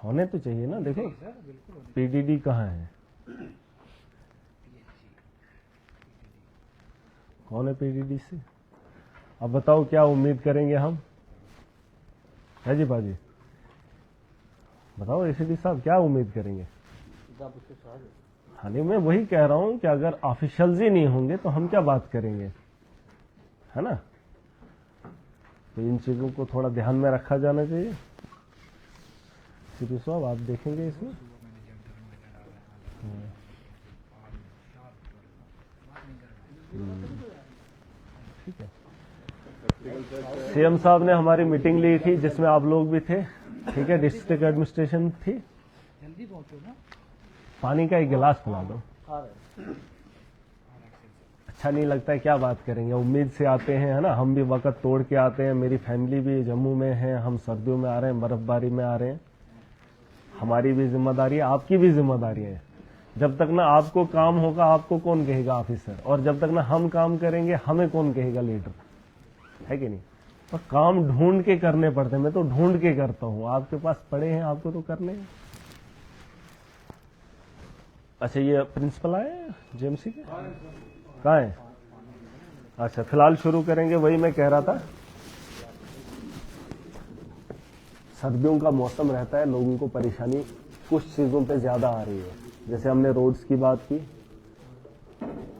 होने तो चाहिए ना। देखो पीडीडी कहाँ है, कौन है पीडीडी से? अब बताओ क्या उम्मीद करेंगे हम, है जी बाजी? बताओ एसीडी साहब क्या उम्मीद करेंगे? हाँ नहीं, मैं वही कह रहा हूं कि अगर ऑफिशियल्स ही नहीं होंगे तो हम क्या बात करेंगे, है ना? तो इन चीजों को थोड़ा ध्यान में रखा जाना चाहिए। सीपी साहब आप देखेंगे इसमें? ठीक है। सीएम साहब ने हमारी मीटिंग ली थी जिसमें आप लोग भी थे, ठीक है? डिस्ट्रिक्ट एडमिनिस्ट्रेशन थी। जल्दी पहुंचो ना। पानी का एक गिलास पिला दो। अच्छा नहीं लगता है, क्या बात करेंगे? उम्मीद से आते हैं, है ना? हम भी वक्त तोड़ के आते हैं, मेरी फैमिली भी जम्मू में है, हम सर्दियों में आ रहे हैं, बर्फबारी में आ रहे हैं। हमारी भी जिम्मेदारी है, आपकी भी जिम्मेदारी है। जब तक ना आपको काम होगा आपको कौन कहेगा ऑफिसर, और जब तक ना हम काम करेंगे हमें कौन कहेगा लीडर, है कि नहीं? और काम ढूंढ के करने पड़ते हैं, मैं तो ढूंढ के करता हूं, आपके पास पड़े हैं आपको तो करने हैं। अच्छा ये प्रिंसिपल आए जेएमसी के, कहाँ है? अच्छा फिलहाल शुरू करेंगे। वही मैं कह रहा था, सर्दियों का मौसम रहता है, लोगों को परेशानी कुछ चीजों पे ज्यादा आ रही है। जैसे हमने रोड्स की बात की,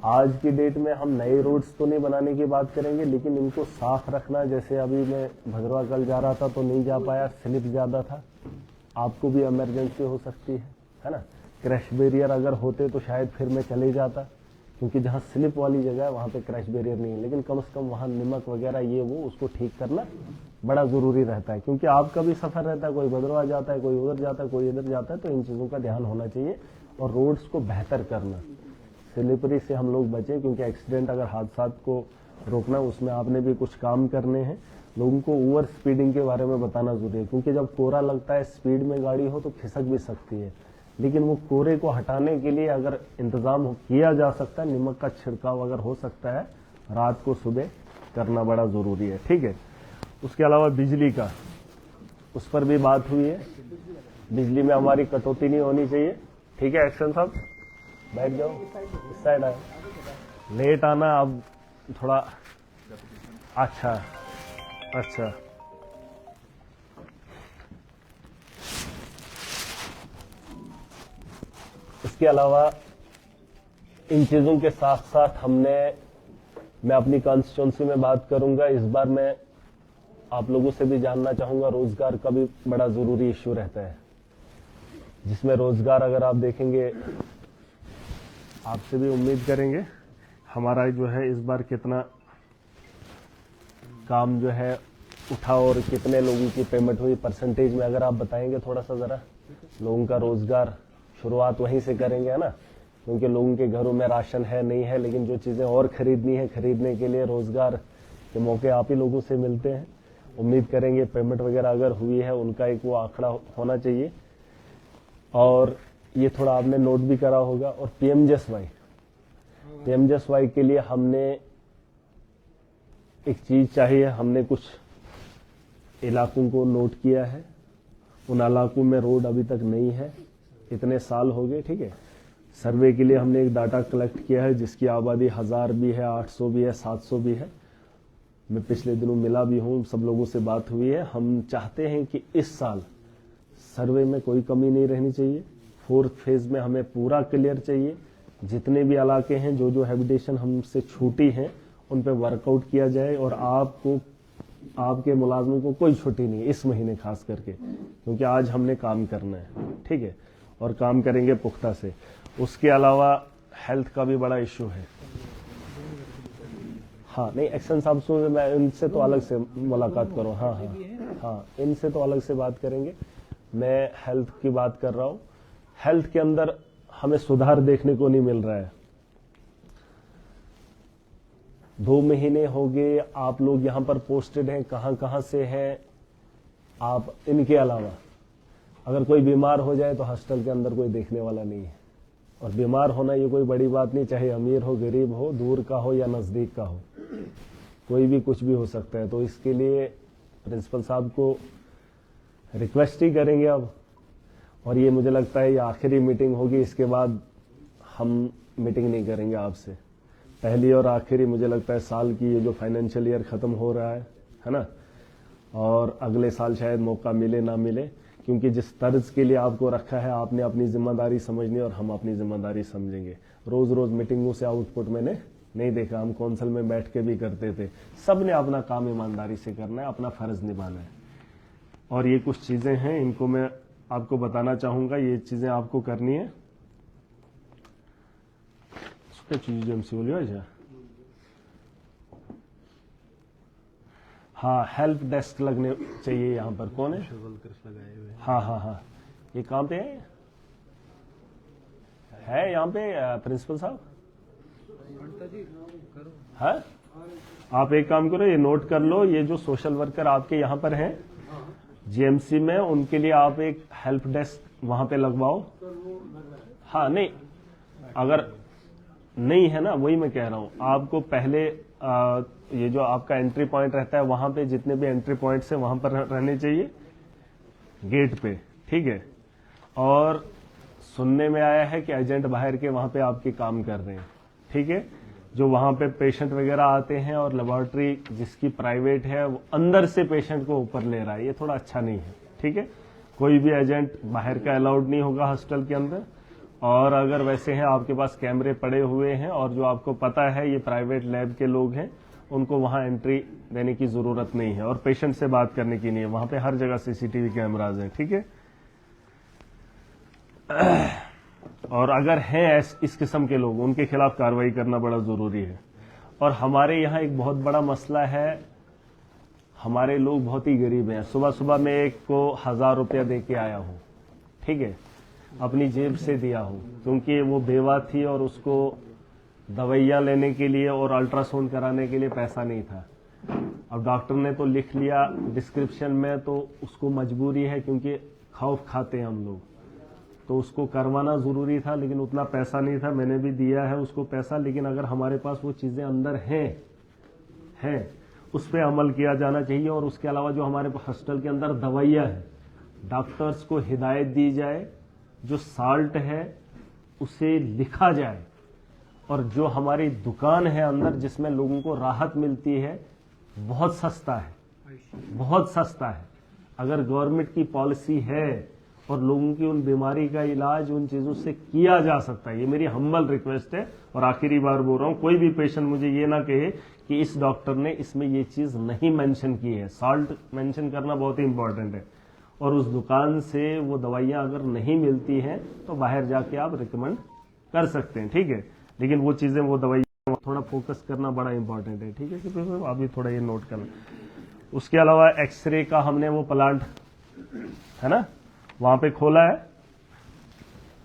आज की डेट में हम नए रोड्स तो नहीं बनाने की बात करेंगे, लेकिन इनको साफ रखना। जैसे अभी मैं भद्रवा कल जा रहा था तो नहीं जा पाया, स्लिप ज्यादा था। आपको भी इमरजेंसी हो सकती है ना? क्रैश बैरियर अगर होते तो शायद फिर मैं चले जाता, क्योंकि जहाँ स्लिप वाली जगह है वहां पे क्रैश बैरियर नहीं है, लेकिन कम से कम वहां नमक वगैरह ये वो उसको ठीक करना बड़ा जरूरी रहता है, क्योंकि आपका भी सफर रहता है, कोई भद्रवा जाता है, कोई उधर जाता है, कोई इधर जाता है, तो इन चीजों का ध्यान होना चाहिए। और रोड्स को बेहतर करना, स्लिपरी से हम लोग बचें, क्योंकि एक्सीडेंट अगर हादसा को रोकना उसमें आपने भी कुछ काम करने हैं। लोगों को ओवर स्पीडिंग के बारे में बताना जरूरी है, क्योंकि जब कोहरा लगता है स्पीड में गाड़ी हो तो खिसक भी सकती है, लेकिन वो कोहरे को हटाने के लिए अगर इंतजाम किया जा सकता है, नमक का छिड़काव अगर हो सकता है रात को सुबह करना बड़ा जरूरी है, ठीक है? उसके अलावा बिजली का, उस पर भी बात हुई है। बिजली में हमारी कटौती नहीं होनी चाहिए, ठीक है? एक्शन साहब बैठ जाओ, इस साइड आए। लेट आना अब थोड़ा, अच्छा अच्छा इसके अलावा इन चीजों के साथ साथ मैं अपनी कॉन्स्टिट्यूंसी में बात करूंगा। इस बार मैं आप लोगों से भी जानना चाहूंगा, रोजगार का भी बड़ा जरूरी इश्यू रहता है, जिसमें रोजगार अगर आप देखेंगे, आपसे भी उम्मीद करेंगे हमारा जो है इस बार कितना काम जो है उठा और कितने लोगों की पेमेंट हुई परसेंटेज में, अगर आप बताएंगे थोड़ा सा जरा। लोगों का रोजगार शुरुआत वहीं से करेंगे, है ना? क्योंकि लोगों के घरों में राशन है नहीं है, लेकिन जो चीजें और खरीदनी है, खरीदने के लिए रोजगार के मौके आप ही लोगों से मिलते हैं। उम्मीद करेंगे पेमेंट वगैरह अगर हुई है उनका एक वो आंकड़ा होना चाहिए। और ये थोड़ा आपने नोट भी करा होगा। और पीएमजेएसवाई के लिए हमने एक चीज चाहिए, हमने कुछ इलाकों को नोट किया है, उन इलाकों में रोड अभी तक नहीं है, इतने साल हो गए, ठीक है? सर्वे के लिए हमने एक डाटा कलेक्ट किया है जिसकी आबादी 1000 भी है, 800 भी है, 700 भी है। मैं पिछले दिनों मिला भी हूं, सब लोगों से बात हुई है। हम चाहते हैं कि इस साल सर्वे में कोई कमी नहीं रहनी चाहिए। 4th फेज में हमें पूरा क्लियर चाहिए। जितने भी इलाके हैं, जो हैबिटेशन हमसे छूटी हैं, उन पे वर्कआउट किया जाए। और आपके मुलाजमों को कोई छुट्टी नहीं इस महीने खास करके, क्योंकि आज हमने काम करना है, ठीक है? और काम करेंगे पुख्ता से। उसके अलावा हेल्थ का भी बड़ा इश्यू है। हाँ नहीं, एक्शन साहब से मैं इनसे तो अलग से मुलाकात करूँ। हाँ, इनसे तो अलग से बात करेंगे। मैं हेल्थ की बात कर रहा हूँ। हेल्थ के अंदर हमें सुधार देखने को नहीं मिल रहा है। 2 महीने हो गए आप लोग यहाँ पर पोस्टेड हैं, कहाँ से हैं आप? इनके अलावा अगर कोई बीमार हो जाए तो हॉस्टल के अंदर कोई देखने वाला नहीं है। और बीमार होना ये कोई बड़ी बात नहीं, चाहे अमीर हो, गरीब हो, दूर का हो या नजदीक का हो, कोई भी कुछ भी हो सकता है। तो इसके लिए प्रिंसिपल साहब को रिक्वेस्ट ही करेंगे अब और ये मुझे लगता है ये आखिरी मीटिंग होगी, इसके बाद हम मीटिंग नहीं करेंगे आपसे। पहली और आखिरी मुझे लगता है साल की ये जो फाइनेंशियल ईयर ख़त्म हो रहा है ना, और अगले साल शायद मौका मिले ना मिले, क्योंकि जिस तर्ज के लिए आपको रखा है आपने अपनी जिम्मेदारी समझनी और हम अपनी जिम्मेदारी समझेंगे। रोज़ रोज़ मीटिंगों से आउटपुट मैंने नहीं देखा, हम कौंसिल में बैठ के भी करते थे। सब ने अपना काम ईमानदारी से करना है, अपना फ़र्ज़ निभाना है। और ये कुछ चीज़ें हैं, इनको मैं आपको बताना चाहूँगा, ये चीज़ें आपको करनी है। क्या चीज़ एमसी बोलियो है? हाँ, हेल्प डेस्क लगने चाहिए यहाँ पर। कौन है? लगाए हुए हाँ हाँ हाँ, ये कहाँ पे है यहाँ पे प्रिंसिपल साहब? जी करो। है, आप एक काम करो, ये नोट कर लो, ये जो सोशल वर्कर आपके यहाँ पर हैं जीएमसी में, उनके लिए आप एक हेल्प डेस्क वहाँ पे लगवाओ। हाँ, नहीं अगर नहीं है ना, वही मैं कह रहा हूँ आपको। पहले ये जो आपका एंट्री पॉइंट रहता है, वहां पे जितने भी एंट्री पॉइंट्स हैं वहां पर रहने चाहिए गेट पे, ठीक है। और सुनने में आया है कि एजेंट बाहर के वहां पे आपके काम कर रहे हैं, ठीक है। जो वहां पे पेशेंट वगैरह आते हैं और लेबोरेटरी जिसकी प्राइवेट है वो अंदर से पेशेंट को ऊपर ले रहा है, ये थोड़ा अच्छा नहीं है, ठीक है। कोई भी एजेंट बाहर का अलाउड नहीं होगा हॉस्टल के अंदर। और अगर वैसे हैं आपके पास कैमरे पड़े हुए हैं और जो आपको पता है ये प्राइवेट लैब के लोग हैं, उनको वहां एंट्री देने की जरूरत नहीं है और पेशेंट से बात करने की नहीं है। वहां पे हर जगह सीसीटीवी कैमराज हैं, ठीक है। और अगर हैं इस किस्म के लोग, उनके खिलाफ कार्रवाई करना बड़ा जरूरी है। और हमारे यहाँ एक बहुत बड़ा मसला है, हमारे लोग बहुत ही गरीब हैं। सुबह सुबह मैं एक को 1000 रुपया दे के आया हूँ, ठीक है, अपनी जेब से दिया हूँ, क्योंकि वो बेवा थी और उसको दवाइयाँ लेने के लिए और अल्ट्रासाउंड कराने के लिए पैसा नहीं था। अब डॉक्टर ने तो लिख लिया डिस्क्रिप्शन में, तो उसको मजबूरी है, क्योंकि खौफ खाते हैं हम लोग, तो उसको करवाना जरूरी था, लेकिन उतना पैसा नहीं था। मैंने भी दिया है उसको पैसा, लेकिन अगर हमारे पास वो चीजें अंदर हैं उस पर अमल किया जाना चाहिए। और उसके अलावा जो हमारे हॉस्टल के अंदर दवाइयाँ हैं, डॉक्टर्स को हिदायत दी जाए, जो साल्ट है उसे लिखा जाए। और जो हमारी दुकान है अंदर जिसमें लोगों को राहत मिलती है, बहुत सस्ता है, बहुत सस्ता है। अगर गवर्नमेंट की पॉलिसी है और लोगों की उन बीमारी का इलाज उन चीजों से किया जा सकता है, ये मेरी हम्बल रिक्वेस्ट है। और आखिरी बार बोल रहा हूं, कोई भी पेशेंट मुझे ये ना कहे कि इस डॉक्टर ने इसमें ये चीज नहीं मेंशन की है। साल्ट मेंशन करना बहुत ही इंपॉर्टेंट है। और उस दुकान से वो दवाइयां अगर नहीं मिलती हैं तो बाहर जाके आप रिकमेंड कर सकते हैं, ठीक है। लेकिन वो चीजें, वो दवाइयां थोड़ा फोकस करना बड़ा इंपॉर्टेंट है, ठीक है। कि आप भी थोड़ा ये नोट करना। उसके अलावा एक्सरे का हमने वो प्लांट है ना वहां पे खोला है,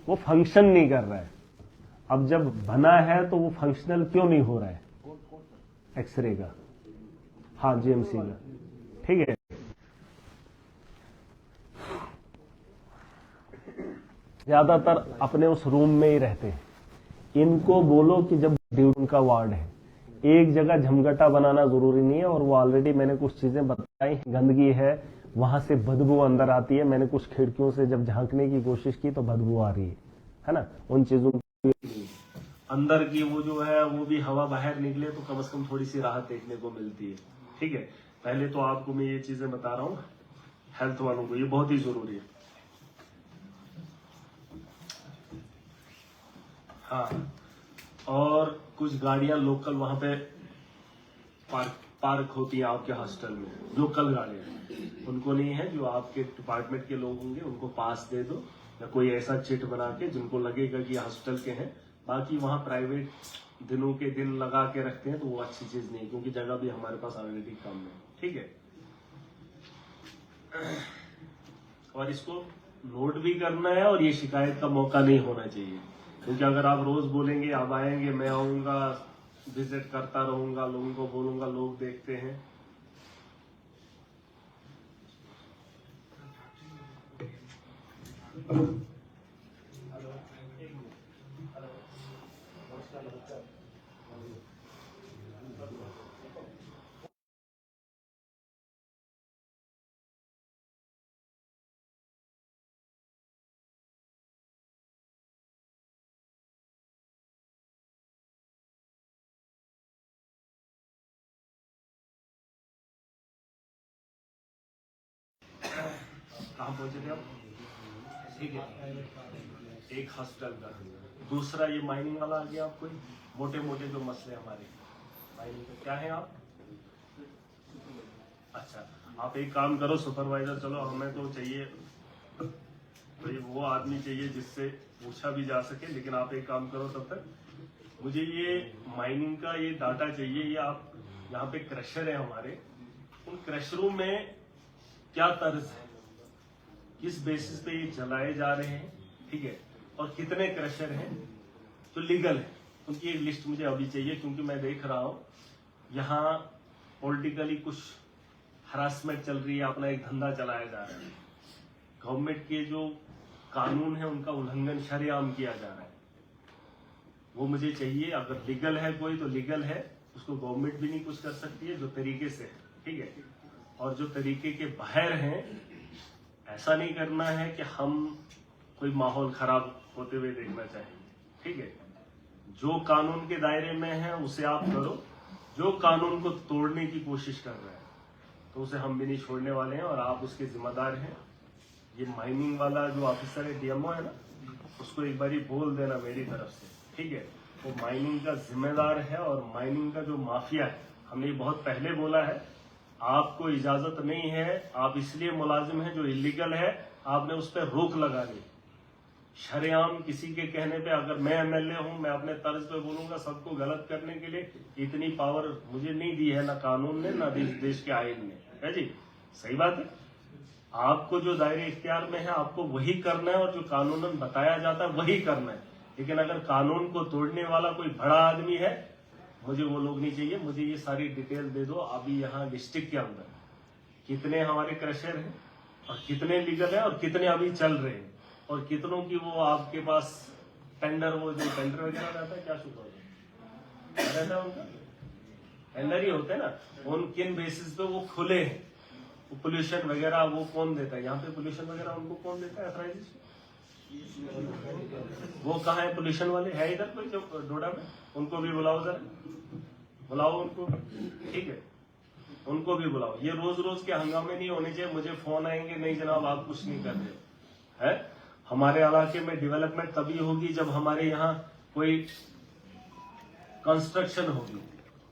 वो फंक्शन नहीं कर रहा है। अब जब बना है तो वो फंक्शनल क्यों नहीं हो रहा है? एक्सरे का, हाँ जीएमसी का, ठीक है। ज्यादातर अपने उस रूम में ही रहते हैं। इनको बोलो कि जब ड्यूटी का वार्ड है, एक जगह झमघटा बनाना जरूरी नहीं है। और वो ऑलरेडी मैंने कुछ चीजें बताई, गंदगी है, वहां से बदबू अंदर आती है। मैंने कुछ खिड़कियों से जब झांकने की कोशिश की तो बदबू आ रही है ना। उन चीजों अंदर की वो जो है वो भी हवा बाहर निकले तो कम से कम थोड़ी सी राहत देखने को मिलती है, ठीक है। पहले तो आपको मैं ये चीजें बता रहा हूँ हेल्थ वालों को, ये बहुत ही जरूरी है। हाँ, और कुछ गाड़ियां लोकल वहां पे पार्क होती है आपके हॉस्टल में, लोकल गाड़ियां, उनको नहीं है। जो आपके डिपार्टमेंट के लोग होंगे उनको पास दे दो, या कोई ऐसा चिट बना के जिनको लगेगा कि हॉस्टल के हैं। बाकी वहां प्राइवेट दिनों के दिन लगा के रखते हैं तो वो अच्छी चीज नहीं, क्योंकि जगह भी हमारे पास ऑलरेडी कम है, ठीक है। और इसको नोट भी करना है, और ये शिकायत का मौका नहीं होना चाहिए। क्योंकि अगर आप रोज बोलेंगे आप आएंगे, मैं आऊंगा, विजिट करता रहूंगा, लोगों को बोलूंगा, लोग देखते हैं। कहाँ पहुंचे थे आप? ठीक है, एक हॉस्पिटल का। दूसरा ये माइनिंग वाला आ गया। आप कोई मोटे मोटे जो मसले हमारे माइनिंग के क्या है आप? अच्छा, आप एक काम करो सुपरवाइजर, चलो हमें तो चाहिए तो ये वो आदमी चाहिए जिससे पूछा भी जा सके, लेकिन आप एक काम करो तब तक मुझे ये माइनिंग का ये डाटा चाहिए। ये आप यहाँ पे क्रशर है हमारे, उन क्रशरों में क्या तर्ज है, किस बेसिस पे ये चलाए जा रहे हैं, ठीक है, और कितने क्रशर हैं जो लीगल है, उनकी एक लिस्ट मुझे अभी चाहिए। क्योंकि मैं देख रहा हूँ यहाँ पॉलिटिकली कुछ हरासमेंट चल रही है, अपना एक धंधा चलाया जा रहा है, गवर्नमेंट के जो कानून है उनका उल्लंघन शरेआम किया जा रहा है, वो मुझे चाहिए। अगर लीगल है कोई तो लीगल है, उसको गवर्नमेंट भी नहीं कुछ कर सकती है, जो तरीके से है, ठीक है। और जो तरीके के बाहर हैं, ऐसा नहीं करना है कि हम कोई माहौल खराब होते हुए देखना चाहेंगे, ठीक है। जो कानून के दायरे में है उसे आप करो, जो कानून को तोड़ने की कोशिश कर रहा है तो उसे हम भी नहीं छोड़ने वाले हैं, और आप उसके जिम्मेदार हैं। ये माइनिंग वाला जो ऑफिसर है, डीएमओ है ना, उसको एक बारी बोल देना मेरी तरफ से, ठीक है। वो माइनिंग का जिम्मेदार है, और माइनिंग का जो माफिया है, हमने ये बहुत पहले बोला है, आपको इजाजत नहीं है, आप इसलिए मुलाजिम हैं जो इलीगल है, आपने उस पर रोक लगा दी। शरेआम किसी के कहने पे, अगर मैं एमएलए हूं, मैं अपने तर्ज पे बोलूंगा सबको गलत करने के लिए, इतनी पावर मुझे नहीं दी है, ना कानून ने, ना देश के आइन ने, है जी, सही बात है। आपको जो दायरे इख्तियार में है आपको वही करना है, और जो कानूनन बताया जाता है वही करना है। लेकिन अगर कानून को तोड़ने वाला कोई बड़ा आदमी है, मुझे वो लोग नहीं चाहिए। मुझे ये सारी डिटेल दे दो अभी यहाँ डिस्ट्रिक्ट के अंदर कितने हमारे क्रशर हैं, और कितने लीगल है, और कितने अभी चल रहे हैं, और कितनों की वो आपके पास टेंडर, वो जो टेंडर वगैरह रहता है, क्या शुक्र रहता है उनका, टेंडर ही होते हैं ना, उन किन बेसिस पे वो खुले हैं, वो पोल्यूशन वगैरह वो कौन देता है, यहाँ पे पोल्यूशन वगैरह उनको कौन देता है, अथराइजेशन वो कहाँ है? पोल्यूशन वाले है इधर कोई जो डोडा में, उनको भी बुलाओ जरा, बुलाओ उनको, ठीक है, उनको भी बुलाओ। ये रोज रोज के हंगामे नहीं होने चाहिए, मुझे फोन आएंगे नहीं जनाब आप कुछ नहीं कर रहे है। हमारे इलाके में डेवलपमेंट तभी होगी जब हमारे यहाँ कोई कंस्ट्रक्शन होगी।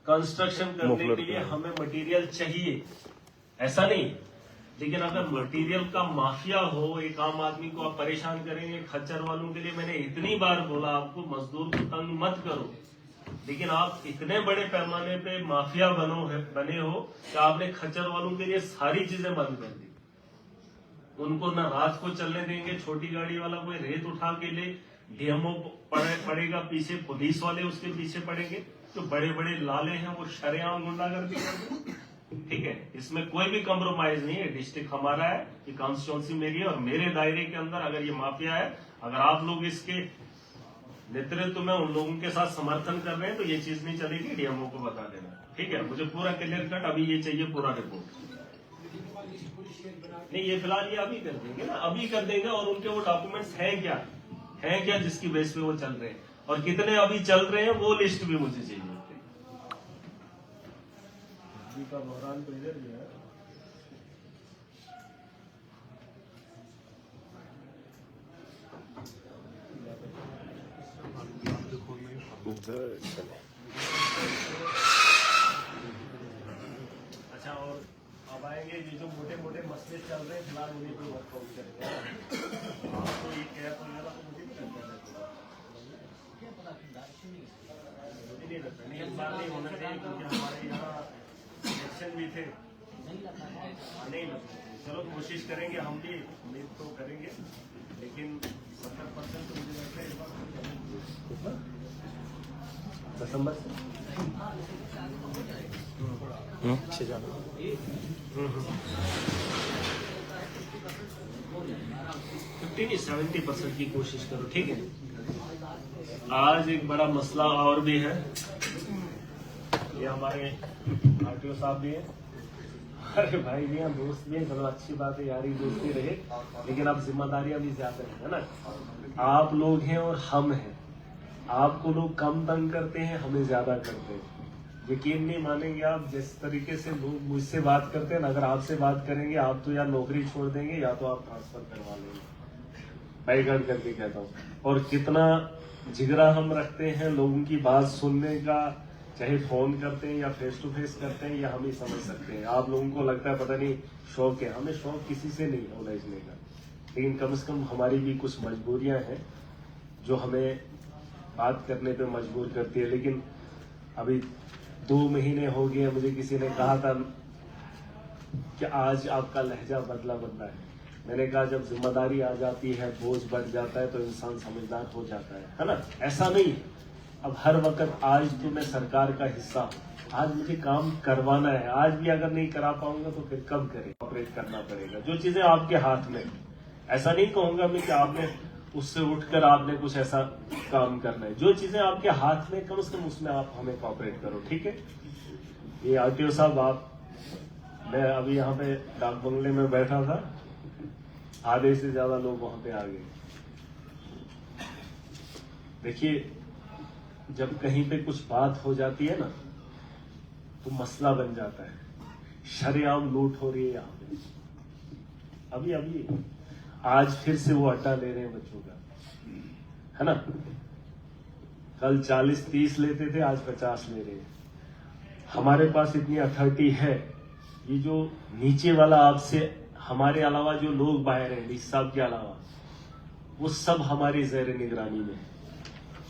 कंस्ट्रक्शन करने के लिए हमें मटेरियल चाहिए, ऐसा नहीं। लेकिन अगर मटेरियल का माफिया हो, एक आम आदमी को आप परेशान करेंगे। खच्चर वालों के लिए मैंने इतनी बार बोला आपको, मजदूर को तंग मत करो, लेकिन आप इतने बड़े पैमाने पे माफिया बने हो कि आपने खच्चर वालों के लिए सारी चीजें बंद कर दी। उनको न रात को चलने देंगे, छोटी गाड़ी वाला कोई रेत उठा के ले, डीएमओ पड़ेगा पीछे, पुलिस वाले उसके पीछे पड़ेंगे, जो बड़े बड़े लाले हैं वो शरेआम गुंडागर्दी करते, ठीक है। इसमें कोई भी कॉम्प्रोमाइज नहीं है। डिस्ट्रिक्ट हमारा है, ये कॉन्स्टिट्यूंसी मेरी है, और मेरे दायरे के अंदर अगर ये माफिया है, अगर आप लोग इसके नेतृत्व में उन लोगों के साथ समर्थन कर रहे हैं तो ये चीज नहीं चलेगी, डीएमओ को बता देना, ठीक है। मुझे पूरा क्लियर कट अभी ये चाहिए, पूरा रिपोर्ट नहीं, ये फिलहाल ये अभी कर देंगे ना, अभी कर देंगे। और उनके वो डॉक्यूमेंट्स हैं क्या जिसकी बेस पे वो चल रहे हैं, और कितने अभी चल रहे हैं वो लिस्ट भी मुझे चाहिए। का बहरान तो इधर भी है। अच्छा, और अब आएंगे ये जो मोटे मोटे मसले चल रहे हैं, फिलहाल उन्हीं पर वर्कआउट करेंगे। आपको ये क्या वगैरह तो मुझे नहीं लगता नहीं, इस बार नहीं होना चाहिए, क्योंकि हमारे यहाँ इलेक्शन भी थे, नहीं लगता। चलो कोशिश करेंगे, हम भी उम्मीद तो करेंगे, लेकिन 70% तो मुझे लगता है इस बार दिसंबर से 50-70% की कोशिश करो, ठीक है। आज एक बड़ा मसला और भी है, ये हमारे आरटीओ साहब भी है, अरे भाई भी हैं, दोस्त भी हैं, चलो अच्छी बात है, यारी दोस्ती रहे, लेकिन अब जिम्मेदारियां भी ज्यादा है ना। आप लोग हैं और हम हैं, आपको लोग कम तंग करते हैं, हमें ज्यादा करते हैं। यकीन नहीं मानेंगे आप, जिस तरीके से लोग मुझसे बात करते हैं ना, अगर आपसे बात करेंगे आप तो या नौकरी छोड़ देंगे या तो आप ट्रांसफर करवा लेंगे, बैकआउट करके कहता हूँ। और कितना जिगरा हम रखते हैं लोगों की बात सुनने का, चाहे फोन करते हैं या फेस टू फेस करते हैं, या हम ही समझ सकते हैं। आप लोगों को लगता है पता नहीं शौक है, हमें शौक किसी से नहीं है उलझने का, लेकिन कम से कम हमारी भी कुछ मजबूरियां हैं जो हमें बात करने पे मजबूर करती है। लेकिन अभी 2 महीने हो गए, मुझे किसी ने कहा था कि आज आपका लहजा बदला है। मैंने कहा जब जिम्मेदारी आ जाती है, बोझ बढ़ जाता है तो इंसान समझदार हो जाता है ना। ऐसा नहीं है अब हर वक्त आज तो मैं सरकार का हिस्सा हूँ, आज मुझे काम करवाना है, आज भी अगर नहीं करा पाऊंगा तो फिर कब करें, ऑपरेट करना पड़ेगा। जो चीजें आपके हाथ में, ऐसा नहीं कहूंगा मैं कि आपने उससे उठकर आपने कुछ ऐसा काम करना है, जो चीजें आपके हाथ में कम से कम उसमें आप हमें कॉपरेट करो, ठीक है। ये आरटीओ साहब, आप, मैं अभी यहाँ पे डाक बंगले में बैठा था, आधे से ज्यादा लोग वहां पे आ गए। देखिए जब कहीं पे कुछ बात हो जाती है ना तो मसला बन जाता है। शरेआम लूट हो रही है यहाँ पे, अभी आज फिर से वो अड्डा ले रहे हैं बच्चों का, है ना। कल 40-30 लेते थे, आज 50 ले रहे हैं। हमारे पास इतनी अथॉरिटी है, ये जो नीचे वाला आपसे, हमारे अलावा जो लोग बाहर हैं, इस साहब के अलावा, वो सब हमारी ज़ेर निगरानी में।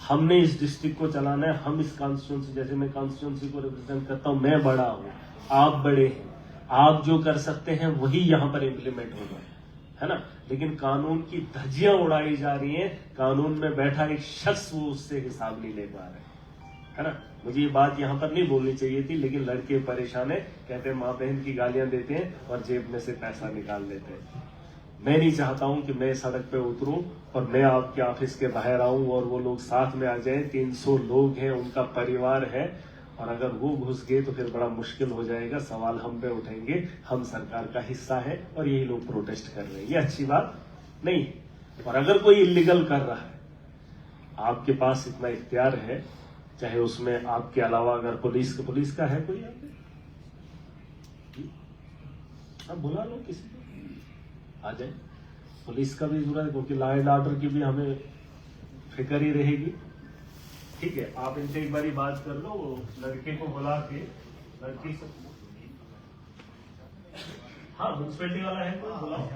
हमने इस डिस्ट्रिक्ट को चलाना है, हम इस कॉन्स्टिट्यूंसी, जैसे मैं कॉन्स्टिट्यूंसी को रिप्रेजेंट करता हूं, मैं बड़ा हूं, आप बड़े हैं, आप जो कर सकते हैं वही यहां पर इम्प्लीमेंट होगा, है ना। लेकिन कानून की धज्जियां उड़ाई जा रही हैं, कानून में बैठा एक शख्स वो उससे हिसाब नहीं ले पा रहा है ना। मुझे ये बात यहाँ पर नहीं बोलनी चाहिए थी, लेकिन लड़के परेशान है, कहते हैं माँ बहन की गालियां देते हैं और जेब में से पैसा निकाल लेते हैं। मैं नहीं चाहता हूं कि मैं सड़क पे उतरूं और मैं आपके ऑफिस के बाहर आऊं और वो लोग साथ में आ जाएं। 300 लोग हैं, उनका परिवार है, और अगर वो घुस गए तो फिर बड़ा मुश्किल हो जाएगा। सवाल हम पे उठेंगे, हम सरकार का हिस्सा है और यही लोग प्रोटेस्ट कर रहे हैं, ये अच्छी बात नहीं। और अगर कोई इलीगल कर रहा है, आपके पास इतना इख्तियार है, चाहे उसमें आपके अलावा अगर पुलिस का है कोई, आप बुला लो किसी को, आ जाए। पुलिस का भी जरूरत है, क्योंकि लॉ एंड ऑर्डर की भी हमें फिक्र ही रहेगी, ठीक है। आप इनसे एक बारी बात कर लो, वो लड़के को बुला के, लड़की से, हाँ म्यूनसिपैलिटी वाला है कोई, बुलाओ।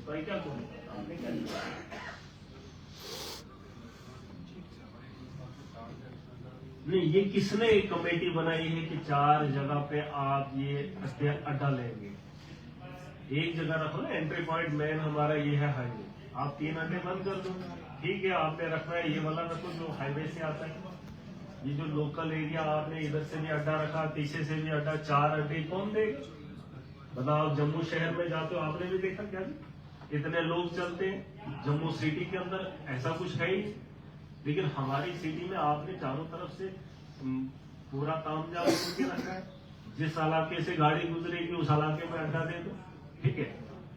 तो क्या आपने क्या लिया? नहीं, ये किसने एक कमेटी बनाई है कि 4 जगह पे आप ये अड्डा लेंगे? एक जगह रखो ना, एंट्री पॉइंट मेन हमारा ये है हाईवे, आप 3 अड्डे बंद कर दो, ठीक है। आपने रखना है ये वाला रखो जो हाईवे से आता है, ये जो लोकल एरिया आपने इधर से भी अड्डा रखा, पीछे से भी अड्डा, 4 अड्डे कौन देगा? बताओ, आप जम्मू शहर में जाते हो, आपने भी देखा क्या जी, इतने लोग चलते हैं, जम्मू सिटी के अंदर ऐसा कुछ है ही। लेकिन हमारी सिटी में आपने चारों तरफ से पूरा तामझाम करके रखा है, जिस इलाके से गाड़ी गुजरेगी उस इलाके में अड्डा दे दो, ठीक है।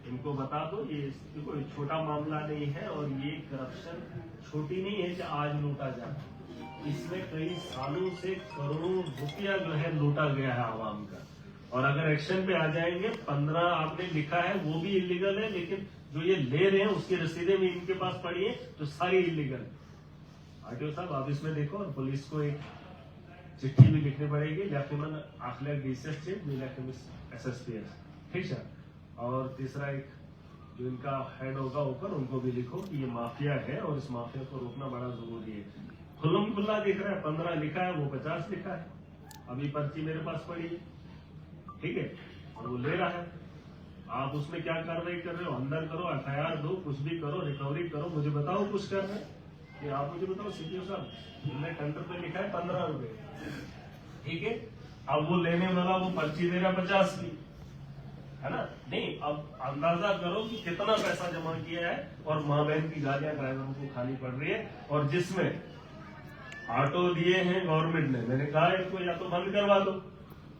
इनको बता दो ये कोई छोटा मामला नहीं है, और ये करप्शन छोटी नहीं है कि आज लूटा जाए, इसमें कई सालों से करोड़ों रुपया जो है लूटा गया है आवाम का। और अगर एक्शन पे आ जाएंगे, 15 आपने लिखा है वो भी इलीगल है, लेकिन जो ये ले रहे हैं उसकी रसीदें भी इनके पास पड़ी है, तो सारी इलीगल है। आरटीओ साहब आप इसमें देखो, और पुलिस को एक चिट्ठी भी लिखनी पड़ेगी, लेफ्टिनेंट अखिलेश डीसीएस SSPS, ठीक है। और तीसरा एक जो इनका हेड होगा ऊपर, उनको भी लिखो कि ये माफिया है और इस माफिया को रोकना बड़ा जरूरी है। खुल्लम खुल्ला दिख रहा है, 15 लिखा है, वो 50 लिखा है, अभी पर्ची मेरे पास पड़ी है, ठीक है, और वो ले रहा है। आप उसमें क्या कार्रवाई कर रहे हो? अंदर करो, FIR दो, कुछ भी करो, रिकवरी करो, मुझे बताओ कुछ कर रहे हैं कि आप मुझे बताओ। CPO साहब, हमने टेंडर पे लिखा है 15 रुपए, ठीक है। अब वो लेने वाला वो पर्ची दे रहा 50 की, है ना। नहीं, अब अंदाजा करो कि कितना पैसा जमा किया है, और माँ बहन की गालियां ड्राइवरों को खानी पड़ रही है। और जिसमें ऑटो दिए हैं गवर्नमेंट ने, मैंने कहा इनको या तो बंद करवा दो।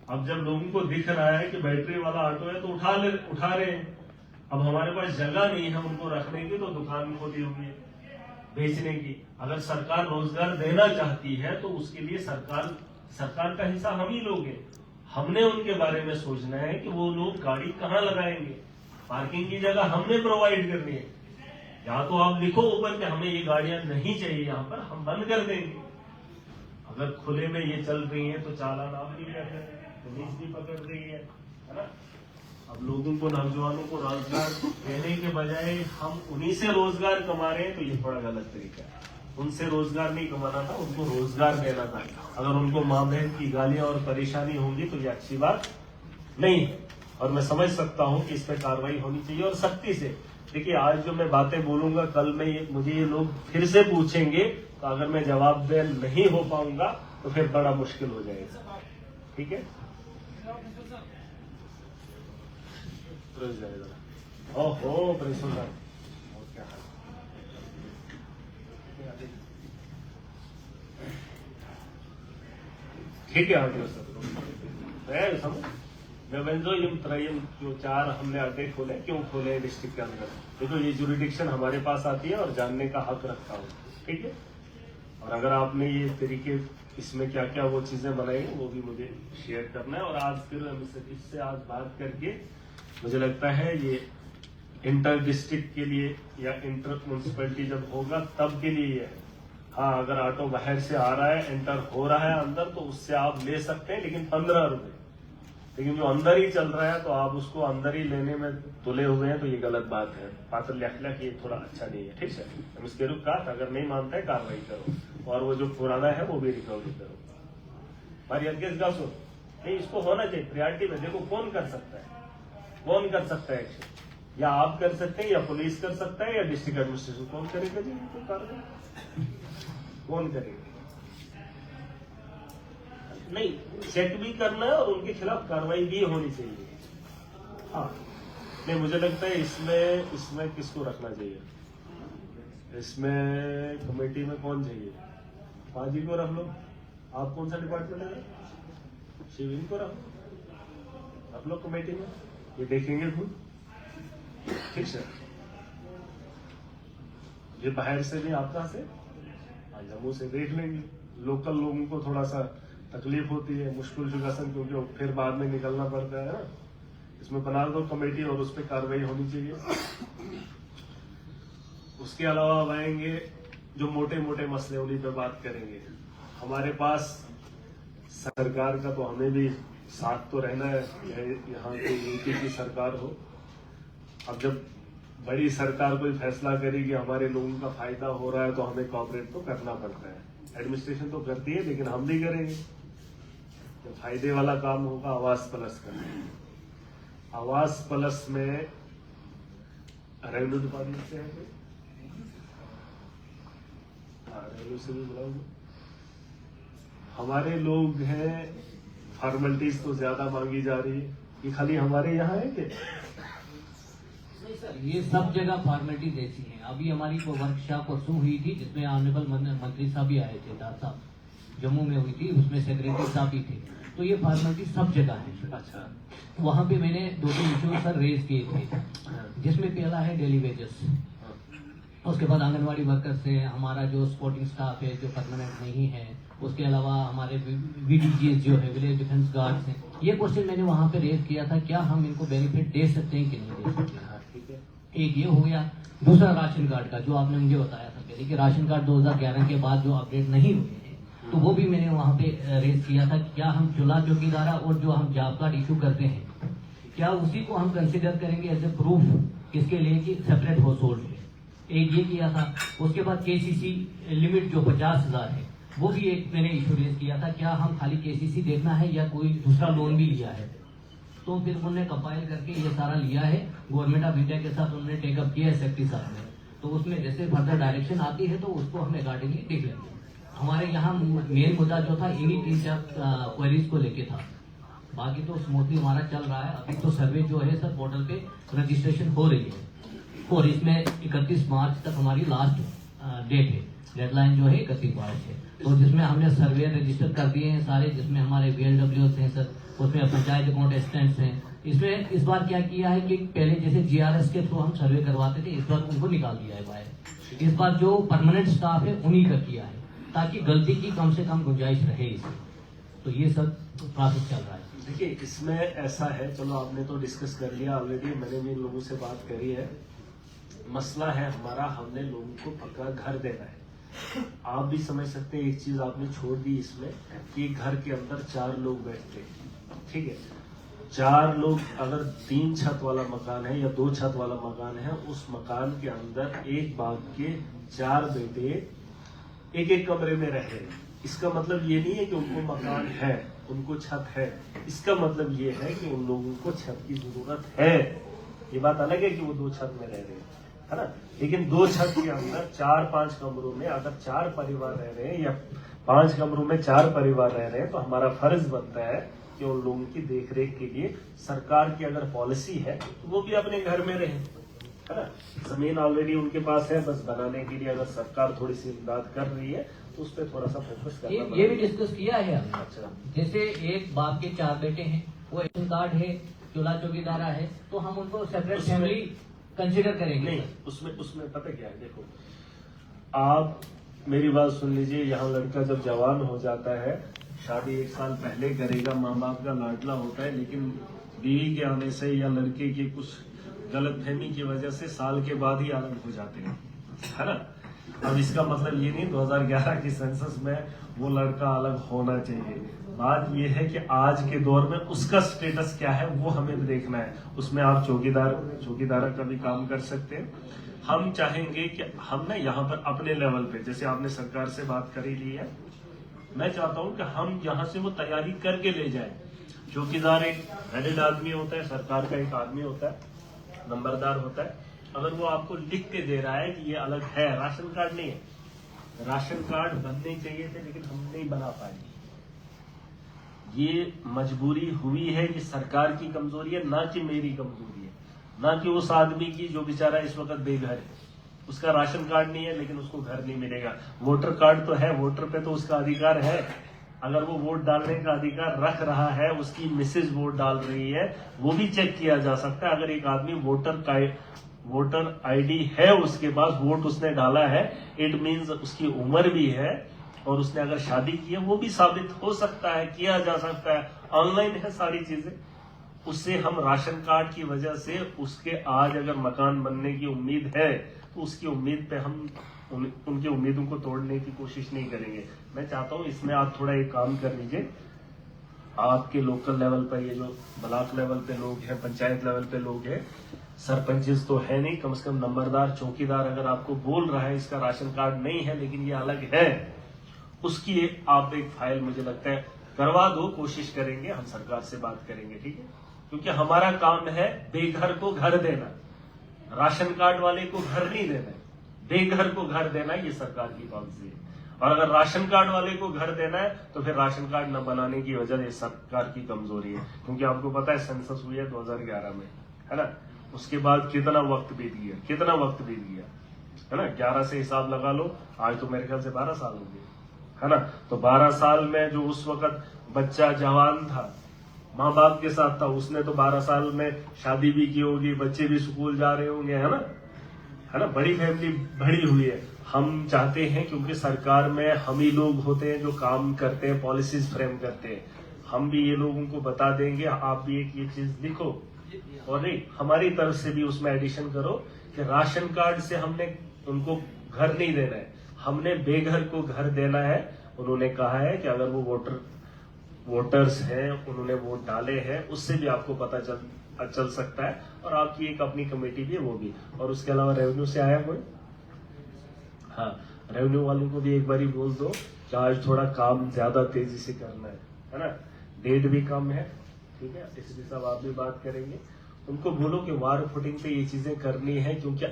अब जब लोगों को दिख रहा है कि बैटरी वाला ऑटो है तो उठा रहे हैं। अब हमारे पास जगह नहीं है उनको रखने की, तो दुकान खोली हुई है बेचने की। अगर सरकार रोजगार देना चाहती है तो उसके लिए सरकार सरकार का हिस्सा हम ही लोग हैं। हमने उनके बारे में सोचना है कि वो लोग गाड़ी कहाँ लगाएंगे, पार्किंग की जगह हमने प्रोवाइड करनी है। या तो आप लिखो ऊपर कि हमें ये गाड़ियां नहीं चाहिए यहाँ पर, हम बंद कर देंगे। अगर खुले में ये चल रही है तो चालान आप भी कर रहे हैं, पुलिस भी पकड़ रही है ना। अब लोगों को, नौजवानों को रोजगार देने के बजाय हम उन्हीं से रोजगार कमा रहे हैं, तो ये थोड़ा गलत तरीका है। उनसे रोजगार नहीं कमाना था, उनको रोजगार देना था। अगर उनको माँ बहन की गालियां और परेशानी होंगी तो ये अच्छी बात नहीं है। और मैं समझ सकता हूं कि इस पर कार्रवाई होनी चाहिए और सख्ती से। देखिए, आज जो मैं बातें बोलूंगा, कल में मुझे ये लोग फिर से पूछेंगे, तो अगर मैं जवाबदेह नहीं हो पाऊंगा तो फिर बड़ा मुश्किल हो जाएगा। ठीक है, ओहो प्रिंसिपल साहब, क्या हाल? ठीक है, आगे समझ जो 4 हमने अड्डे खोले, क्यों खोले डिस्ट्रिक्ट के अंदर, देखो ये जुरिडिक्शन हमारे पास आती है और जानने का हक रखता हूँ। ठीक है, और अगर आपने ये तरीके, इसमें क्या क्या वो चीजें बनाई वो भी मुझे शेयर करना है। और आज फिर हम इससे आज बात करके मुझे लगता है ये इंटर डिस्ट्रिक्ट के लिए या इंटर म्यूनसिपैलिटी जब होगा तब के लिए है। हाँ, अगर ऑटो बाहर से आ रहा है, एंटर हो रहा है अंदर, तो उससे आप ले सकते हैं, लेकिन 15 रुपए। लेकिन जो अंदर ही चल रहा है तो आप उसको अंदर ही लेने में तुले हुए हैं, तो ये गलत बात है। पात्र लिखना कि ये थोड़ा अच्छा नहीं है। ठीक है, हम इसके रुख का अगर नहीं मानता है कार्रवाई करो, और वो जो पुराना है वो भी रिकवरी करो। हमारी अध्यक्ष का सुन नहीं, इसको होना चाहिए प्रायोरिटी में। देखो कौन कर सकता है, कौन कर सकता है एक्शन, या आप कर सकते हैं, या पुलिस कर सकता है, या डिस्ट्रिक्ट एडमिनिस्ट्रेशन। कौन करेगा जी इनको कार्रवाई, कौन करेगा? नहीं, चेक भी करना है और उनके खिलाफ कार्रवाई भी होनी चाहिए। हाँ, नहीं, मुझे लगता है इसमें किसको रखना चाहिए, इसमें कमेटी में कौन चाहिए? पाजी को रख लो। आप कौन सा डिपार्टमेंट है? शिविन को रख लो कमेटी में, ये देखेंगे खुद। ठीक सर, ये बाहर से भी आपका से जम्मू से देख लेंगे। लोकल लोगों को थोड़ा सा तकलीफ होती है, मुश्किल जुगासन, क्योंकि फिर बाद में निकलना पड़ता है ना। इसमें बना दो कमेटी और उस पर कार्रवाई होनी चाहिए। उसके अलावा अब आएंगे जो मोटे मोटे मसले, उन्हीं पे बात करेंगे। हमारे पास सरकार का तो हमें भी साथ तो रहना है, यहाँ की यूपी की सरकार हो। अब जब बड़ी सरकार कोई फैसला करेगी, हमारे लोगों का फायदा हो रहा है, तो हमें कॉपरेट तो करना पड़ता है। एडमिनिस्ट्रेशन तो करती है, लेकिन हम भी करेंगे। तो फायदे वाला काम होगा आवास प्लस का। आवास प्लस में रेवेन्यू डिपार्टमेंट से है, रेवेन्यू से भी बुलाओगे। हमारे लोग हैं, फॉर्मेलिटीज तो ज्यादा मांगी जा रही है। ये खाली हमारे यहाँ है कि ये सब जगह फॉर्मेलिटीज ऐसी हैं। अभी हमारी को वर्कशॉप परसों हुई थी, जिसमें ऑनरेबल मंत्री साहब भी आए थे, दास साहब, जम्मू में हुई थी, उसमें सेक्रेटरी साहब भी थे। तो ये फॉर्मेलिटी सब जगह है। अच्छा, वहाँ पे मैंने 2-3 इश्यू सर रेज किए थे, जिसमें पहला है डेली वेजेस, उसके बाद आंगनवाड़ी वर्कर्स है, हमारा जो सपोर्टिंग स्टाफ है जो परमानेंट नहीं है, उसके अलावा हमारे VDGs जो है, विलेज डिफेंस गार्ड्स हैं। ये क्वेश्चन मैंने वहाँ पे रेज किया था, क्या हम इनको बेनिफिट दे सकते हैं कि नहीं दे सकते हैं। एक ये हो गया। दूसरा राशन कार्ड का, जो आपने मुझे बताया था पहले कि राशन कार्ड 2011 के बाद जो अपडेट नहीं हुए थे, तो वो भी मैंने वहाँ पे रेज किया था। क्या हम चूल्हा चौकीदारा और जो हम जॉब कार्ड इशू करते हैं, क्या उसी को हम कंसिडर करेंगे एज ए प्रूफ इसके लिए कि सेपरेट हाउस होल्ड है? एक ये किया था। उसके बाद KCC लिमिट जो 50,000 है, वो भी एक मैंने इशू रेज किया था। क्या हम खाली KCC देखना है या कोई दूसरा लोन भी लिया है? तो फिर उन्होंने कंपाइल करके ये सारा लिया है, गवर्नमेंट ऑफ इंडिया के साथ उन्होंने टेकअप किया है सेक्रेटरी साहब ने। तो उसमें जैसे फर्दर डायरेक्शन आती है तो उसको हम अकॉर्डिंगली देख लेंगे। हमारे यहाँ मेन मुद्दा जो था इन्हीं 3-4 क्वेरीज को लेके था। बाकी तो स्मूथली हमारा चल रहा है। अभी तो सर्वे जो है सर पोर्टल पे रजिस्ट्रेशन हो रही है, और इसमें 31 मार्च तक हमारी लास्ट डेट है, डेडलाइन जो है 31 मार्च है। तो जिसमें हमने सर्वे रजिस्टर कर दिए हैं सारे, जिसमें हमारे VLWs हैं सर, उसमें पंचायत अकाउंट असिस्टेंट्स हैं। इसमें इस बार क्या किया है कि पहले जैसे GRS के थ्रू हम सर्वे करवाते थे, इस बार उनको निकाल दिया है बाहर। इस बार जो परमानेंट स्टाफ है उन्हीं का किया है, ताकि गलती की कम से कम गुंजाइश रहे इसमें। तो ये सब प्रोसेस चल रहा है। देखिए इसमें ऐसा है, चलो आपने तो डिस्कस कर लिया ऑलरेडी, मैंने भी लोगों से बात करी है। मसला है हमारा, हमने लोगों को पक्का घर देना है। आप भी समझ सकते हैं, एक चीज आपने छोड़ दी इसमें कि घर के अंदर 4 लोग बैठते हैं, ठीक है। 4 लोग, अगर 3 छत वाला मकान है या 2 छत वाला मकान है, उस मकान के अंदर एक बाप के 4 बेटे एक कमरे में रह रहे हैं। इसका मतलब ये नहीं है कि उनको मकान है, उनको छत है। इसका मतलब ये है कि उन लोगों को छत की जरूरत है। ये बात अलग है कि वो 2 छत में रह रहे हैं, है ना। लेकिन 2 छत के अंदर 4-5 कमरों में अगर 4 परिवार रह रहे हैं या 5 कमरों में 4 परिवार रह रहे हैं, तो हमारा फर्ज बनता है कि उन लोगों की देखरेख के लिए सरकार की अगर पॉलिसी है तो वो भी अपने घर में रहे, है ना। जमीन ऑलरेडी उनके पास है, बस बनाने के लिए अगर सरकार थोड़ी सी इमदाद कर रही है तो उस पर थोड़ा सा फोकस करना ये भी डिस्कस किया है हमने। अच्छा, जैसे एक बाप के 4 बेटे हैं, वो रेशन कार्ड है, चूल्हा चौकीदारा है, तो हम उनको सेपरेट फैमिली कंसिडर करेंगे। नहीं, उसमें पता क्या है, देखो आप मेरी बात सुन लीजिए। यहाँ लड़का जब जवान हो जाता है, शादी 1 साल पहले करेगा, माँ बाप का लाडला होता है, लेकिन बीवी के आने से या लड़के की कुछ गलतफहमी की वजह से साल के बाद ही अलग हो जाते हैं, है ना। अब इसका मतलब ये नहीं 2011 की सेंसस में वो लड़का अलग होना चाहिए। बात ये है कि आज के दौर में उसका स्टेटस क्या है वो हमें देखना है। उसमें आप चौकीदार का भी काम कर सकते हैं। हम चाहेंगे कि हम ना यहाँ पर अपने लेवल पे, जैसे आपने सरकार से बात करी ली है, मैं चाहता हूँ कि हम यहाँ से वो तैयारी करके ले जाए। चौकीदार एक हेडेड आदमी होता है, सरकार का एक आदमी होता है, नंबरदार होता है। अगर वो आपको लिख के दे रहा है कि ये अलग है, राशन कार्ड नहीं है, राशन कार्ड बनने चाहिए थे लेकिन हम नहीं बना पाए। ये मजबूरी हुई है, ये सरकार की कमजोरी है, ना कि मेरी कमजोरी है, ना कि उस आदमी की जो बेचारा इस वक्त बेघर है। उसका राशन कार्ड नहीं है लेकिन उसको घर नहीं मिलेगा। वोटर कार्ड तो है, वोटर पे तो उसका अधिकार है। अगर वो वोट डालने का अधिकार रख रहा है, उसकी मिसेज वोट डाल रही है, वो भी चेक किया जा सकता है। अगर एक आदमी वोटर आईडी है, उसके पास वोट उसने डाला है, इट मीन्स उसकी उम्र भी है और उसने अगर शादी की है, वो भी साबित हो सकता है, किया जा सकता है। ऑनलाइन है सारी चीजें। उससे हम राशन कार्ड की वजह से उसके आज अगर मकान बनने की उम्मीद है तो उसकी उम्मीद पे हम उनकी उम्मीदों को तोड़ने की कोशिश नहीं करेंगे। मैं चाहता हूं इसमें आप थोड़ा एक काम कर लीजिए। आपके लोकल लेवल पर ये जो ब्लॉक लेवल पे लोग हैं, पंचायत लेवल पे लोग हैं, सरपंचेस तो है नहीं, कम से कम नंबरदार चौकीदार अगर आपको बोल रहा है इसका राशन कार्ड नहीं है लेकिन ये अलग है, उसकी आप एक फाइल मुझे लगता है करवा दो। कोशिश करेंगे, हम सरकार से बात करेंगे, ठीक है। क्योंकि हमारा काम है बेघर को घर देना, राशन कार्ड वाले को घर नहीं देना, बेघर को घर देना, ये सरकार की पॉलिसी है। और अगर राशन कार्ड वाले को घर देना है तो फिर राशन कार्ड न बनाने की वजह ये सरकार की कमजोरी है। क्योंकि आपको पता है सेंसस हुई है 2011 में, है ना। उसके बाद कितना वक्त बीत गया, है ना। 11 से हिसाब लगा लो, आज तो मेरे ख्याल से 12 साल हो गए, है ना। तो 12 साल में जो उस वक्त बच्चा जवान था, माँ बाप के साथ था, उसने तो 12 साल में शादी भी की होगी, बच्चे भी स्कूल जा रहे होंगे, है ना। बड़ी फैमिली बड़ी हुई है। हम चाहते हैं, क्योंकि सरकार में हम ही लोग होते हैं जो काम करते हैं, पॉलिसीज फ्रेम करते हैं, हम भी ये लोगों को बता देंगे। आप भी एक ये चीज लिखो, और नहीं हमारी तरफ से भी उसमें एडिशन करो कि राशन कार्ड से हमने उनको घर नहीं देना है, हमने बेघर को घर देना है। उन्होंने कहा है कि अगर वो वोटर्स हैं, उन्होंने वोट डाले हैं, उससे भी आपको पता चल सकता है। और आपकी एक अपनी कमेटी भी है, वो भी। और उसके अलावा रेवेन्यू से आया कोई, हाँ, रेवेन्यू वालों को भी एक बारी बोल दो कि आज थोड़ा काम ज्यादा तेजी से करना है ना। डेट भी कम है, ठीक है। इसलिए सब आप भी बात करेंगे, उनको बोलो कि वार फुटिंग पे ये चीजें करनी है। क्योंकि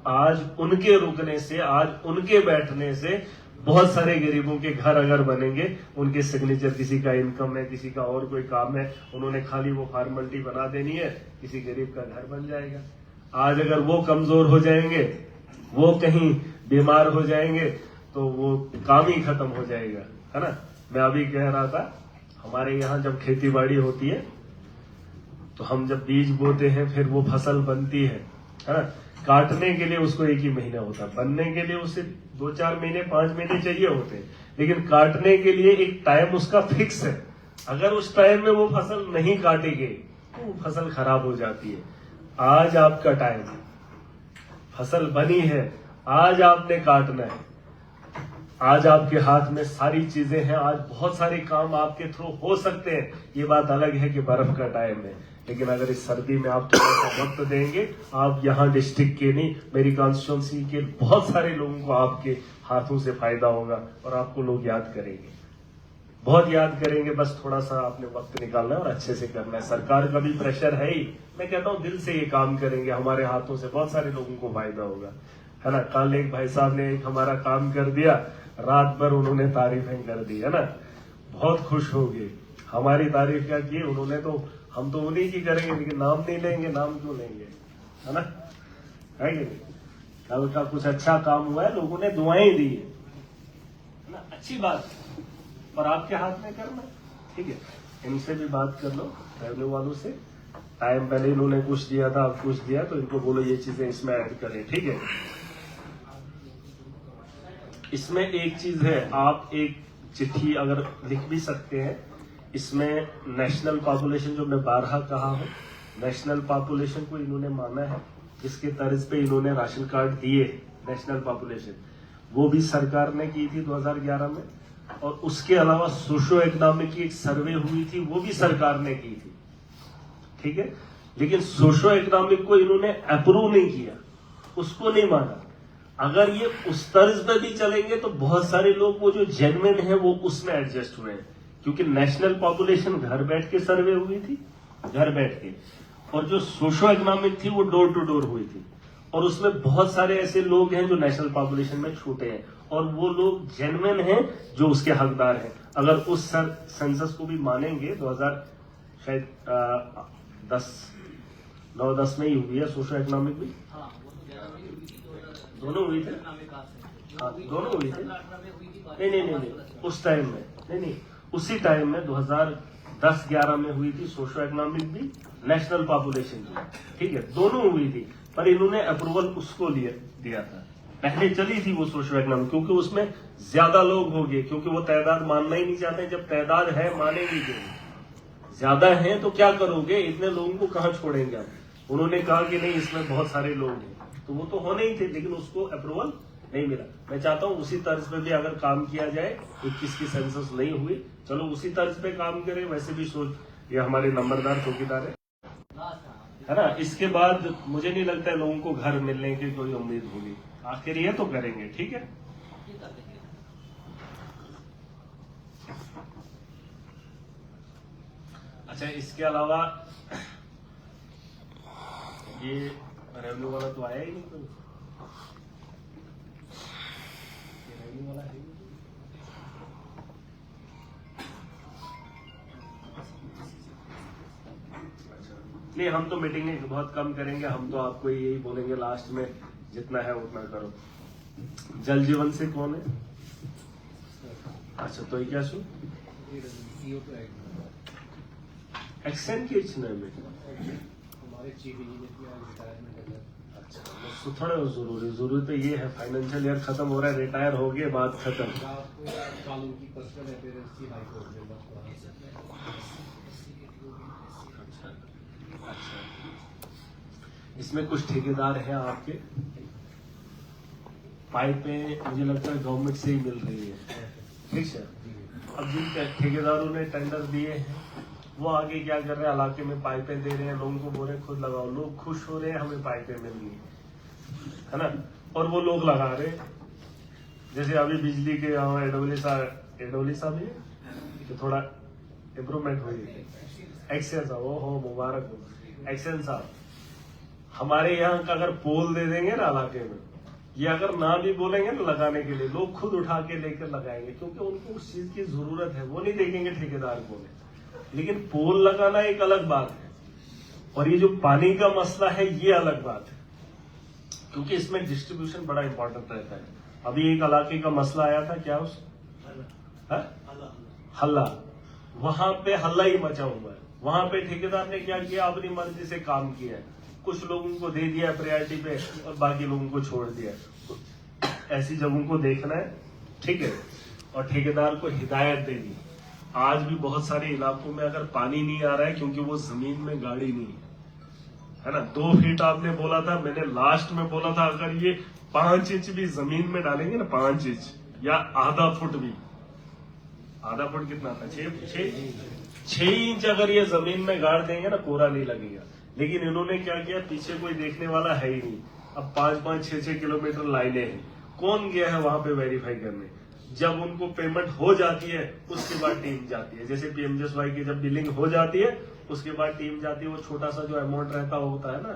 आज उनके रुकने से, आज उनके बैठने से बहुत सारे गरीबों के घर अगर बनेंगे, उनके सिग्नेचर, किसी का इनकम है, किसी का और कोई काम है, उन्होंने खाली वो फॉर्मेलिटी बना देनी है, किसी गरीब का घर बन जाएगा। आज अगर वो कमजोर हो जाएंगे, वो कहीं बीमार हो जाएंगे, तो वो काम ही खत्म हो जाएगा, है ना। मैं अभी कह रहा था, हमारे यहाँ जब खेती बाड़ी होती है तो हम जब बीज बोते हैं, फिर वो फसल बनती है ना। काटने के लिए उसको 1 ही महीना होता, बनने के लिए उसे 2-4 महीने 5 महीने चाहिए होते, लेकिन काटने के लिए एक टाइम उसका फिक्स है। अगर उस टाइम में वो फसल नहीं काटेंगे तो वो फसल खराब हो जाती है। आज आपका टाइम है, फसल बनी है, आज आपने काटना है, आज आपके हाथ में सारी चीजें हैं, आज बहुत सारे काम आपके थ्रू हो सकते हैं। ये बात अलग है कि बर्फ का टाइम है, लेकिन अगर इस सर्दी में आप थोड़ा सा वक्त देंगे, आप यहाँ डिस्ट्रिक्ट के नहीं, मेरी कॉन्स्टिट्यूंसी के बहुत सारे लोगों को आपके हाथों से फायदा होगा और आपको लोग याद करेंगे, बहुत याद करेंगे। बस थोड़ा सा आपने वक्त निकालना है और अच्छे से करना है। सरकार का भी प्रेशर है ही, मैं कहता हूँ दिल से ये काम करेंगे, हमारे हाथों से बहुत सारे लोगों को फायदा होगा, है ना। कल एक भाई साहब ने एक हमारा काम कर दिया, रात भर उन्होंने तारीफें कर दी, है ना, बहुत खुश हो गए। हमारी तारीफ क्या की उन्होंने, तो हम तो उन्हीं की करेंगे, लेकिन नाम नहीं लेंगे, नाम क्यों लेंगे, है ना, है कि नहीं। कल का कुछ अच्छा काम हुआ है, लोगों ने दुआएं दी है ना, अच्छी बात, और आपके हाथ में करना, ठीक है। इनसे भी बात कर लो, रेवेन्यू वालों से। टाइम पहले इन्होंने कुछ दिया था, अब कुछ दिया, तो इनको बोलो ये चीजें इसमें ऐड करें, ठीक है। इसमें एक चीज है, आप एक चिट्ठी अगर लिख भी सकते हैं, इसमें नेशनल पॉपुलेशन, जो मैं 12 कहा हूं, नेशनल पॉपुलेशन को इन्होंने माना है, जिसके तर्ज पे इन्होंने राशन कार्ड दिए, नेशनल पॉपुलेशन, वो भी सरकार ने की थी 2011 में। और उसके अलावा सोशो इकोनॉमिक की एक सर्वे हुई थी, वो भी सरकार ने की थी, ठीक है। लेकिन सोशो इकोनॉमिक को इन्होंने अप्रूव नहीं किया, उसको नहीं माना। अगर ये उस तर्ज पे भी चलेंगे तो बहुत सारे लोग वो जो जेन्युइन है वो उसमें एडजस्ट हुए हैं, क्योंकि नेशनल पॉपुलेशन घर बैठ के सर्वे हुई थी, घर बैठ के, और जो सोशो इकोनॉमिक थी वो डोर टू डोर हुई थी, और उसमें बहुत सारे ऐसे लोग हैं जो नेशनल पॉपुलेशन में छूटे हैं, और वो लोग जेन्युइन हैं जो उसके हकदार हैं। अगर उस सेंसस को भी मानेंगे, 2000 शायद 9-10 में ही हुई है सोशो इकोनॉमिक भी, दोनों हुई थे, हाँ दोनों हुई थे, नहीं उस टाइम में नहीं, उसी टाइम में 2010-11 में हुई थी सोशो इकोनॉमिक भी, नेशनल पॉपुलेशन भी, ठीक है, दोनों हुई थी। पर इन्होंने अप्रूवल उसको दिया था, पहले चली थी वो सोशो इकोनॉमिक, क्योंकि उसमें ज्यादा लोग हो गए, क्योंकि वो तादाद मानना ही नहीं चाहते। जब तादाद है मानेंगे क्यों, ज्यादा है तो क्या करोगे, इतने लोगों को कहाँ छोड़ेंगे आप। उन्होंने कहा कि नहीं इसमें बहुत सारे लोग हैं, तो वो तो होने ही थे, लेकिन उसको अप्रूवल नहीं मिला। मैं चाहता हूं उसी तर्ज पे भी अगर काम किया जाए, 21 की सेंसस नहीं हुई, चलो उसी तर्ज पे काम करें। वैसे भी सोच, ये हमारे नंबरदार चौकीदार है ना। इसके बाद मुझे नहीं लगता है लोगों को घर मिलने की कोई उम्मीद होगी, आखिर ये तो करेंगे, ठीक है। अच्छा, इसके अलावा ये रेवेन्यू वाला तो आया ही नहीं, कोई रेवेन्यू वाला है नहीं। हम तो मीटिंग नहीं बहुत कम करेंगे, हम तो आपको यही बोलेंगे लास्ट में, जितना है उतना करो। जल जीवन से कौन है? अच्छा, तो ये क्या सु एक्सेंट के हमारे चीफ इंजीनियर रिटायरमेंट है। अच्छा, तो थोड़ा जरूरी तो ये है, फाइनेंशियल ईयर खत्म हो रहा है, रिटायर हो गए, बात खत्म। कानून की पर्सनल अफेयर्स हाई कोर्ट में अच्छा, इसमें कुछ ठेकेदार हैं आपके, पाइपें मुझे लगता है गवर्नमेंट से ही मिल रही है, ठीक है। अब जिन ठेकेदारों ने टेंडर दिए हैं वो आगे क्या कर रहे हैं, इलाके में पाइपें दे रहे हैं, लोगों को बोल रहे हैं खुद लगाओ, लोग खुश हो रहे हैं हमें पाइपें मिल गई, है ना, और वो लोग लगा रहे हैं। जैसे अभी बिजली के एडोली साहब है कि थोड़ा इम्प्रूवमेंट हुई, एक्सेल साहब, ओ हो मुबारक हो एक्सेल साहब। हमारे यहाँ का अगर पोल दे देंगे ना इलाके में, ये अगर ना भी बोलेंगे ना लगाने के लिए, लोग खुद उठा के लेकर लगाएंगे, क्योंकि उनको उस चीज की जरूरत है, वो नहीं देखेंगे ठेकेदार को। लेकिन पोल लगाना एक अलग बात है, और ये जो पानी का मसला है ये अलग बात है, क्योंकि इसमें डिस्ट्रीब्यूशन बड़ा इंपॉर्टेंट रहता है। अभी एक इलाके का मसला आया था, क्या उस हल्ला, वहां पे हल्ला ही मचा हुआ है। वहां पे ठेकेदार ने क्या किया, अपनी मर्जी से काम किया है, कुछ लोगों को दे दिया प्रायोरिटी पे और बाकी लोगों को छोड़ दिया। तो ऐसी जगहों को देखना है, ठीक है, और ठेकेदार को हिदायत देनी। आज भी बहुत सारे इलाकों में अगर पानी नहीं आ रहा है क्योंकि वो जमीन में गाड़ी नहीं है ना। 2 फीट आपने बोला था, मैंने लास्ट में बोला था अगर ये 5 इंच भी जमीन में डालेंगे ना, 5 इंच या आधा फुट भी, आधा फुट कितना था, 6 इंच अगर ये जमीन में गाड़ देंगे ना, कोरा नहीं लगेगा। लेकिन इन्होंने क्या किया, पीछे कोई देखने वाला है ही नहीं। अब 5-5, 6-6 किलोमीटर लाइनें हैं, कौन गया है वहां पे वेरीफाई करने। जब उनको पेमेंट हो जाती है उसके बाद टीम जाती है, जैसे पीएमजीएसवाई की जब बिलिंग हो जाती है उसके बाद टीम जाती है। वो छोटा सा जो अमाउंट रहता होता है ना,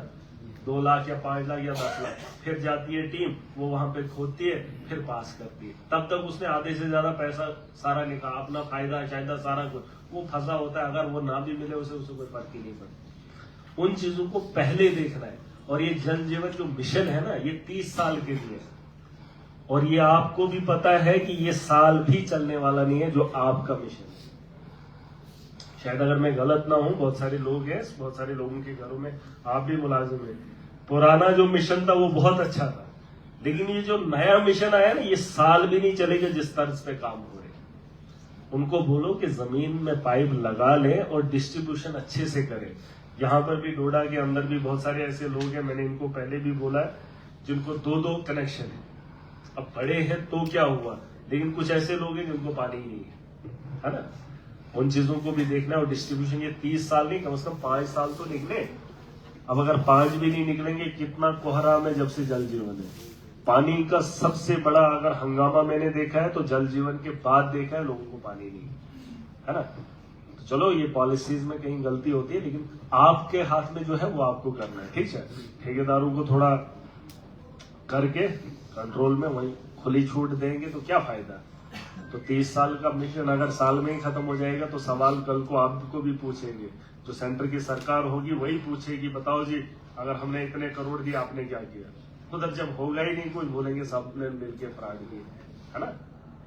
2 लाख या 5 लाख या 10 लाख, फिर जाती है टीम, वो वहां पे खोदती है, फिर पास करती है। तब तक उसने आधे से ज्यादा पैसा सारा निकाला, अपना फायदा शायदा सारा कुछ वो फंसा होता है। अगर वो ना भी मिले उसे कोई फर्क ही नहीं पड़ता। उन चीजों को पहले देखना है। और ये जल जीवन जो मिशन है ना, ये 30 साल के लिए है। और ये आपको भी पता है कि ये साल भी चलने वाला नहीं है जो आपका मिशन है। शायद अगर मैं गलत ना हूं, बहुत सारे लोग हैं, बहुत सारे लोगों के घरों में आप भी मुलाजिम हैं। पुराना जो मिशन था वो बहुत अच्छा था, लेकिन ये जो नया मिशन आया ना, ये साल भी नहीं चलेगा जिस तर्ज पे काम हो रहे। उनको बोलो कि जमीन में पाइप लगा लें और डिस्ट्रीब्यूशन अच्छे से करें। यहां पर भी डोडा के अंदर भी बहुत सारे ऐसे लोग हैं, मैंने इनको पहले भी बोला है, जिनको 2-2 कनेक्शन है। अब बड़े हैं तो क्या हुआ, लेकिन कुछ ऐसे लोग हैं जिनको पानी ही नहीं है ना। उन चीजों को भी देखना है। और डिस्ट्रीब्यूशन ये 30 साल नहीं, कम से कम 5 साल तो निकले। अब अगर 5 भी नहीं निकलेंगे, कितना कोहराम है जब से जल जीवन है। पानी का सबसे बड़ा अगर हंगामा मैंने देखा है तो जल जीवन के बाद देखा है, लोगों को पानी नहीं है ना। तो चलो ये पॉलिसीज में कहीं गलती होती है, लेकिन आपके हाथ में जो है वो आपको करना है, ठीक है। ठेकेदारों को थोड़ा करके कंट्रोल में, वही खुली छूट देंगे तो क्या फायदा। तो 30 साल का मिशन अगर साल में ही खत्म हो जाएगा तो सवाल कल को आपको भी पूछेंगे। जो सेंटर की सरकार होगी वही पूछेगी, बताओ जी अगर हमने इतने करोड़ दिए आपने क्या किया। उधर जब होगा ही नहीं कुछ, बोलेंगे सबने मिलकर फ्रॉड किया है ना।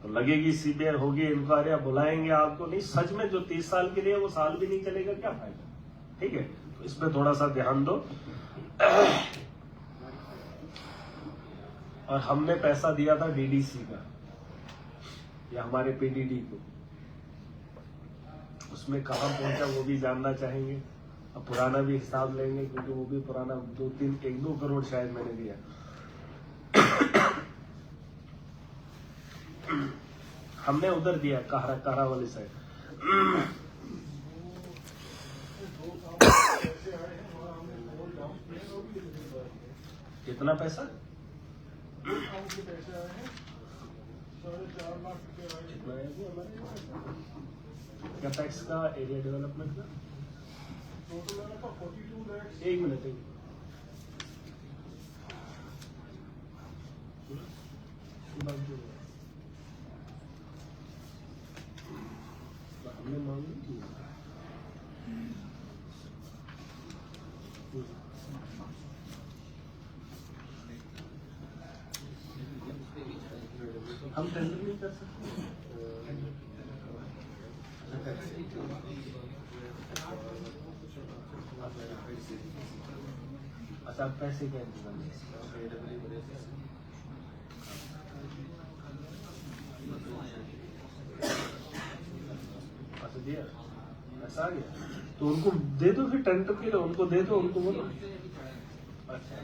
तो लगेगी सीबीआई होगी, इंक्वायरी बुलाएंगे आपको। नहीं, सच में जो 30 साल के लिए वो साल भी नहीं चलेगा, क्या फायदा, ठीक है। तो इसमें थोड़ा सा ध्यान दो। और हमने पैसा दिया था डीडीसी का या हमारे पीडीडी को, उसमें कहां पहुंचा वो भी जानना चाहेंगे। अब पुराना भी हिसाब लेंगे क्योंकि वो भी पुराना 1-2 करोड़ शायद मैंने दिया। हमने उधर दिया कारा वाली साइड। कितना पैसा, कितना है वो हमारे क्या टैक्स का, एरिया डेवलपमेंट का एक मिनट हमने मांगी थी। हम टेंडर नहीं कर सकते। अच्छा, आप पैसे क्या इंतजाम, अच्छा दिया, ऐसा आ गया तो उनको दे दो, फिर टेंडर के लिए उनको दे दो, उनको बोलो। अच्छा,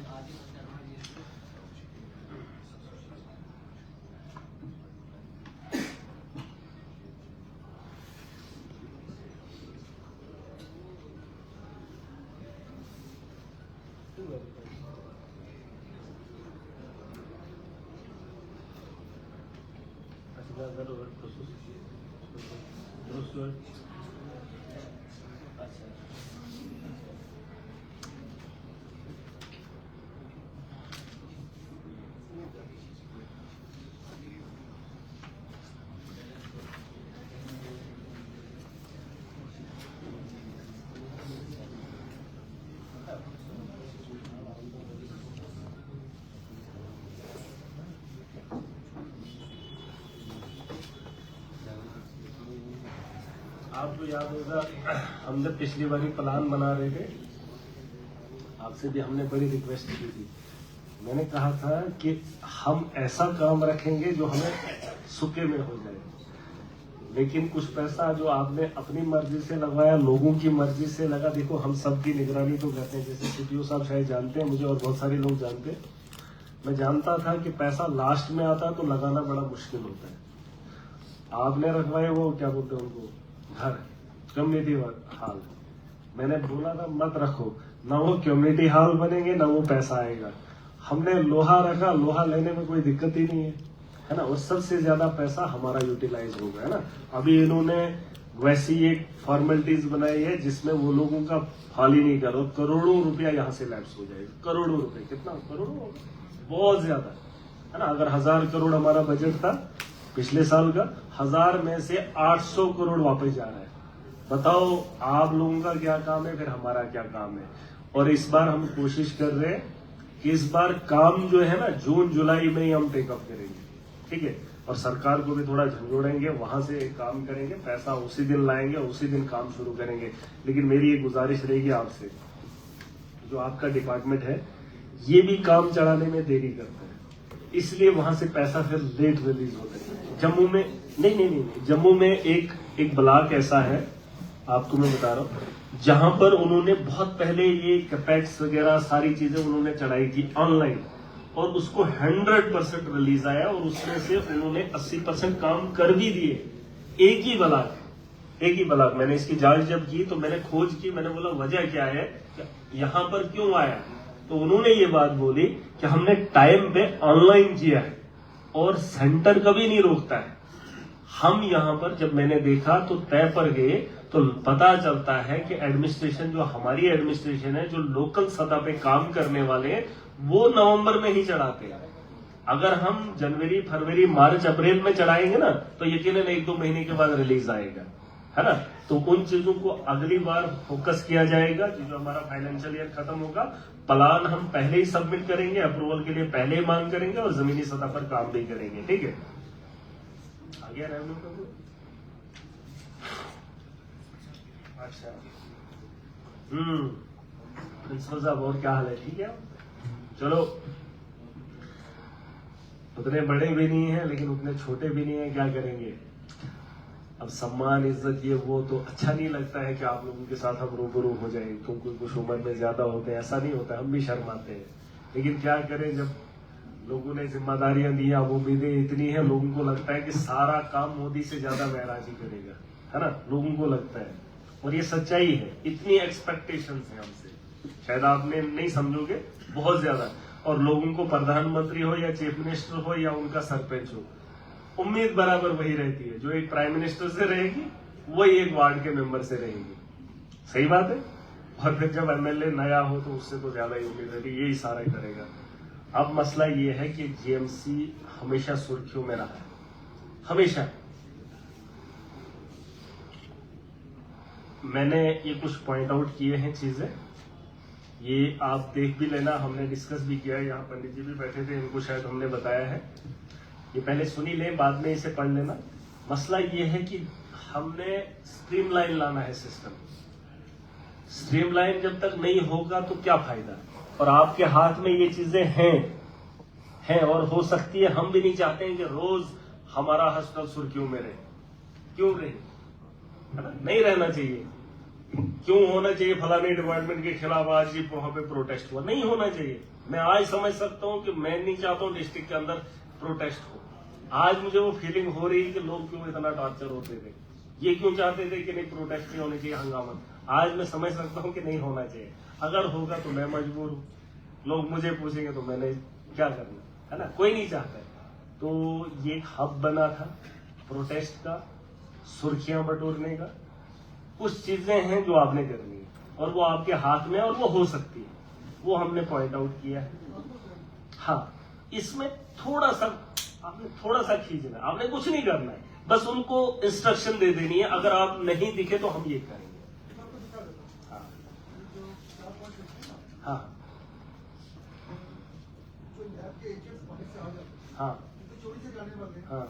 आपको याद होगा हम जब पिछली बारी प्लान बना रहे थे, आप आपसे भी हमने बड़ी रिक्वेस्ट की थी। मैंने कहा था कि हम ऐसा काम रखेंगे जो हमें सुके में हो जाए, लेकिन कुछ पैसा जो आपने अपनी मर्जी से लगवाया, लोगों की मर्जी से लगा। देखो हम सबकी निगरानी तो करते हैं, जैसे सीटीओ साहब शायद जानते हैं मुझे और बहुत सारे लोग जानते हैं। मैं जानता था कि पैसा लास्ट में आता तो लगाना बड़ा मुश्किल होता है। आपने रखवाए वो क्या बोलते हैं उनको, घर, कम्युनिटी हॉल। मैंने बोला था मत रखो, ना वो कम्युनिटी हॉल बनेंगे ना वो पैसा आएगा। हमने लोहा रखा, लोहा लेने में कोई दिक्कत ही नहीं है ना, और सबसे ज्यादा पैसा हमारा यूटिलाइज होगा, है ना। अभी इन्होंने वैसी एक फॉर्मेलिटीज बनाई है जिसमें वो लोगों का हाल ही नहीं करो, करोड़ों रुपया यहाँ से लैप्स हो जाएगा। करोड़ों रुपए, कितना करोड़ों, बहुत ज्यादा, है ना। अगर 1000 करोड़ हमारा बजट था पिछले साल का, 1000 में से 800 करोड़ वापस जा रहा है। बताओ आप लोगों का क्या काम है, फिर हमारा क्या काम है। और इस बार हम कोशिश कर रहे हैं कि इस बार काम जो है ना जून जुलाई में ही हम टेकअप करेंगे, ठीक है। और सरकार को भी थोड़ा झंझोड़ेंगे, वहां से काम करेंगे, पैसा उसी दिन लाएंगे, उसी दिन काम शुरू करेंगे। लेकिन मेरी एक गुजारिश रहेगी आपसे, जो आपका डिपार्टमेंट है ये भी काम चलाने में देरी करता है, इसलिए वहां से पैसा फिर लेट रिलीज होता है। जम्मू में नहीं, जम्मू में एक ब्लॉक ऐसा है, आपको मैं बता रहा हूँ, जहां पर उन्होंने बहुत पहले ये कैपेक्स वगैरह सारी चीजें उन्होंने चढ़ाई थी ऑनलाइन, और उसको 100% रिलीज आया, और उसमें से उन्होंने 80% काम कर भी दिए। एक ही ब्लॉक मैंने इसकी जांच जब की तो मैंने खोज की, मैंने बोला वजह क्या है, यहां पर क्यों आया। तो उन्होंने ये बात बोली कि हमने टाइम पे ऑनलाइन किया है और सेंटर कभी नहीं रोकता है। हम यहां पर जब मैंने देखा तो तय पर गए तो पता चलता है कि एडमिनिस्ट्रेशन, जो हमारी एडमिनिस्ट्रेशन है, जो लोकल सतह पे काम करने वाले हैं, वो नवंबर में ही चढ़ाते हैं। अगर हम जनवरी फरवरी मार्च अप्रैल में चढ़ाएंगे ना तो यकीनन 1-2 महीने के बाद रिलीज आएगा, है ना। तो उन चीजों को अगली बार फोकस किया जाएगा कि जो हमारा फाइनेंशियल ईयर खत्म होगा, प्लान हम पहले ही सबमिट करेंगे, अप्रूवल के लिए पहले ही मांग करेंगे और जमीनी सतह पर काम भी करेंगे, ठीक है। आ गया रेवेन्यू का? अच्छा, प्रिंसिपल साहब और क्या हाल है, ठीक है। चलो, उतने बड़े भी नहीं है लेकिन उतने छोटे भी नहीं है, क्या करेंगे। अब सम्मान इज्जत ये वो तो अच्छा नहीं लगता है कि आप लोगों के साथ हम रूबरू हो जाए, क्योंकि कुछ उम्र में ज्यादा होते हैं, ऐसा नहीं होता, हम भी शर्माते हैं। लेकिन क्या करें, जब लोगों ने जिम्मेदारियां दी, अब उम्मीदें इतनी है, लोगों को लगता है कि सारा काम मोदी से ज्यादा महराज ही करेगा, है ना, लोगों को लगता है। और ये सच्चाई है, इतनी एक्सपेक्टेशंस है हमसे, शायद आपने नहीं समझोगे, बहुत ज्यादा। और लोगों को प्रधानमंत्री हो या चीफ मिनिस्टर हो या उनका सरपंच हो, उम्मीद बराबर वही रहती है, जो एक प्राइम मिनिस्टर से रहेगी वही एक वार्ड के मेंबर से रहेगी। सही बात है। और फिर जब एमएलए नया हो तो उससे तो ज्यादा ही उम्मीद रहती है, यही सारा ही करेगा। अब मसला ये है कि जीएमसी हमेशा सुर्खियों में रहा है, हमेशा। मैंने ये कुछ पॉइंट आउट किए हैं चीजें, ये आप देख भी लेना, हमने डिस्कस भी किया है, यहाँ पंडित जी भी बैठे थे, इनको शायद हमने बताया है, ये पहले सुनी लें, बाद में इसे पढ़ लेना। मसला ये है कि हमने स्ट्रीमलाइन लाना है सिस्टम। स्ट्रीमलाइन जब तक नहीं होगा तो क्या फायदा। और आपके हाथ में ये चीजें हैं और हो सकती है, हम भी नहीं चाहते हैं कि रोज हमारा हॉस्पिटल सुर्खियों में रहे। क्यों रहे, है ना, नहीं रहना चाहिए। क्यों होना चाहिए फलाने डिपार्टमेंट के खिलाफ आज ही वहां पे प्रोटेस्ट हुआ, नहीं होना चाहिए। मैं आज समझ सकता हूं कि मैं नहीं चाहता हूं डिस्ट्रिक्ट के अंदर प्रोटेस्ट हो। आज मुझे वो फीलिंग हो रही है कि लोग क्यों इतना टॉर्चर होते थे, ये क्यों चाहते थे कि नहीं प्रोटेस्ट नहीं होने चाहिए, हंगामा। आज मैं समझ सकता हूं कि नहीं होना चाहिए। अगर होगा तो मैं मजबूर हूं, लोग मुझे पूछेंगे तो मैंने क्या करना, है ना, कोई नहीं चाहता है। तो ये हब बना था प्रोटेस्ट का, सुर्खियां बटोरने का। कुछ चीजें हैं जो आपने करनी है और वो आपके हाथ में है और वो हो सकती है, वो हमने पॉइंट आउट किया है। हाँ, इसमें थोड़ा सा खींचना, आपने कुछ नहीं करना है, बस उनको इंस्ट्रक्शन दे देनी है। अगर आप नहीं दिखे तो हम ये करेंगे। हाँ हाँ हाँ हाँ,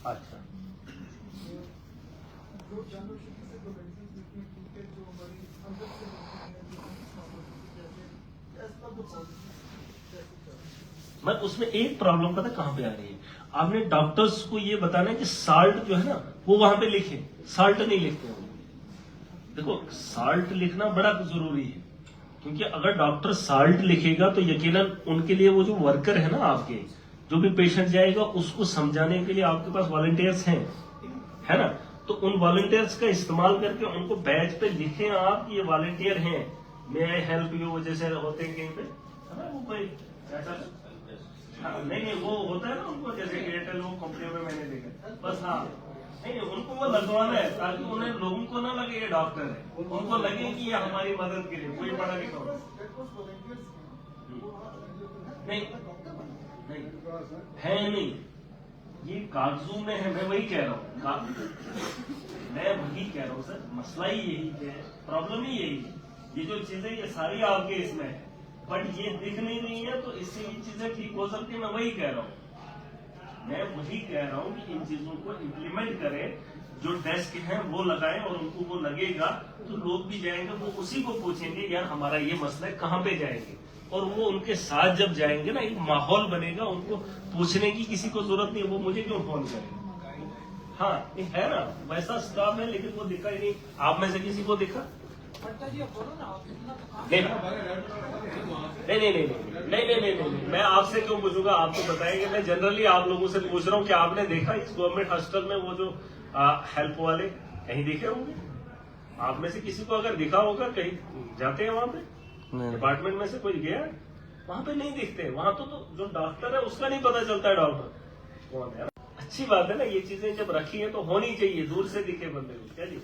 अच्छा, मैं उसमें एक प्रॉब्लम पता कहां पे आ रही है, आपने डॉक्टर्स को ये बताना है कि साल्ट जो है ना वो वहां पे लिखे, साल्ट नहीं लिखते हैं। देखो साल्ट लिखना बड़ा जरूरी है, क्योंकि अगर डॉक्टर साल्ट लिखेगा तो यकीनन उनके लिए वो जो वर्कर है ना आपके, जो भी पेशेंट जाएगा उसको समझाने के लिए आपके पास वॉलंटियर्स हैं, है ना, तो उन वॉलंटियर्स का इस्तेमाल करके उनको बैच पे लिखे आप ये वॉलंटियर हैं, मे आई हेल्प यू, जैसे होते हैं कहीं पे, है ना, वो कोई ऐसा नहीं वो होता है ना उनको, जैसे एयरटेल वो कंपनियों में मैंने देखा, बस हाँ नहीं उनको वो लगवाना है ताकि उन्हें लोगों को ना लगे ये डॉक्टर है, उनको लगे कि ये हमारी मदद के लिए कोई पढ़ा लिखा हो। नहीं नहीं है नहीं, ये कागजों में है, मैं वही कह रहा हूँ, मैं वही कह रहा हूँ सर, मसला ही यही है, प्रॉब्लम ही यही है, ये जो चीजें ये सारी आपके इसमें है, बट ये दिख नहीं रही है, तो इससे ये चीजें ठीक हो सकती है। मैं वही कह रहा हूँ, मैं वही कह रहा हूँ कि इन चीजों को इम्प्लीमेंट करें, जो डेस्क हैं वो लगाएं और उनको वो लगेगा तो लोग भी जाएंगे, वो उसी को पूछेंगे यार हमारा ये मसला है, कहाँ पे जाएंगे, और वो उनके साथ जब जाएंगे ना एक माहौल बनेगा, उनको पूछने की किसी को जरूरत नहीं, वो मुझे क्यों फोन करें। हाँ ये है ना, वैसा स्टाफ है, लेकिन वो दिखा ही नहीं, आप में से किसी को दिखा? नहीं नहीं, मैं आपसे क्यों पूछूंगा, आप तो बताएंगे, मैं जनरली आप लोगों से पूछ रहा हूँ कि आपने देखा इस गवर्नमेंट हॉस्टल में वो जो हेल्प वाले कहीं दिखे होंगे? आप में से किसी को अगर दिखा होगा, कहीं जाते हैं वहां पे डिपार्टमेंट में से कोई गया वहां पे? नहीं दिखते, वहां तो जो डॉक्टर है उसका नहीं पता चलता है डॉक्टर कौन है। अच्छी बात है ना, ये चीजें जब रखी है तो होनी चाहिए, दूर से दिखे बंदे को, क्या जी?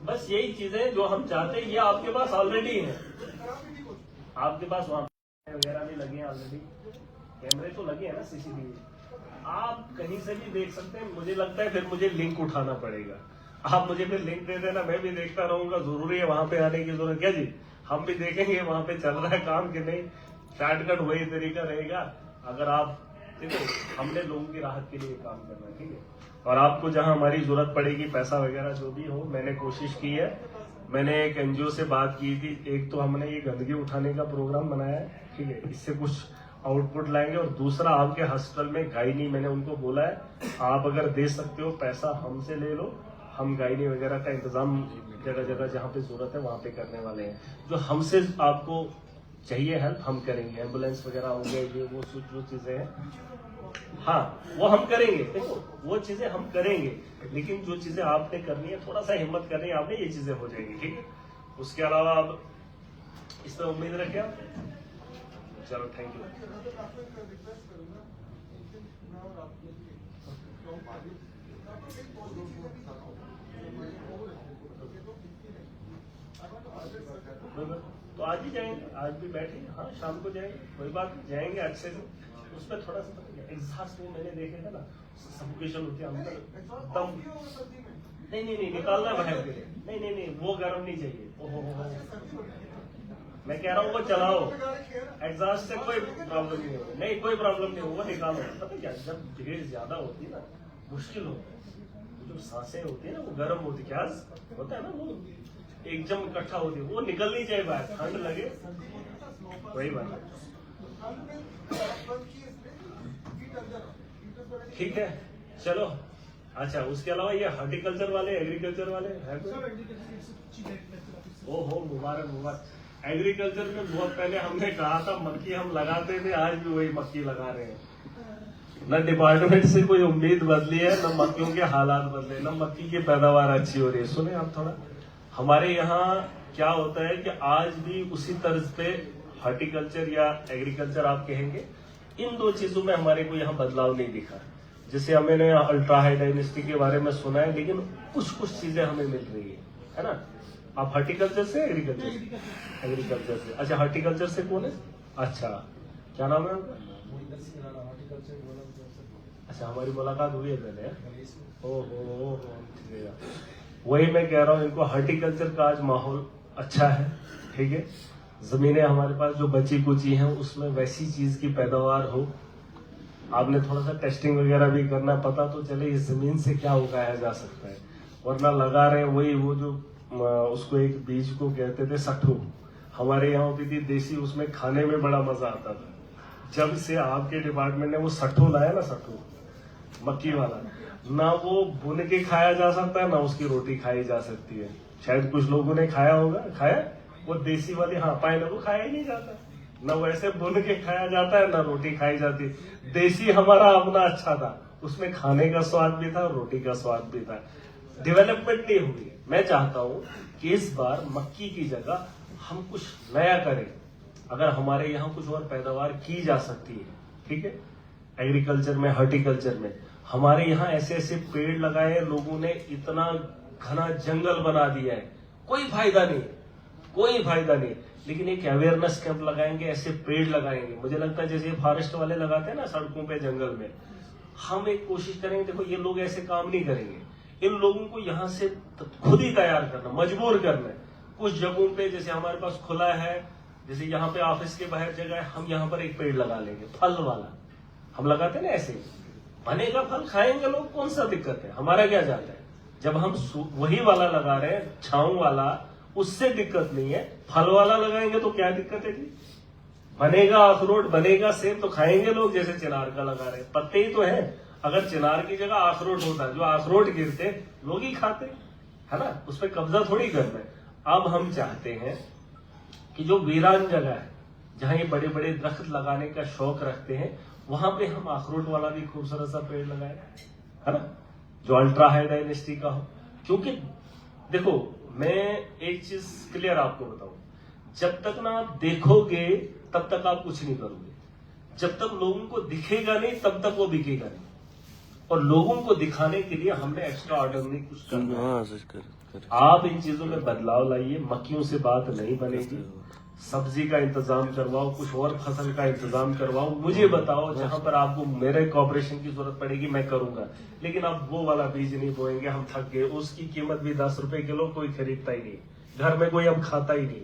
बस यही चीजें जो हम चाहते हैं ये आपके पास ऑलरेडी है, आपके पास वहां वगैरह भी लगे हैं ऑलरेडी, कैमरे तो लगे हैं ना, सीसीटीवी, आप कहीं से भी देख सकते हैं। मुझे लगता है फिर मुझे लिंक उठाना पड़ेगा, आप मुझे फिर लिंक दे देना, मैं भी देखता रहूंगा, जरूरी है वहां पे आने की जरूरत, क्या जी? हम भी देखेंगे वहां पे चल रहा है काम कि नहीं, शॉर्टकट वही तरीका रहेगा। अगर आप देखो, हमने लोगों की राहत के लिए काम करना है, ठीक है, और आपको जहां हमारी जरूरत पड़ेगी, पैसा वगैरह जो भी हो, मैंने कोशिश की है। मैंने एक एनजीओ से बात की थी, एक तो हमने ये गंदगी उठाने का प्रोग्राम बनाया है, ठीक है, इससे कुछ आउटपुट लाएंगे, और दूसरा आपके हॉस्पिटल में गायनी, मैंने उनको बोला है आप अगर दे सकते हो पैसा हमसे ले लो, हम गायनी वगैरह का इंतजाम जगह जगह जहाँ पे जरूरत है वहां पे करने वाले हैं। जो हमसे आपको चाहिए हेल्प हम करेंगे, एम्बुलेंस वगैरह हो गए, ये वो जो चीजें हैं, हाँ वो हम करेंगे, देखो वो चीजें हम करेंगे, लेकिन जो चीजें आपने करनी है, थोड़ा सा हिम्मत करनी है आपने, ये चीजें हो जाएंगी, ठीक है। उसके अलावा आप इस पर उम्मीद रखें आप, चलो थैंक यू। तो आज ही जाएंगे, आज भी बैठे, हाँ शाम को जाएंगे, कोई बात नहीं, जाएंगे अच्छे से। उसमें थोड़ा सा एग्जॉस्ट में मैंने देखे थे ना, सफोकेशन होती है अंदर, दम नहीं निकालना बाहर के लिए, नहीं वो गर्म नहीं चाहिए, ओहो मैं कह रहा हूँ वो चलाओ, एग्जॉस्ट से कोई प्रॉब्लम नहीं हो, नहीं कोई प्रॉब्लम नहीं हो, वो निकालो। पता क्या, जब भीड़ ज्यादा होती है ना मुश्किल होता है, जो सांसें होती है ना वो गर्म होती, क्या होता है ना, वो एकदम इकट्ठा होती है, वो निकलनी चाहिए बाहर, ठंड लगे, वही बात है, ठीक है चलो। अच्छा उसके अलावा ये हॉर्टिकल्चर वाले, एग्रीकल्चर वाले है कोई? ओहो मुबारक। एग्रीकल्चर में बहुत पहले हमने कहा था मक्की हम लगाते थे, आज भी वही मक्की लगा रहे हैं, न डिपार्टमेंट से कोई उम्मीद बदली है, न मक्कियों के हालात बदले, न मक्की की पैदावार अच्छी हो रही है। सुने आप थोड़ा, हमारे यहाँ क्या होता है कि आज भी उसी तर्ज पे हॉर्टिकल्चर या एग्रीकल्चर आप कहेंगे, इन दो चीजों में हमारे को यहाँ बदलाव नहीं दिखा। जैसे हमने अल्ट्रा हाई डायनेस्टी के बारे में सुना है, लेकिन कुछ चीजें हमें मिल रही है ना। आप हॉर्टिकल्चर से एग्रीकल्चर से? अच्छा हॉर्टिकल्चर से कौन है? अच्छा क्या नाम है उनका? अच्छा, हमारी मुलाकात हुई है पहले। ओहो, ठीक है। वही मैं कह रहा हूँ, इनको हॉर्टिकल्चर का आज माहौल अच्छा है, ठीक है। जमीनें हमारे पास जो बची कुची हैं उसमें वैसी चीज की पैदावार हो। आपने थोड़ा सा टेस्टिंग वगैरह भी करना, पता तो चले इस जमीन से क्या उगाया जा सकता है, वरना लगा रहे वही वो जो उसको एक बीज को कहते थे सट्ठू, हमारे यहाँ होती थी देसी, उसमें खाने में बड़ा मजा आता था। जब से आपके डिपार्टमेंट ने वो सट्ठू लाया ना, सट्ठू मक्की वाला, ना वो भुन के खाया जा सकता है ना उसकी रोटी खाई जा सकती है। शायद कुछ लोगों ने खाया होगा, खाया वो देसी वाली, हाँ पाइनएप्पल खाया ही नहीं जाता, ना वैसे भुन के खाया जाता है ना रोटी खाई जाती। देसी हमारा अपना अच्छा था, उसमें खाने का स्वाद भी था और रोटी का स्वाद भी था। डेवलपमेंट नहीं हुई। मैं चाहता हूँ कि इस बार मक्की की जगह हम कुछ नया करें। अगर हमारे यहाँ कुछ और पैदावार की जा सकती है, ठीक है, एग्रीकल्चर में, हॉर्टिकल्चर में, हमारे यहाँ ऐसे ऐसे पेड़ लगाए हैं लोगों ने, इतना घना जंगल बना दिया है, कोई फायदा नहीं, कोई फायदा नहीं। लेकिन एक अवेयरनेस कैंप लगाएंगे, ऐसे पेड़ लगाएंगे, मुझे लगता है जैसे फॉरेस्ट वाले लगाते हैं ना सड़कों पे, जंगल में, हम एक कोशिश करेंगे। देखो ये लोग ऐसे काम नहीं करेंगे, इन लोगों को यहाँ से खुद ही तैयार करना, मजबूर करना है। कुछ जगहों पे जैसे हमारे पास खुला है, जैसे यहाँ पे ऑफिस के बाहर जगह है, हम यहाँ पर एक पेड़ लगा लेंगे, फल वाला हम लगाते हैं ना, ऐसे बनेगा, फल खाएंगे लोग, कौन सा दिक्कत है, हमारा क्या जाता है। जब हम वही वाला लगा रहे हैं, छांव वाला, उससे दिक्कत नहीं है, फल वाला लगाएंगे तो क्या दिक्कत है जी। बनेगा अखरोट, बनेगा सेब, तो खाएंगे लोग, जैसे चिनार का लगा रहे हैं, पत्ते ही तो है। अगर चिनार की जगह अखरोट होता, जो अखरोट गिरते लोग ही खाते, है ना, उस पर कब्जा थोड़ी करना है। अब हम चाहते हैं कि जो वीरान जगह है, जहां ये बड़े बड़े दरख्त लगाने का शौक रखते हैं, वहां पे हम अखरोट वाला भी खूबसूरत सा पेड़ लगाए, है ना, जो अल्ट्रा हाई डायनेस्टी का हो। क्योंकि देखो, मैं एक चीज क्लियर आपको बताऊं, जब तक ना आप देखोगे तब तक आप कुछ नहीं करोगे, जब तक लोगों को दिखेगा नहीं तब तक वो बिकेगा नहीं। और लोगों को दिखाने के लिए हमने एक्स्ट्रा ऑर्डिनरी कुछ करना है। आप इन चीजों में बदलाव लाइए, मक्खियों से बात नहीं बनेगी, सब्जी का इंतजाम करवाओ, कुछ और फसल का इंतजाम करवाओ, मुझे बताओ, जहां पर आपको मेरे कॉपरेशन की जरूरत पड़ेगी मैं करूंगा। लेकिन अब वो वाला बीज नहीं बोएंगे, हम थक गए, उसकी कीमत भी 10 रुपए किलो, कोई खरीदता ही नहीं, घर में कोई अब खाता ही नहीं।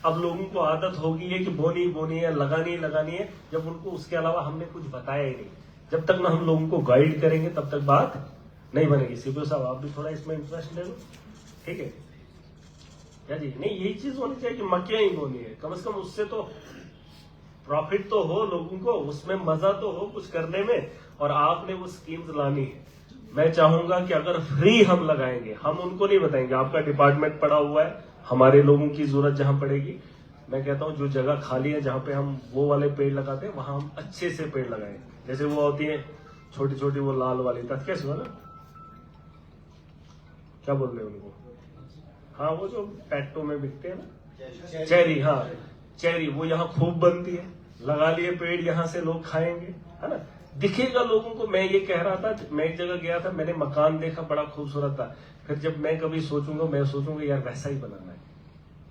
अब लोगों को आदत होगी है कि बोनी है, लगानी है, जब उनको उसके अलावा हमने कुछ बताया ही नहीं। जब तक ना हम लोगों को गाइड करेंगे तब तक बात नहीं बनेगी। सीपीओ साहब, आप भी थोड़ा इसमें इंटरेस्ट ले लो, ठीक है क्या जी। नहीं, यही चीज होनी चाहिए कि मक्कियां ही बोनी है, कम से कम उससे तो प्रॉफिट तो हो लोगों को, उसमें मजा तो हो कुछ करने में। और आपने वो स्कीम्स लानी है। मैं चाहूंगा कि अगर फ्री हम लगाएंगे, हम उनको नहीं बताएंगे, आपका डिपार्टमेंट पड़ा हुआ है, हमारे लोगों की जरूरत जहां पड़ेगी, मैं कहता हूं जो जगह खाली है जहां पे हम वो वाले पेड़ लगाते हैं, वहां हम अच्छे से पेड़ लगाएं। जैसे वो होती है छोटी छोटी, वो लाल वाली कैसे वाला, क्या बोल रहे हैं उनको, हाँ वो जो पैटो में बिकते हैं ना, चेरी, हाँ चेरी, वो यहाँ खूब बनती है, लगा लिए पेड़, यहाँ से लोग खाएंगे, है ना, दिखेगा लोगों को। मैं ये कह रहा था, मैं एक जगह गया था, मैंने मकान देखा, बड़ा खूबसूरत था, फिर जब मैं कभी सोचूंगा, मैं सोचूंगा यार वैसा ही बनाना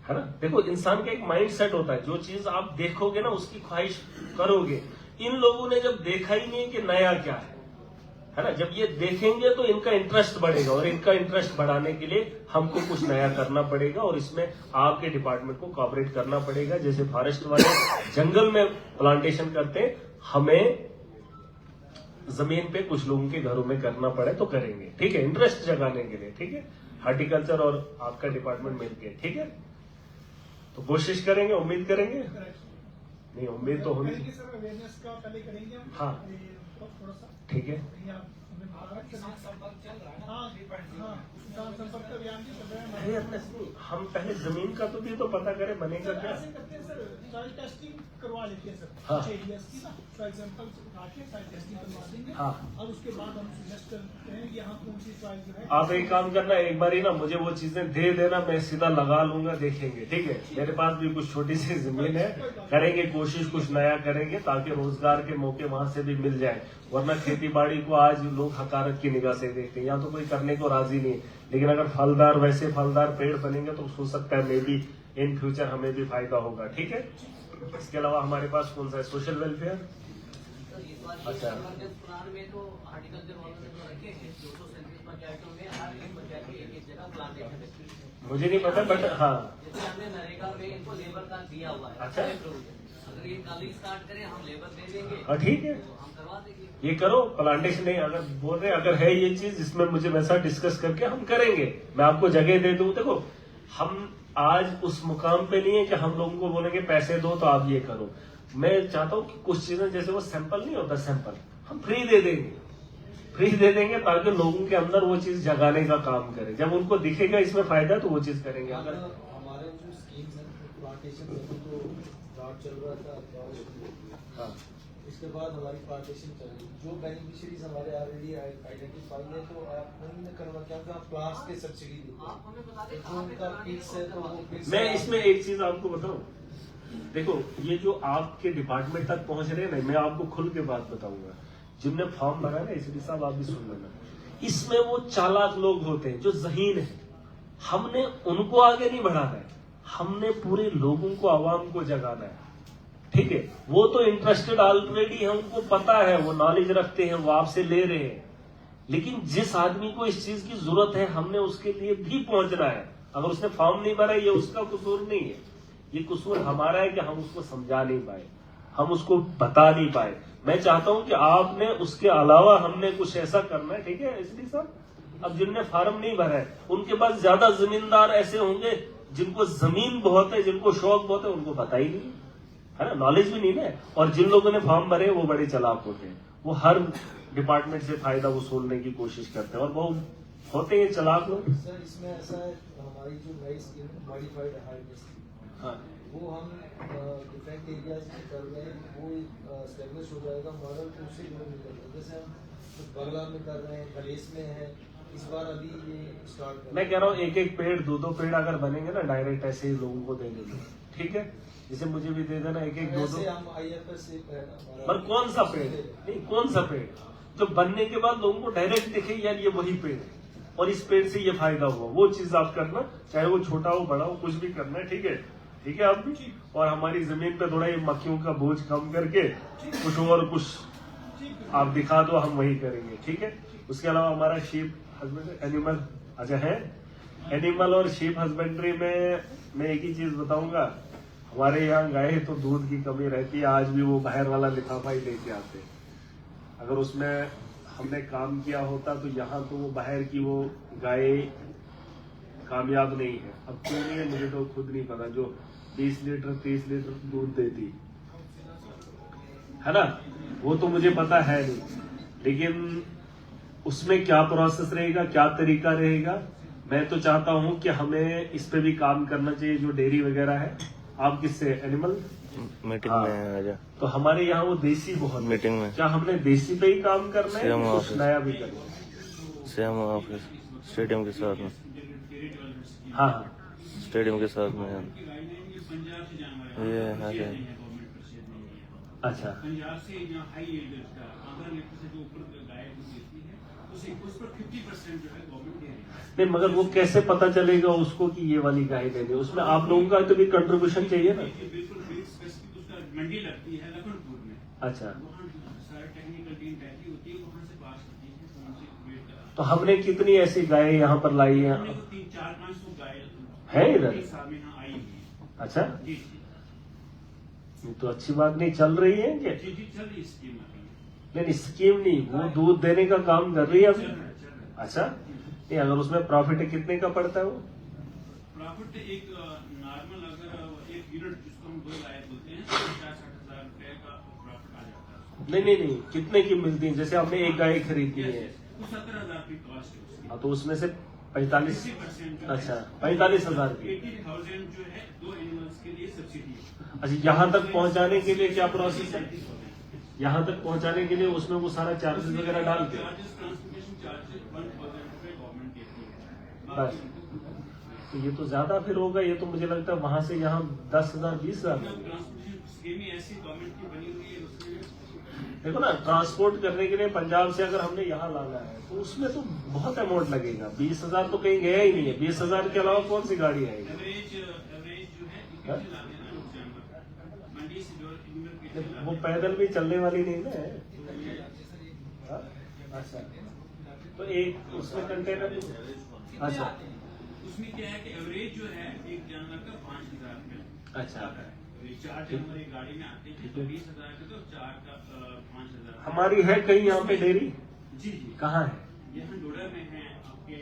है ना। देखो, इंसान का एक माइंड सेट होता है, जो चीज आप देखोगे ना उसकी ख्वाहिश करोगे। इन लोगों ने जब देखा ही नहीं कि नया क्या है ना, जब ये देखेंगे तो इनका इंटरेस्ट बढ़ेगा, और इनका इंटरेस्ट बढ़ाने के लिए हमको कुछ नया करना पड़ेगा, और इसमें आपके डिपार्टमेंट को कोऑपरेट करना पड़ेगा। जैसे फॉरेस्ट वाले जंगल में प्लांटेशन करते हैं, हमें जमीन पे कुछ लोगों के घरों में करना पड़े तो करेंगे, ठीक है, इंटरेस्ट जगाने के लिए, ठीक है, हॉर्टिकल्चर और आपका डिपार्टमेंट मिलकर, ठीक है, तो कोशिश करेंगे, उम्मीद करेंगे, नहीं उम्मीद तो होनी, अवेयरनेस का पहले करेंगे हम, हाँ थोड़ा सा, ठीक है, संपर्क अभियान भी चल रहा है। अवेयरनेस नहीं, हम पहले जमीन का तो भी तो पता करें बनेगा क्या। ऐसे करते हैं सर, सॉइल टेस्टिंग करवा लेते हैं सर, हाँ। एरियाज की ना, सॉइल सैंपल उठा के सॉइल टेस्टिंग करवा देंगे, हाँ। और उसके बाद हम सजेस्ट करते हैं कि यहाँ कौन सी सॉइल जो है। आप एक काम करना, एक बार ही ना मुझे वो चीजें दे देना, मैं सीधा लगा लूंगा, देखेंगे, ठीक है। मेरे पास भी कुछ छोटी सी जमीन है, करेंगे कोशिश, कुछ नया करेंगे ताकि रोजगार के मौके वहां से भी मिल जाए। वरना खेती बाड़ी को आज लोग हकारत की निगाह से देखते हैं, यहाँ तो कोई करने को राजी नहीं है। लेकिन अगर फलदार, वैसे फलदार पेड़ बनेंगे तो हो सकता है मे बी इन फ्यूचर हमें भी फायदा होगा, ठीक है। इसके अलावा हमारे पास कौन सा है? Social welfare. सर, इस बार अच्छा। इमरजेंसी प्लान में तो हार्टिकल्चर वालों ने जो रखे हैं 237 पंचायतों में हर एक पंचायत की एक जगह प्लांटेशन है। मुझे नहीं पता, बट हाँ जैसे हमने नरेगा में इनको लेबर का दिया हुआ है। अच्छा। अगर ये कल ही स्टार्ट करें, हम लेबर दे देंगे हाँ, ठीक है, तो हम करवा देंगे। ये करो प्लांटेशन। नहीं, अगर बोल रहे अगर है ये चीज जिसमें मुझे वैसा डिस्कस करके हम करेंगे, मैं आपको जगह दे दूं। देखो, हम आज उस मुकाम पे नहीं है कि हम लोगों को बोलेंगे पैसे दो तो आप ये करो। मैं चाहता हूँ कि कुछ चीजें जैसे वो सैंपल नहीं होता, सैंपल हम फ्री दे देंगे ताकि लोगों के अंदर वो चीज जगाने का काम करे। जब उनको दिखेगा इसमें फायदा तो वो चीज करेंगे। अगर हमारे जो स्कीम्स हैं प्लांटेशन तो ड्राफ्ट चल रहा था, हाँ, इसके बाद हमारी प्लांटेशन चल रही, जो बेनिफिशियरीज हमारे ऑलरेडी आइडेंटिफाई है तो आप उन्होंने करवा क्या आप प्लांट्स पे सब्सिडी देते आप हमें बता दें हैं, जो कहाँ पे उनका करवानी है, फिक्स है तो वो फिक्स मैं इसमें एक चीज आपको बताऊं। देखो, ये जो आपके डिपार्टमेंट तक पहुंच रहे हैं ना, मैं आपको खुल के बात बताऊंगा। जिनने फॉर्म भरा ना, एसडी साहब आप भी सुन लेना, इसमें वो चालाक लोग होते हैं जो ज़हीन है। हमने उनको आगे नहीं बढ़ाना है, हमने पूरे लोगों को, आवाम को जगाना है। ठीक है, वो तो इंटरेस्टेड ऑलरेडी है, उनको पता है, वो नॉलेज रखते हैं, वो आपसे ले रहे हैं। लेकिन जिस आदमी को इस चीज की जरूरत है, हमने उसके लिए भी पहुंचना है। अगर उसने फॉर्म नहीं भरा, ये उसका कसूर नहीं है, ये कसूर हमारा है कि हम उसको समझा नहीं पाए, हम उसको बता नहीं पाए। मैं चाहता हूं कि आपने उसके अलावा हमने कुछ ऐसा करना है। ठीक है एसडी साहब, अब जिनने फार्म नहीं भरा है उनके पास ज्यादा जमींदार ऐसे होंगे जिनको जमीन बहुत है, जिनको शौक बहुत है, उनको पता ही नहीं है ना, नॉलेज भी नहीं है। और जिन लोगों ने फॉर्म भरे वो बड़े चालाक होते हैं, वो हर डिपार्टमेंट से फायदा वसूलने की कोशिश करते हैं, और वो होते हैं चालाक लोग। सर इसमें ऐसा है, हमारी जो नई स्कीम मॉडिफाइड हार्वेस्ट, हाँ, वो हम डिफरेंट एरियाज में कर रहे हैं, वो एस्टेब्लिश हो जाएगा मॉडल, तो उससे लोग निकल रहे हैं। जैसे हम बंगला में कर रहे हैं, कलेस में है, इस बार अभी ये स्टार्ट कर मैं कह रहा हूँ एक एक पेड़, दो दो पेड़ अगर बनेंगे ना, डायरेक्ट ऐसे ही लोगों को दे देंगे। ठीक है, जैसे मुझे भी दे देना एक एक दो दो। हम IFS से पर कौन सा पेड़ नहीं, कौन सा पेड़ जो बनने के बाद लोगों को डायरेक्ट दिखे यार ये वही पेड़ है और इस पेड़ से ये फायदा हुआ, वो चीज आप करना, चाहे वो छोटा हो बड़ा हो, कुछ भी करना है। ठीक है, ठीक है आप भी। और हमारी जमीन पे थोड़ा ये मक्खियों का बोझ कम करके कुछ और कुछ आप दिखा दो, हम वही करेंगे। ठीक है, उसके अलावा हमारा शीप हस्बेंड्री, एनिमल, अच्छा है, एनिमल और शीप हस्बेंड्री में मैं एक ही चीज बताऊंगा, हमारे यहाँ गाय तो दूध की कमी रहती है, आज भी वो बाहर वाला लिफाफा ही लेके आते हैं। अगर उसमें हमने काम किया होता तो यहाँ तो वो बाहर की वो गाय कामयाब नहीं है। अब क्यों नहीं है मुझे तो खुद नहीं पता, जो 20 लीटर 30 लीटर दूध देती है ना, वो तो मुझे पता है नहीं, लेकिन उसमें क्या प्रोसेस रहेगा, क्या तरीका रहेगा, मैं तो चाहता हूं कि हमें इस पे भी काम करना चाहिए। जो डेयरी वगैरह है, आप किससे, एनिमल मीटिंग में आजा, तो हमारे यहाँ वो देसी बहुत है। मीटिंग में क्या हमने देसी पे ही काम करना है, सेम कुछ ऑफिस। नया भी करना है? श्याम ऑफिस स्टेडियम के साथ में, हाँ, स्टेडियम के साथ में ये आगे अच्छा, पंजाब से जो हाई यील्ड का आंध्र लेकर से जो ऊपर गाय देती है उस पर 50% जो है गवर्नमेंट दे रही है। नहीं मगर वो कैसे पता चलेगा उसको कि ये वाली गाय देनी है? उसमें आप लोगों का तो भी कंट्रीब्यूशन चाहिए ना। बिल्कुल स्पेसिफिक उसका मंडी लगती है लखनपुर में, अच्छा, वहाँ सारी टेक्निकल टीम बैठी होती है, वहाँ से पास होती है, तो उनसे वेट करा। तो हमने कितनी ऐसी गायें यहाँ पर लाई हैं? हमने को 300-400-500 गाय है इधर? एक साल में यहाँ आई हुई है। अच्छा, जी जी ये तो अच्छी बात नहीं चल रही है क्या? जी जी, चल रही स्कीम अभी, नहीं स्कीम नहीं, वो दूध देने का काम कर रही है चल अभी। रहा है, चल रहा है। अच्छा, नहीं अगर उसमें प्रॉफिट कितने का पड़ता है वो? प्रॉफिट एक नॉर्मल अगर एक यूनिट जिसको हम 2 गाय बोलते हैं 50-60 हजार रुपए का प्रॉफिट आ जाता है। नहीं कितने की मिलती है? जैसे हमने एक गाय खरीदी है, वो 17,000 की कॉस्ट है उसकी। हाँ, तो उसमें से 45, 50% अच्छा 45,000 की। 80,000 जो है 2 एनिमल्स के लिए सब्सिडी है। अच्छा, यहाँ तक पहुँचाने के लिए क्या प्रोसेस है? यहाँ तक पहुँचाने के लिए उसमें वो सारा चार्जेस वगैरह डाल के? चार्जेस, ट्रांसपोर्टेशन चार्जेस 1,000 रुपए गवर्नमेंट देती है। बस, तो ये तो ज्यादा फिर होगा। ये तो मुझे लगता है वहां से यहाँ 10,000 20,000। ट्रांसपोर्टेशन स्कीम ही ऐसी गवर्नमेंट की बनी हुई है, उसमें देखो ना, ट्रांसपोर्ट करने के लिए पंजाब से अगर हमने यहाँ लाना है तो उसमें तो बहुत अमाउंट लगेगा। 20,000 तो कहीं गया ही नहीं है। 20,000 के अलावा कौन सी गाड़ी आएगी? एवरेज जो है इकट्ठे लाते हैं ना लोग जानवर, मंडी इस यूनिट वो पैदल भी चलने वाली नहीं ना है। हाँ? अच्छा, तो एक उसमें कंटेनर, अच्छा उसमें क्या है कि एवरेज जो है एक जानवर का 5,000 रुपये। अच्छा, 4 जानवर एक गाड़ी में आते हैं तो 20,000 के, तो 4 का 5,000। हमारी है कहीं यहाँ पे डेयरी? जी जी, कहाँ है? यहाँ डोडा में है आपके।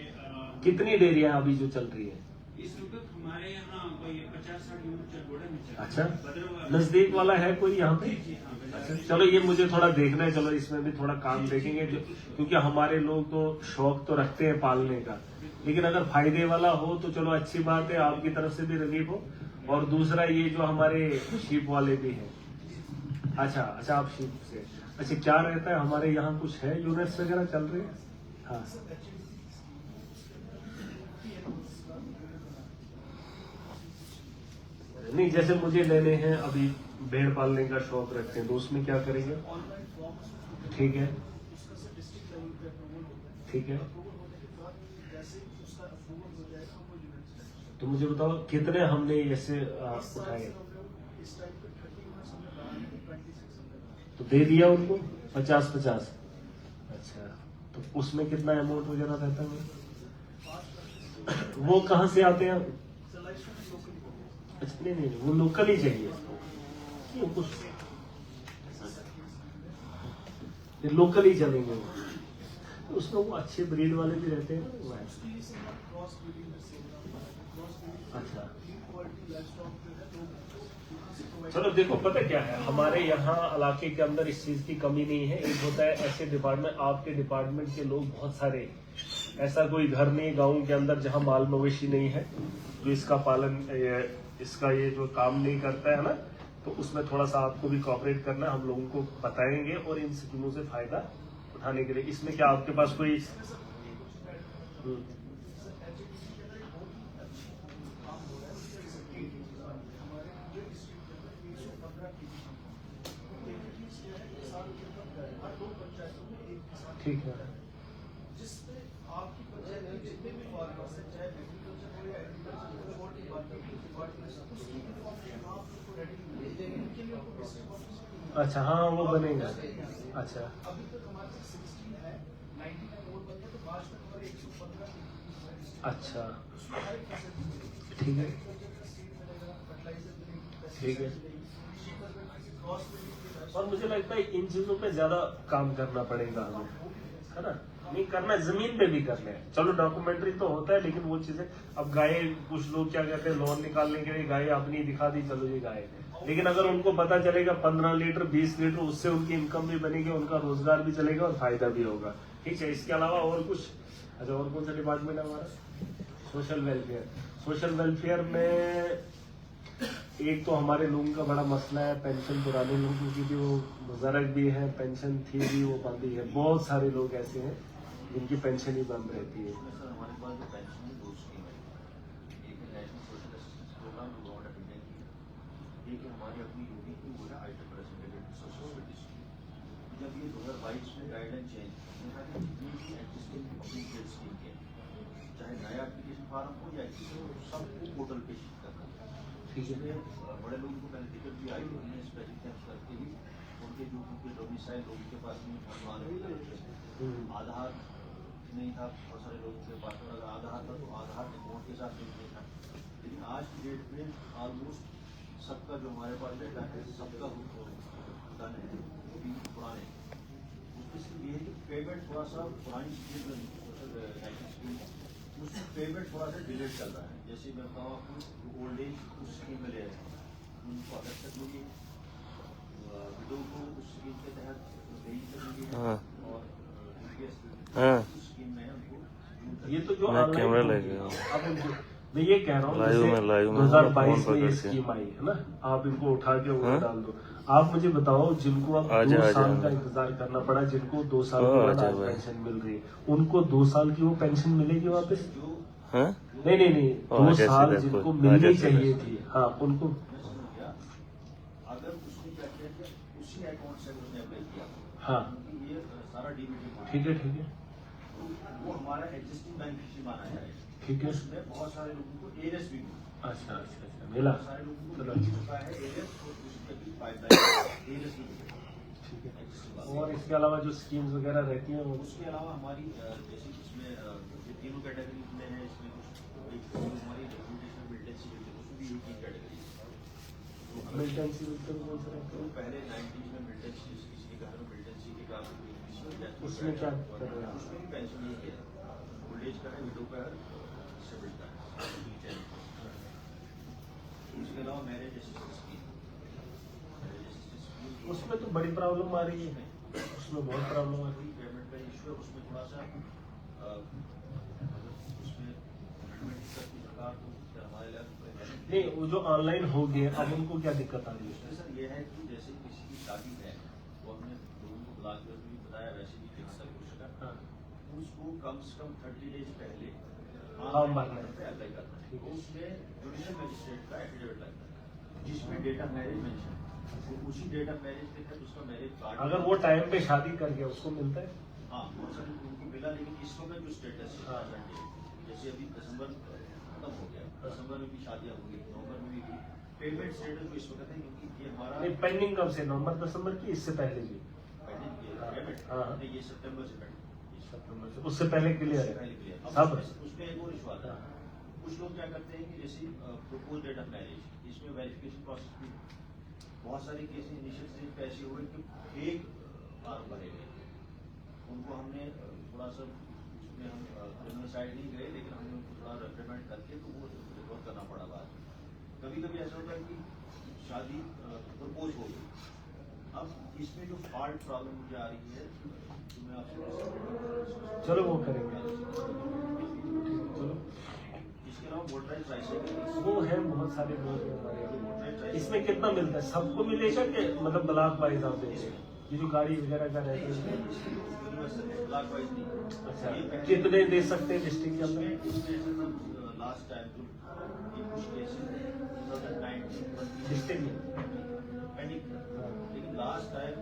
कितनी डेयरियां अभी जो चल रही है? इस वक्त हमारे यहाँ कोई 50-60 यूनिट डोडा में चल रहा है। अच्छा, भद्रवाह- नजदीक वाला है कोई यहाँ पे? जी जी हाँ, अच्छा, चलो ये मुझे थोड़ा देखना है, चलो इसमें भी थोड़ा काम देखेंगे क्योंकि हमारे लोग तो शौक तो रखते हैं पालने का, लेकिन अगर फायदे वाला हो तो चलो अच्छी बात है, आपकी तरफ से भी रिलीफ हो। और दूसरा ये जो हमारे शीप वाले भी हैं। अच्छा अच्छा, आप शीप से, अच्छा क्या रहता है हमारे यहाँ कुछ है यूनिट्स वगैरह चल रहे हैं? हाँ नहीं, जैसे मुझे लेने हैं अभी, भेड़ पालने का शौक रखते हैं तो उसमें क्या करेंगे? ठीक है ठीक है, तो मुझे बताओ कितने हमने ऐसे उठाए? तो दे दिया उनको 50-50। अच्छा, तो उसमें कितना अमाउंट वगैरह रहता है? वो कहाँ से आते हैं? अच्छा नहीं नहीं, वो लोकल ही चाहिए, वो कुछ लोकल ही चलेंगे वो। तो उसमें वो अच्छे ब्रीड वाले भी रहते हैं ना, वो है। अच्छा, चलो देखो पता क्या है, हमारे यहाँ इलाके के अंदर इस चीज की कमी नहीं है। एक होता है ऐसे डिपार्टमेंट, आपके डिपार्टमेंट के लोग बहुत सारे, ऐसा कोई घर नहीं गांव के अंदर जहाँ माल मवेशी नहीं है जो इसका पालन, इसका ये जो काम नहीं करता है ना, तो उसमें थोड़ा सा आपको भी कोऑपरेट करना, हम लोगों को बताएंगे और इन स्कीमों से फायदा उठाने के लिए। इसमें क्या आपके पास कोई ठीक है? अच्छा हाँ, वो बनेगा। अच्छा अच्छा, ठीक है ठीक है। और मुझे लगता है इन चीजों पे ज्यादा काम करना पड़ेगा हमें, है ना? नहीं करना, जमीन पे भी करना है। चलो डॉक्यूमेंट्री तो होता है, लेकिन वो चीजें, अब गाय, कुछ लोग क्या कहते हैं, लोन निकालने के लिए गाय अपनी दिखा दी, चलो ये गाय, लेकिन अगर उनको पता चलेगा 15 लीटर 20 लीटर, उससे उनकी इनकम भी बनेगी, उनका रोजगार भी चलेगा और फायदा भी होगा। ठीक है, इसके अलावा और कुछ? अच्छा, और कौन सा डिपार्टमेंट है हमारा? Social welfare. सोशल वेलफेयर में एक तो हमारे लोगों का बड़ा मसला है पेंशन, पुराने लोगों की भी, वो बुजुर्ग भी है, पेंशन थी भी वो बंदी है। बहुत सारे लोग ऐसे हैं जिनकी पेंशन ही बंद रहती है। सर हमारे पास जो पेंशन की 2 स्कीम है, एक है नेशनल सोशल असिस्टेंस प्रोग्राम जो गवर्नमेंट ऑफ इंडिया की, एक है हमारी अपनी यूपी की, वो है IEEE सोशल सिक्योरिटी स्कीम। जब ये 2022 में गाइडलाइन चेंज, जितनी भी एग्जिस्टिंग पब्लिक हेल्थ स्कीम के, चाहे नया एप्लीकेशन फार्म हो या सबको पोर्टल पे शिफ्ट करना। इसमें बड़े लोगों को पहले दिक्कत भी आई, उन्हें स्पेशल कैंप करके भी उनके जो उनके डोमिसाइल लोगों के पास में आधार नहीं था, बहुत सारे लोगों के पास में अगर आधार था तो आधार रिपोर्ट के साथ नहीं था। लेकिन आज की डेट में ऑलमोस्ट सबका जो हमारे पास डेटा है, सबका डन है, वो भी पुराने। उसमें सिर्फ ये है कि पेमेंट थोड़ा सा पुरानी स्कीम, उसमें पेमेंट थोड़ा सा डिलेड चल रहा है। जैसे मैं बताऊँ आपको, ओल्ड एज उस स्कीम में ले रहे हैं, उनको अगर तक मिली, विडो को उस स्कीम के तहत देरी करेंगे, और स्कीम में उनको, ये तो जो कैमरा लगेगा। अब उनको मैं ये कह रहा हूँ, 2022 में ये स्कीम आई है ना, आप इनको उठा के ऊपर डाल दो। आप मुझे बताओ, जिनको अब 2 साल का इंतजार करना पड़ा, जिनको 2 साल के बाद आज पेंशन मिल रही है, उनको 2 साल की वो पेंशन मिलेगी वापस? नहीं नहीं नहीं, 2 साल जिनको मिलनी चाहिए थी, हाँ उनको। अगर उसने क्या किया, उसी अकाउंट से उसने अप्लाई किया, हाँ ये सारा डीबीटी ठीक है ठीक है वो हमारा एग्जिस्टिंग बेनिफिशियरी माना जाएगा। ठीक है। उसमें बहुत सारे लोगों को एरियस भी मिला। अच्छा अच्छा अच्छा मिला। बहुत सारे लोगों को चलो मिल चुका है एरियस, और उसकी अभी पाइपलाइन एरियस भी मिला। ठीक है। Existing बात। और इसके अलावा जो स्कीम्स वगैरह रहती हैं वो उसके अलावा हमारी जैसे इसमें ये तीनों कैटेगरीज में है, इसमें कुछ एक जो हमारी डॉक्यूमेंटेशन मिलिटेंसी रहती है उसमें भी ये तीन कैटेगरी है। मिलिटेंसी कौन सा रहता तो है? पहले 90s में मिलिटेंसी, किसी के घर में मिलिटेंसी के कारण किसी की death हो उसमें गया, क्या कर रहे हैं? उसमें भी पेंशन नहीं किया, ओल्ड एज का है, विडो का है, डिसेबल्ड का है। उसके अलावा मैरिज असिस्टेंस स्कीम, उसमें तो बड़ी प्रॉब्लम आ रही है, उसमें बहुत प्रॉब्लम आ रही है। पेमेंट का इशू है, उसमें थोड़ा सा उसमें पेमेंट करती सरकार तो फिर हमारे लिए नहीं, वो जो ऑनलाइन हो गया अब उनको क्या दिक्कत आ रही है? उसमें सर ये है कि जैसे किसी की शादी है, वो हमने लोगों को बुला के भी बताया, वैसे भी फिक्स है कुछ का, हाँ। उसको कम से कम 30 डेज पहले फॉर्म भरना है। पे अप्लाई करना है। ठीक है। उसमें जुडिशियल मजिस्ट्रेट का एफिडेविट लगता है, जिसमें डेट ऑफ मैरिज मेंशन है, तो उसी डेट ऑफ मैरिज के तहत उसका मैरिज कार्ड, अगर वो टाइम पे शादी कर गया उसको मिलता है? हाँ बहुत सारे उनको मिला, लेकिन इस वक्त जो स्टेटस है, हाँ। जैसे अभी दिसंबर खत्म हो गया, दिसंबर में भी शादियां होंगी, नवंबर में भी पेमेंट स्टेटस जो इस वक्त है, क्योंकि ये हमारा नहीं, पेंडिंग कब से? नवंबर दिसंबर की इससे पहले की? पेमेंट हाँ। नहीं, ये सितंबर से पेंडिंग, सितंबर से, उससे पहले क्लियर है सब? उसमें एक और इशू आता है, कुछ लोग क्या करते हैं कि जैसे प्रपोज डेट ऑफ मैरिज, इसमें वेरिफिकेशन प्रोसेस भी, बहुत सारे केस इनिशियल स्टेज पे ऐसे हुए कि फेक फॉर्म भरे गए, उनको हमने थोड़ा सा उसमें हम क्रिमिनल साइड नहीं गए, लेकिन हमने उनको थोड़ा रिप्रीमेंट करके तो वो रिकवर करना पड़ा बाद में। कभी कभी ऐसा होता है कि शादी प्रपोज हो गई, अब इसमें जो फॉल्ट प्रॉब्लम मुझे आ रही है, तो मैं आपसे चलो वो करेंगे। चलो इसके अलावा मोटराइज ट्राइसाइकिल, वो है, बहुत सारे लोग हैं हमारे यहाँ। मोटराइज ट्राइसाइकिल इसमें कितना मिलता है? सबको मिलेगा कि मतलब ब्लॉक वाइज आप देंगे? ये जो गाड़ी वगैरह का रहता है, ब्लॉक वाइज नहीं। अच्छा ये पहले- कितने दे सकते हैं डिस्ट्रिक्ट के अंदर? इसमें लास्ट टाइम जो कुछ केसेस 2019 डिस्ट्रिक्ट में? पेंडिंग, लेकिन लास्ट टाइम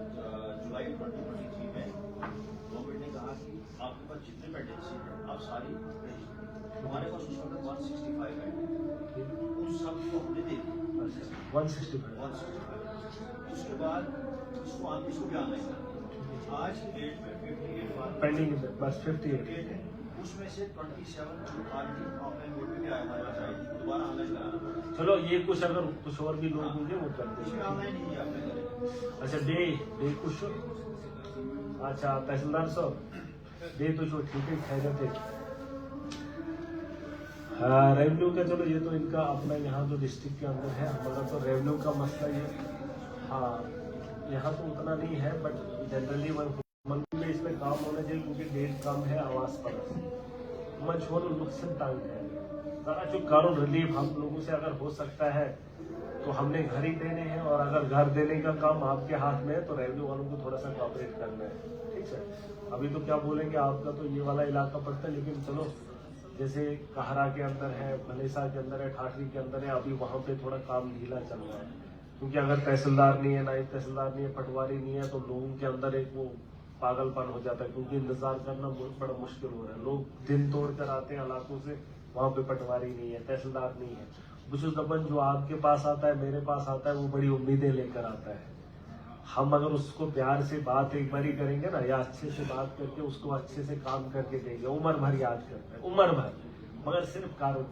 जुलाई 2023 में गवर्नमेंट ने कहा कि आपके पास जितने पेंडेंसी है आप सारी रजिस्टर, हमारे पास उस वक्त 165 है, उन सबको हमने दे दिया 165। 165। उसके बाद इसको भी ऑनलाइन कर दिया। आज की डेट में 58 फार्म पेंडिंग बस 58। है, उसमें से 27 फार्म ऑफलाइन मोड में भी हमारे पास आई थी, दोबारा ऑनलाइन कराना पड़ा। चलो ये कुछ अगर कुछ और भी लोग होंगे वो कर इसमें देंगे। ऑनलाइन ही अप्लाई करें। अच्छा दे कुछ, अच्छा तहसीलदार साहब दे तो जो ठीक है खैरियत है। हाँ रेवेन्यू का, चलो ये तो इनका अपना यहाँ जो डिस्ट्रिक्ट के अंदर है, हमारा तो रेवेन्यू का मसला ये, हाँ यहाँ तो उतना नहीं है, बट जनरली मन में इसमें काम होना चाहिए, क्योंकि डेट कम है आवास पर मैं छोड़ नुकसान टांग है जरा जो करो रिलीफ हम लोगों से अगर हो सकता है तो हमने घर ही देने हैं, और अगर घर देने का काम आपके हाथ में है तो रेवेन्यू वालों को थोड़ा सा कॉपरेट करना है, ठीक है। अभी तो क्या बोलेंगे, आपका तो ये वाला इलाका पड़ता है, लेकिन चलो जैसे कहरा के अंदर है, भलेसा के अंदर है, ठाठरी के अंदर है, अभी वहाँ पे थोड़ा काम ढीला चल रहा है, क्योंकि अगर तहसीलदार नहीं है, नायब तहसीलदार नहीं है, पटवारी नहीं है, तो लोगों के अंदर एक वो पागलपन हो जाता है, क्योंकि इंतजार करना बड़ा मुश्किल हो रहा है। लोग दिन तोड़ कर आते हैं इलाकों से, वहाँ पे पटवारी नहीं है, तहसीलदार नहीं है। बुशुस दबन जो आपके पास आता है, मेरे पास आता है, वो बड़ी उम्मीदें लेकर आता है। हम अगर उसको प्यार से बात एक बार ही करेंगे ना, या अच्छे से बात करके उसको अच्छे से काम करके देंगे, उम्र भर याद करते हैं, उम्र भर, मगर सिर्फ कारण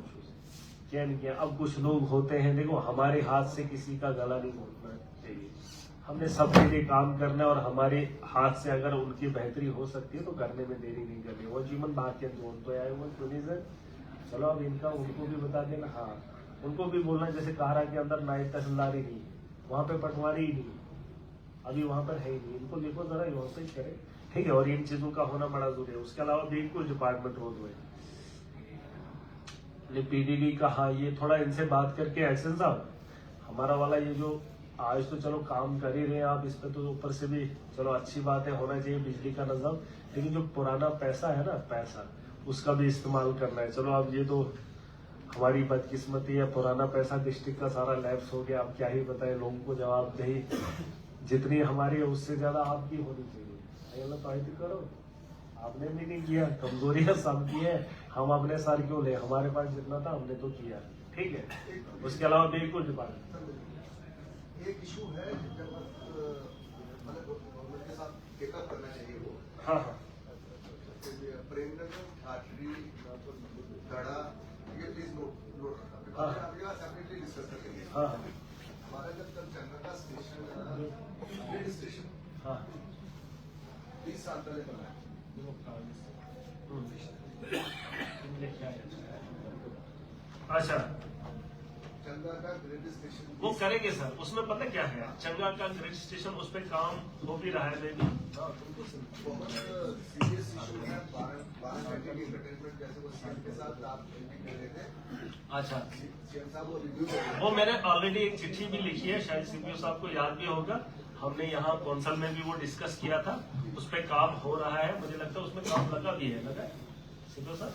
क्या नहीं किया। अब कुछ लोग होते हैं, देखो हमारे हाथ से किसी का गला नहीं घोटना चाहिए, हमने सबके लिए काम करना है, और हमारे हाथ से अगर उनकी बेहतरी हो सकती है तो करने में देरी नहीं करनी। वो जीवन बाकी जोन तो आए वो टूरिज्म, चलो अब इनका उनको भी बता देना, हाँ उनको भी बोलना, जैसे कहरा के अंदर नायब तहसीलदार ही नहीं है, वहाँ पे पटवारी ही नहीं है, अभी वहाँ पर है ही नहीं, इनको देखो जरा यहाँ पे करें, ठीक है। और इन चीजों का होना बड़ा जरूरी है। उसके अलावा भी कुछ डिपार्टमेंट हो गए पीडीडी का, हाँ ये थोड़ा इनसे बात करके एक्शन साहब, हमारा वाला ये जो आज तो चलो काम कर ही रहे हैं आप इस पे, तो ऊपर से भी चलो अच्छी बात है, होना चाहिए बिजली का निजाम, लेकिन जो पुराना पैसा है ना, पैसा उसका भी इस्तेमाल करना है। चलो अब ये तो हमारी बदकिस्मती है, पुराना पैसा डिस्ट्रिक्ट का सारा लैप्स हो गया, अब क्या ही बताए लोगों को, जवाबदेही जितनी हमारी है उससे ज्यादा आपकी होनी चाहिए। अल्लाह तो करो आपने भी नहीं किया, कमजोरियां सब की है, हम अपने सर क्यों ले, हमारे पास जितना था हमने तो किया, ठीक है। उसके अलावा भी कुछ डिपार्टमेंट एक इशू है जब मतलब गवर्नमेंट के साथ टेकअप करना चाहिए वो। हाँ हाँ प्रेमनगर ठाठरी गढ़ा ये प्लीज नोट रखना, हाँ। सेपरेटली डिस्कस करेंगे। हाँ हमारा जब चंद्रका स्टेशन स्टेशन हाँ 20 साल पहले बना है। अच्छा चंद्रका का ग्रेड स्टेशन वो करेंगे सर, उसमें पता क्या है, चंगा का ग्रेड स्टेशन उस पर काम हो भी रहा है, मैं भी बहुत सीरियस इशू है। 12 घंटे की एंटरटेनमेंट जैसे वो सीएम के साथ आप मीटिंग कर रहे थे। अच्छा सीएम साहब वो रिव्यू कर रहे वो मैंने ऑलरेडी एक चिट्ठी भी लिखी है, शायद सीपीओ साहब को याद भी होगा, हमने यहाँ कौंसल में भी वो डिस्कस किया था, उस पर काम हो रहा है, मुझे लगता है उसमें काम लगा भी है, लगा है सीपीओ साहब,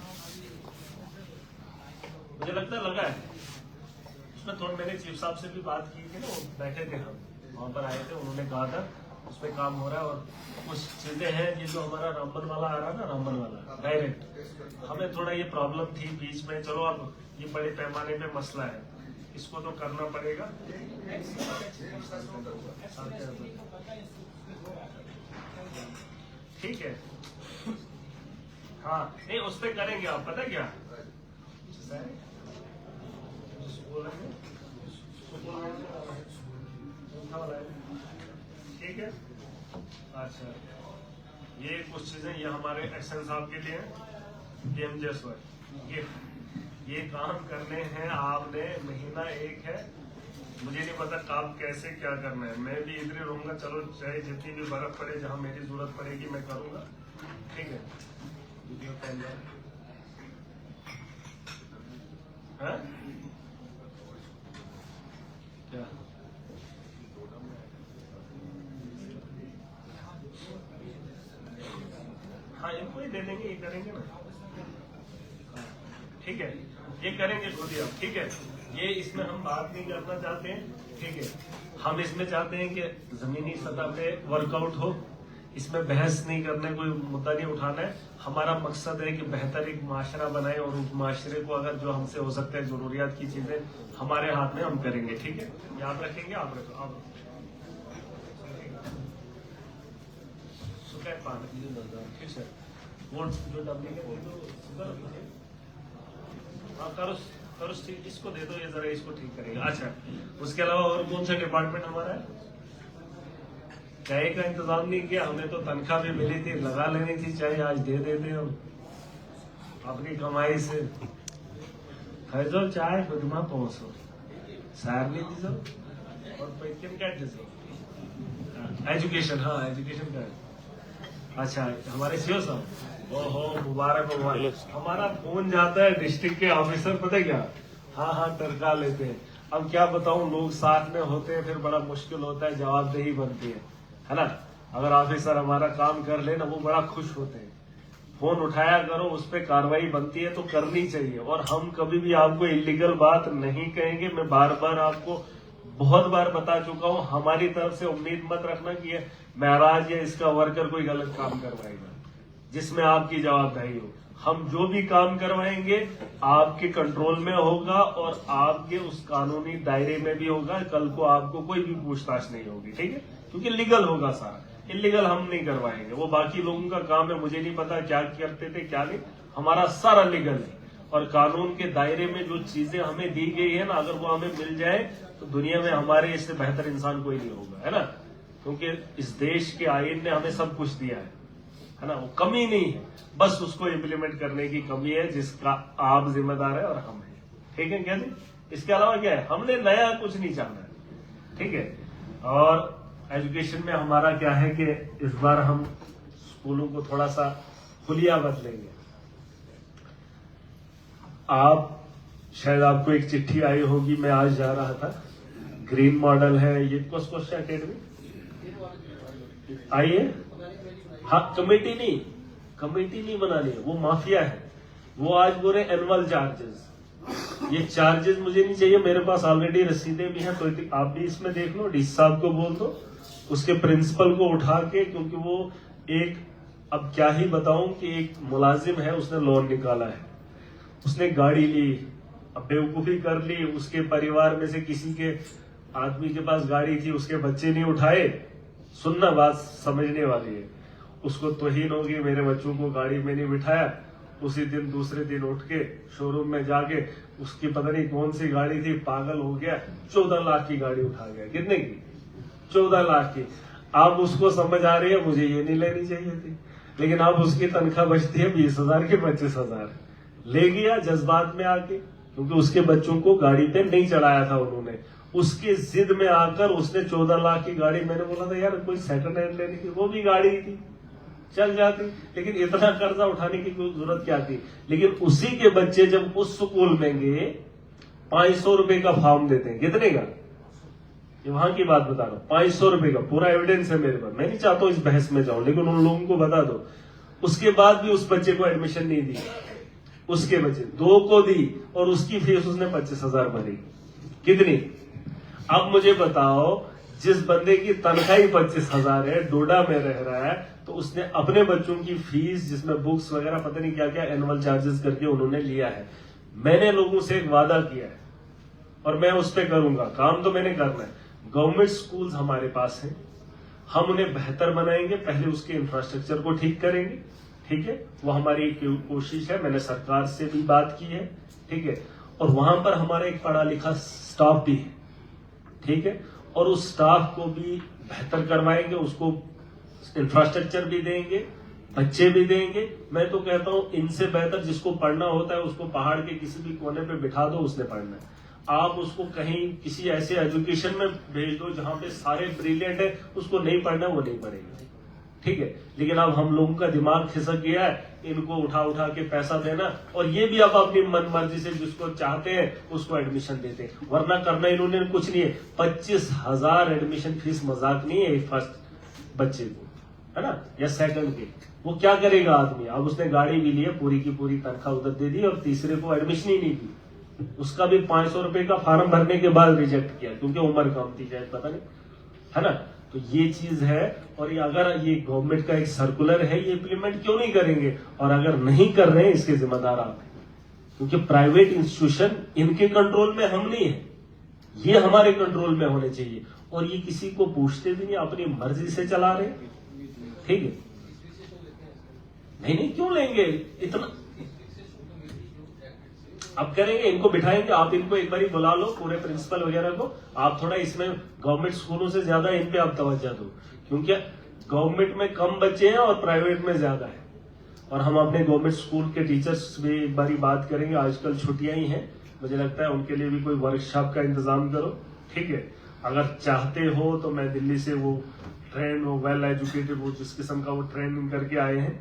मुझे लगता है लगा है उसमें। थोड़ा मैंने चीफ साहब से भी बात की थी ना, वो बैठे थे, हम वहां पर आए थे, उन्होंने कहा था उस पर काम हो रहा है। और कुछ चीजें हैं, ये जो हमारा रामबन वाला आ रहा है ना, रामबन वाला डायरेक्ट, हमें थोड़ा ये प्रॉब्लम थी बीच में, चलो अब ये बड़े पैमाने पे मसला है, इसको तो करना पड़ेगा। ठीक है, हाँ नहीं उस पर करेंगे आप, पता क्या ठीक है। अच्छा ये कुछ चीजें ये हमारे एक्शन साहब के लिए हैं, ये काम करने हैं आपने, महीना एक है, मुझे नहीं पता काम कैसे क्या करना है, मैं भी इधर रहूंगा, चलो चाहे जितनी भी बर्फ पड़े, जहां मेरी जरूरत पड़ेगी मैं करूंगा, ठीक है। वीडियो कैमरा क्या हाँ इनको ही दे देंगे, ये करेंगे ना, ठीक है ये करेंगे खुद ही आप, ठीक है। ये इसमें हम बात नहीं करना चाहते हैं, ठीक है, हम इसमें चाहते हैं कि जमीनी सतह पे वर्कआउट हो, इसमें बहस नहीं करना, कोई मुद्दा नहीं उठाना है। हमारा मकसद है कि बेहतर एक माशरा बनाए और उस माशरे को अगर जो हमसे हो सकता है जरूरियात की चीजें हमारे हाथ में हम करेंगे, ठीक है, याद रखेंगे आप रखो आप ठीक है। वो जो डब्ल्यू के करो ठीक, इसको दे दो, ये जरा इसको ठीक करेगा। अच्छा उसके अलावा और कौन सा डिपार्टमेंट हमारा है, चाय का इंतजाम नहीं किया, हमें तो तनख्वाह भी मिली थी, लगा लेनी थी चाय, आज दे देते हम अपनी कमाई से। खरीदो चाय खुदमा पहुंचो सार नहीं दीजो और पैकेट क्या दीजो एजुकेशन, हाँ एजुकेशन का। अच्छा हमारे सीओ साहब, ओहो मुबारक मुबारक, हमारा फोन जाता है डिस्ट्रिक्ट के ऑफिसर, पता क्या हाँ टरका लेते हैं। अब क्या बताऊं, लोग साथ में होते हैं फिर बड़ा मुश्किल होता है, जवाबदेही बनती है ना। अगर ऑफिसर हमारा काम कर ले ना, वो बड़ा खुश होते हैं, फोन उठाया करो, उस पर कार्रवाई बनती है तो करनी चाहिए। और हम कभी भी आपको इलीगल बात नहीं कहेंगे, मैं बार बार आपको बहुत बार बता चुका हूं, हमारी तरफ से उम्मीद मत रखना कि ये महराज या इसका वर्कर कोई गलत काम करवाएगा जिसमें आपकी जवाबदारी हो। हम जो भी काम करवाएंगे आपके कंट्रोल में होगा और आपके उस कानूनी दायरे में भी होगा, कल को आपको कोई भी पूछताछ नहीं होगी, ठीक है, क्योंकि लीगल होगा सारा, इलीगल हम नहीं करवाएंगे। वो बाकी लोगों का काम है, मुझे नहीं पता क्या करते थे क्या नहीं, हमारा सारा लीगल है। और कानून के दायरे में जो चीजें हमें दी गई है ना, अगर वो हमें मिल जाए तो दुनिया में हमारे इससे बेहतर इंसान कोई नहीं होगा, है ना। क्योंकि इस देश के आईन ने हमें सब कुछ दिया है ना, वो कमी नहीं है, बस उसको इम्प्लीमेंट करने की कमी है, जिसका आप जिम्मेदार है और हम हैं, ठीक है क्या जी। इसके अलावा क्या है, हमने नया कुछ नहीं चाहना है, ठीक है। और एजुकेशन में हमारा क्या है कि इस बार हम स्कूलों को थोड़ा सा खुलिया बदलेंगे। आप शायद आपको एक चिट्ठी आई होगी, मैं आज जा रहा था, ग्रीन मॉडल है ये, कोस्कोशा अकेडमी आई है, हाँ कमेटी नहीं बनानी है, वो माफिया है। वो आज बोले एनुअल चार्जेस, ये चार्जेस मुझे नहीं चाहिए, मेरे पास ऑलरेडी रसीदें भी हैं, तो आप भी इसमें देख लो, डी साहब को बोल दो, उसके प्रिंसिपल को उठा के, क्योंकि वो एक अब क्या ही बताऊं कि एक मुलाजिम है, उसने लोन निकाला है, उसने गाड़ी ली, अब बेवकूफी कर ली, उसके परिवार में से किसी के आदमी के पास गाड़ी थी, उसके बच्चे नहीं उठाए। सुनना, बात समझने वाली है। उसको तौहीन होगी, मेरे बच्चों को गाड़ी में नहीं बिठाया। उसी दिन दूसरे दिन उठ के शोरूम में जाके उसकी पता नहीं कौन सी गाड़ी थी, पागल हो गया, 14 लाख की गाड़ी उठा गया। कितने की? 14 लाख की। अब उसको समझ आ रही है मुझे ये नहीं लेनी चाहिए थी, लेकिन अब उसकी तनख्वाह बचती है 20,000 की 25,000। ले गया जज्बात में आके, क्योंकि उसके बच्चों को गाड़ी पे नहीं चढ़ाया था उन्होंने। उसके जिद में आकर उसने 14 लाख की गाड़ी, मैंने बोला था यार कोई सेकंड हैंड लेने की, वो भी गाड़ी थी, चल जाती, लेकिन इतना कर्जा उठाने की कोई जरूरत क्या थी। लेकिन उसी के बच्चे जब उस स्कूल में गए, 500 रुपए का फॉर्म देते हैं। कितने का? ये वहां की बात बता रहा हूं, 500 रुपए का। पूरा एविडेंस है मेरे पास, मैं नहीं चाहता हूं इस बहस में जाऊं, लेकिन उन लोगों को बता दो। उसके बाद भी उस बच्चे को एडमिशन नहीं दी, उसके बच्चे 2 को दी, और उसकी फीस उसने 25,000 भरी। कितनी? अब मुझे बताओ, जिस बंदे की तनख्वाह ही 25,000 है, डोडा में रह रहा है, तो उसने अपने बच्चों की फीस, जिसमें बुक्स वगैरह पता नहीं क्या क्या एनुअल चार्जेस करके उन्होंने लिया है। मैंने लोगों से एक वादा किया है और मैं उस पर करूंगा, काम तो मैंने करना है। गवर्नमेंट स्कूल्स हमारे पास हैं, हम उन्हें बेहतर बनाएंगे, पहले उसके इंफ्रास्ट्रक्चर को ठीक करेंगे, ठीक है, वो हमारी कोशिश है। मैंने सरकार से भी बात की है, ठीक है, और वहां पर हमारा एक पढ़ा लिखा स्टाफ भी है, ठीक है, और उस स्टाफ को भी बेहतर करवाएंगे, उसको इंफ्रास्ट्रक्चर भी देंगे, बच्चे भी देंगे। मैं तो कहता हूं इनसे बेहतर जिसको पढ़ना होता है उसको पहाड़ के किसी भी कोने पे बिठा दो, उसने पढ़ना है। आप उसको कहीं किसी ऐसे एजुकेशन में भेज दो जहां पे सारे ब्रिलियंट है, उसको नहीं पढ़ना, वो नहीं पढ़ेगा, ठीक है। लेकिन अब हम लोगों का दिमाग खिसक गया है, इनको उठा उठा के पैसा देना, और ये भी अब अपनी मन मर्जी से जिसको चाहते हैं उसको एडमिशन देते हैं, वरना करना इन्होंने कुछ नहीं है। 25,000 एडमिशन फीस मजाक नहीं है एक फर्स्ट बच्चे को, है ना, या सेकंड के। वो क्या करेगा आदमी? अब उसने गाड़ी भी ली है, पूरी की पूरी तनख्वाह उधर दे दी, और तीसरे को एडमिशन ही नहीं दी। उसका भी 500 रुपए का फॉर्म भरने के बाद रिजेक्ट किया, क्योंकि उम्र कम थी शायद, पता नहीं, है ना। तो ये चीज है, और ये अगर ये गवर्नमेंट का एक सर्कुलर है, ये इम्प्लीमेंट क्यों नहीं करेंगे? और अगर नहीं कर रहे हैं, इसके जिम्मेदार आप हैं, क्योंकि प्राइवेट इंस्टीट्यूशन इनके कंट्रोल में हम नहीं है, ये हमारे कंट्रोल में होने चाहिए। और ये किसी को पूछते भी नहीं, अपनी मर्जी से चला रहे, ठीक है। नहीं, क्यों लेंगे इतना? अब करेंगे, इनको बिठाएंगे, आप इनको एक बार बुला लो, पूरे प्रिंसिपल वगैरह को, आप थोड़ा इसमें गवर्नमेंट स्कूलों से ज्यादा इन पे आप तवज्जो दो, क्योंकि गवर्नमेंट में कम बच्चे हैं और प्राइवेट में ज्यादा है। और हम अपने गवर्नमेंट स्कूल के टीचर्स से एक बारी बात करेंगे, आजकल छुट्टियां ही हैं, मुझे लगता है उनके लिए भी कोई वर्कशॉप का इंतजाम करो, ठीक है। अगर चाहते हो तो मैं दिल्ली से वो ट्रेन हो, वेल एजुकेटेड, वो जिस किस्म का वो ट्रेनिंग करके आए हैं,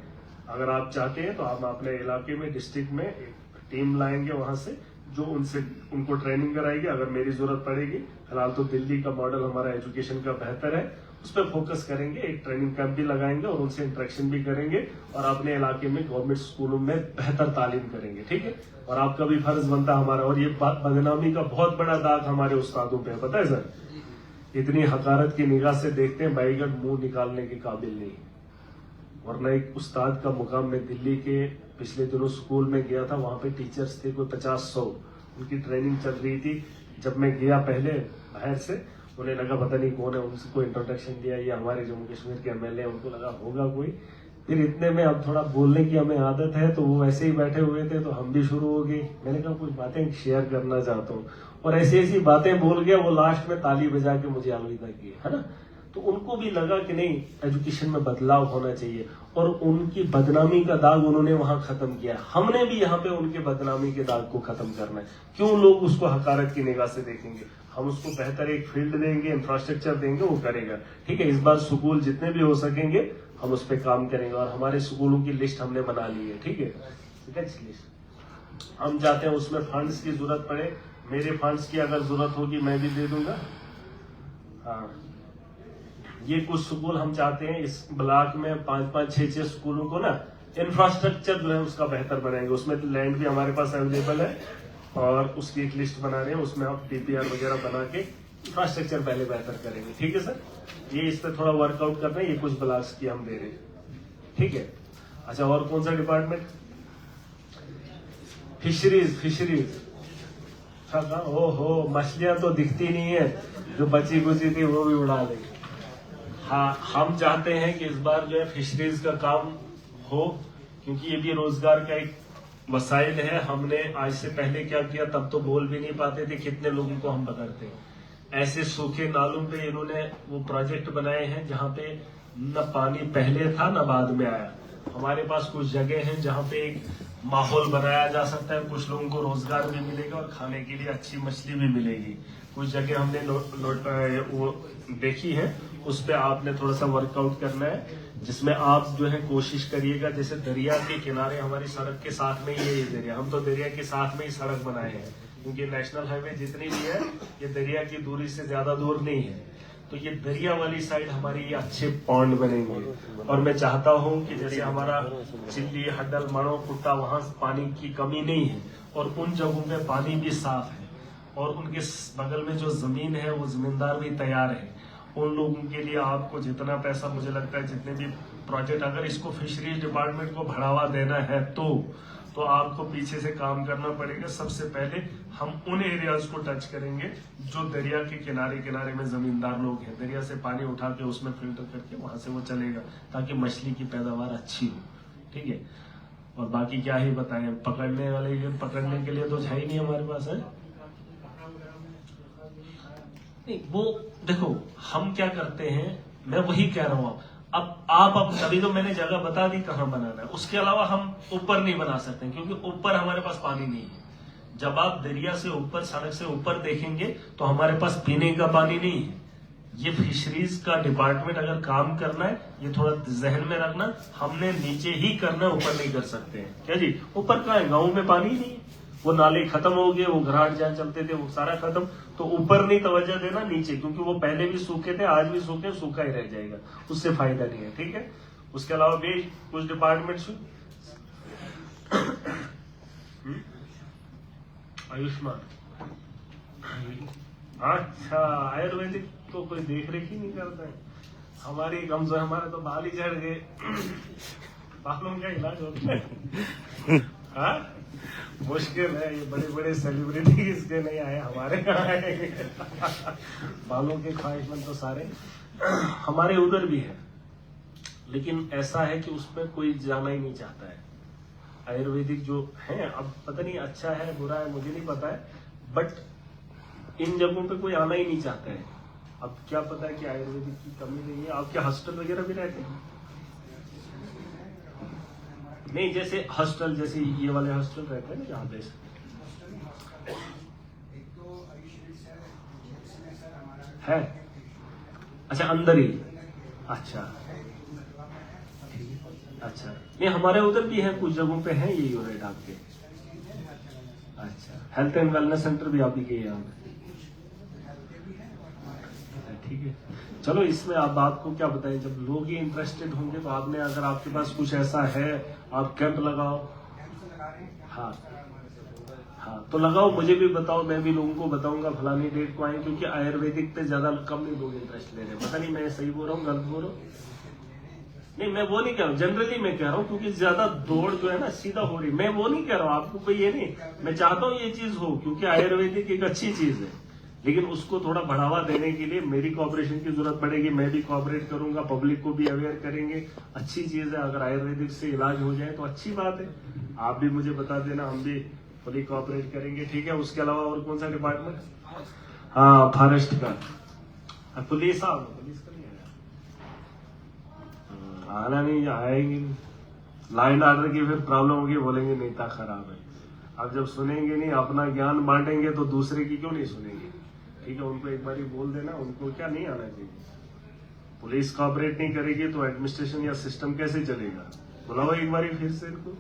अगर आप चाहते हैं तो हम अपने इलाके में, डिस्ट्रिक्ट में एक टीम लाएंगे वहां से, जो उनको ट्रेनिंग कराएगी। अगर मेरी जरूरत पड़ेगी, फिलहाल तो दिल्ली का मॉडल हमारा एजुकेशन का बेहतर है, उस पर फोकस करेंगे, एक ट्रेनिंग कैंप भी लगाएंगे और उनसे इंटरेक्शन भी करेंगे, और अपने इलाके में गवर्नमेंट स्कूलों में बेहतर तालीम करेंगे, ठीक है। और आपका भी फर्ज बनता हमारा, और ये बदनामी का बहुत बड़ा दाग हमारे उस्तादों पे है, पता है सर, इतनी हकारत की निगाह से देखते हैं, बैगन मुंह निकालने के काबिल नहीं। वरना एक उस्ताद का मुकाम, में दिल्ली के पिछले दिनों स्कूल में गया था, वहां पे टीचर्स थे कोई 50-100, उनकी ट्रेनिंग चल रही थी। जब मैं गया पहले बाहर से, उन्हें लगा पता नहीं कौन है, उनको इंट्रोडक्शन दिया, ये हमारे जम्मू कश्मीर के एमएलए, उनको लगा होगा कोई। फिर इतने में अब थोड़ा बोलने की हमें आदत है, तो वो ऐसे ही बैठे हुए थे, तो हम भी शुरू हो गए। मैंने कहा कुछ बातें शेयर करना चाहता हूँ, और ऐसी ऐसी बातें बोल गया, वो लास्ट में ताली बजा के मुझे अलविदा की, है ना। तो उनको भी लगा कि नहीं, एजुकेशन में बदलाव होना चाहिए, और उनकी बदनामी का दाग उन्होंने वहां खत्म किया। हमने भी यहाँ पे उनके बदनामी के दाग को खत्म करना है। क्यों लोग उसको हकारत की निगाह से देखेंगे? हम उसको बेहतर एक फील्ड देंगे, इंफ्रास्ट्रक्चर देंगे, वो करेगा, ठीक है। इस बार स्कूल जितने भी हो सकेंगे हम उस पर काम करेंगे, और हमारे स्कूलों की लिस्ट हमने बना ली है, ठीक है, लिस्ट। हम चाहते हैं उसमें फंड्स की जरूरत पड़े, मेरे फंड्स की अगर जरूरत होगी मैं भी दे दूंगा। हाँ, ये कुछ स्कूल हम चाहते हैं इस ब्लॉक में 5-5, 6-6 स्कूलों को ना इंफ्रास्ट्रक्चर जो है उसका बेहतर बनाएंगे। उसमें लैंड भी हमारे पास अवेलेबल है, और उसकी एक लिस्ट बना रहे हैं, उसमें आप डीपीआर वगैरह बना के इंफ्रास्ट्रक्चर पहले बेहतर करेंगे, ठीक है सर। ये इस पर थोड़ा वर्कआउट कर रहे हैं, ये कुछ ब्लॉक्स की हम दे रहे हैं, ठीक है। अच्छा, और कौन सा डिपार्टमेंट? फिशरीज। ओहो, मछलियां तो दिखती नहीं है, जो बची कुची थी वो भी उड़ा ली। हाँ, हम चाहते हैं कि इस बार जो है फिशरीज का काम हो, क्योंकि ये भी रोजगार का एक वसाइल है। हमने आज से पहले क्या किया, तब तो बोल भी नहीं पाते थे, कितने लोगों को हम पकड़ते हैं। ऐसे सूखे नालों पे इन्होंने वो प्रोजेक्ट बनाए हैं जहाँ पे न पानी पहले था न बाद में आया। हमारे पास कुछ जगह हैं जहाँ पे एक माहौल बनाया जा सकता है, कुछ लोगों को रोजगार भी मिलेगा और खाने के लिए अच्छी मछली भी मिलेगी। कुछ जगह हमने वो देखी है, उस पे आपने थोड़ा सा वर्कआउट करना है, जिसमें आप जो है कोशिश करिएगा। जैसे दरिया के किनारे, हमारी सड़क के साथ में ही ये दरिया, हम तो दरिया के साथ में ही सड़क बनाए हैं, क्योंकि नेशनल हाईवे जितनी भी है ये दरिया की दूरी से ज्यादा दूर नहीं है। तो ये दरिया वाली साइड हमारी ये अच्छे पॉन्ड बनेंगे। और मैं चाहता हूँ कि जैसे हमारा चिल्ली, हड्डल, मणो, कुट्टा, वहां पानी की कमी नहीं है और उन जगहों पे पानी भी साफ है और उनके बगल में जो जमीन है वो जमींदार भी तैयार है। उन लोगों के लिए आपको जितना पैसा, मुझे लगता है जितने भी प्रोजेक्ट, अगर इसको फिशरीज डिपार्टमेंट को बढ़ावा देना है तो आपको पीछे से काम करना पड़ेगा। सबसे पहले हम उन एरियाज को टच करेंगे जो दरिया के किनारे में जमींदार लोग हैं। दरिया से पानी उठा के उसमें फिल्टर करके वहां से वो चलेगा, ताकि मछली की पैदावार अच्छी हो। ठीक है, और बाकी क्या ही बताएं, पकड़ने वाले पकड़ने के लिए तो है ही नहीं हमारे पास, है नहीं। वो देखो हम क्या करते हैं, मैं वही कह रहा हूँ। अब तभी तो मैंने जगह बता दी कहाँ बनाना है। उसके अलावा हम ऊपर नहीं बना सकते, क्योंकि ऊपर हमारे पास पानी नहीं है। जब आप दरिया से ऊपर, सड़क से ऊपर देखेंगे तो हमारे पास पीने का पानी नहीं है। ये फिशरीज का डिपार्टमेंट अगर काम करना है, ये थोड़ा जहन में रखना, हमने नीचे ही करना, ऊपर नहीं कर सकते हैं। क्या जी, ऊपर कहाँ है? गाँव में पानी नहीं है, वो नाले खत्म हो गए, वो घराट जहाँ चलते थे वो सारा खत्म। तो ऊपर नहीं तवज्जो देना, नीचे, क्योंकि वो पहले भी सूखे थे, आज भी सूखे, सूखा ही रह जाएगा, उससे फायदा नहीं है। ठीक है, उसके अलावा भी कुछ डिपार्टमेंट्स, आयुष्मान, अच्छा, आयुर्वेदिक तो कोई देख रेख ही नहीं करता है। हमारे तो बाल ही झड़ गए, बालों का इलाज होता है। हाँ, मुश्किल है, ये बड़े बड़े सेलिब्रिटी इसके नहीं आए, हमारे यहाँ आए। बालों के ख्वाहिशमंद तो सारे हमारे उधर भी है, लेकिन ऐसा है कि उसमें कोई जाना ही नहीं चाहता है। आयुर्वेदिक जो है, अब पता नहीं अच्छा है बुरा है मुझे नहीं पता है, बट इन जगहों पे कोई आना ही नहीं चाहता है। अब क्या पता है कि आयुर्वेदिक की कमी नहीं है। आपके हॉस्टल वगैरह भी रहते हैं? नहीं, जैसे हॉस्टल, जैसे ये वाले हॉस्टल रहते हैं ना जहाँ पे, है? अच्छा, अंदर ही, अच्छा अच्छा। नहीं, हमारे उधर भी है, कुछ जगहों पे है ये यूनिट आपके। अच्छा, हेल्थ एंड वेलनेस सेंटर भी आप ही के यहाँ? ठीक है, चलो इसमें अब आपको क्या बताएं, जब लोग ही इंटरेस्टेड होंगे तो आपने, अगर आपके पास कुछ ऐसा है, आप कैंप लगाओ। हाँ हाँ, तो लगाओ, मुझे भी बताओ, मैं भी लोगों को बताऊंगा फलानी डेट को आए, क्योंकि आयुर्वेदिक पे ज्यादा कम नहीं लोग इंटरेस्ट ले रहे हैं। पता नहीं मैं सही बोल रहा हूँ, गलत बोल रहा हूँ? नहीं, मैं वो नहीं कह रहा हूँ, जनरली मैं कह रहा हूँ, क्योंकि ज्यादा दौड़ जो है ना सीधा हो रही। मैं वो नहीं कह रहा हूँ, आपको कोई ये नहीं, मैं चाहता हूँ ये चीज हो, क्योंकि आयुर्वेदिक एक अच्छी चीज है, लेकिन उसको थोड़ा बढ़ावा देने के लिए मेरी कोऑपरेशन की जरूरत पड़ेगी। मैं भी कोऑपरेट करूंगा, पब्लिक को भी अवेयर करेंगे। अच्छी चीज है, अगर आयुर्वेदिक से इलाज हो जाए तो अच्छी बात है। आप भी मुझे बता देना, हम भी फुली कोऑपरेट करेंगे। ठीक है, उसके अलावा और कौन सा डिपार्टमेंट? हाँ, फॉरेस्ट का, पुलिस का नहीं आना, नहीं आएंगे, लाइन ऑर्डर की फिर प्रॉब्लम होगी, बोलेंगे नेता खराब है। अब जब सुनेंगे नहीं, अपना ज्ञान बांटेंगे तो दूसरे की क्यों नहीं सुनेंगे? ठीक है, उनको एक बार बोल देना, उनको क्या नहीं आना चाहिए। पुलिस कोऑपरेट नहीं करेगी तो एडमिनिस्ट्रेशन या सिस्टम कैसे चलेगा? बुलाओ एक बार फिर से इनको।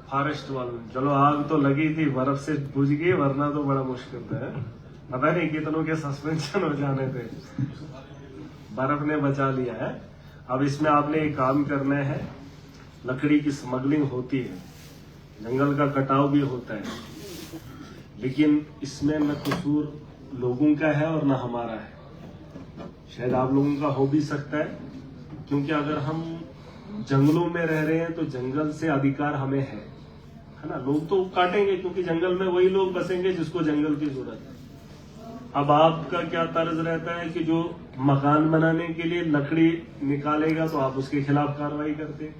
फॉरेस्ट वालों, चलो आग तो लगी थी, बर्फ से बुझ गई, वरना तो बड़ा मुश्किल था। पता नहीं कितनों के सस्पेंशन हो जाने थे, बर्फ ने बचा लिया है। अब इसमें आपने एक काम करना है, लकड़ी की स्मगलिंग होती है, जंगल का कटाव भी होता है, लेकिन इसमें न कसूर लोगों का है और न हमारा है। शायद आप लोगों का हो भी सकता है, क्योंकि अगर हम जंगलों में रह रहे हैं तो जंगल से अधिकार हमें है ना। लोग तो काटेंगे क्योंकि जंगल में वही लोग बसेंगे जिसको जंगल की जरूरत है। अब आपका क्या तर्ज रहता है कि जो मकान बनाने के लिए लकड़ी निकालेगा तो आप उसके खिलाफ कार्रवाई करते हैं।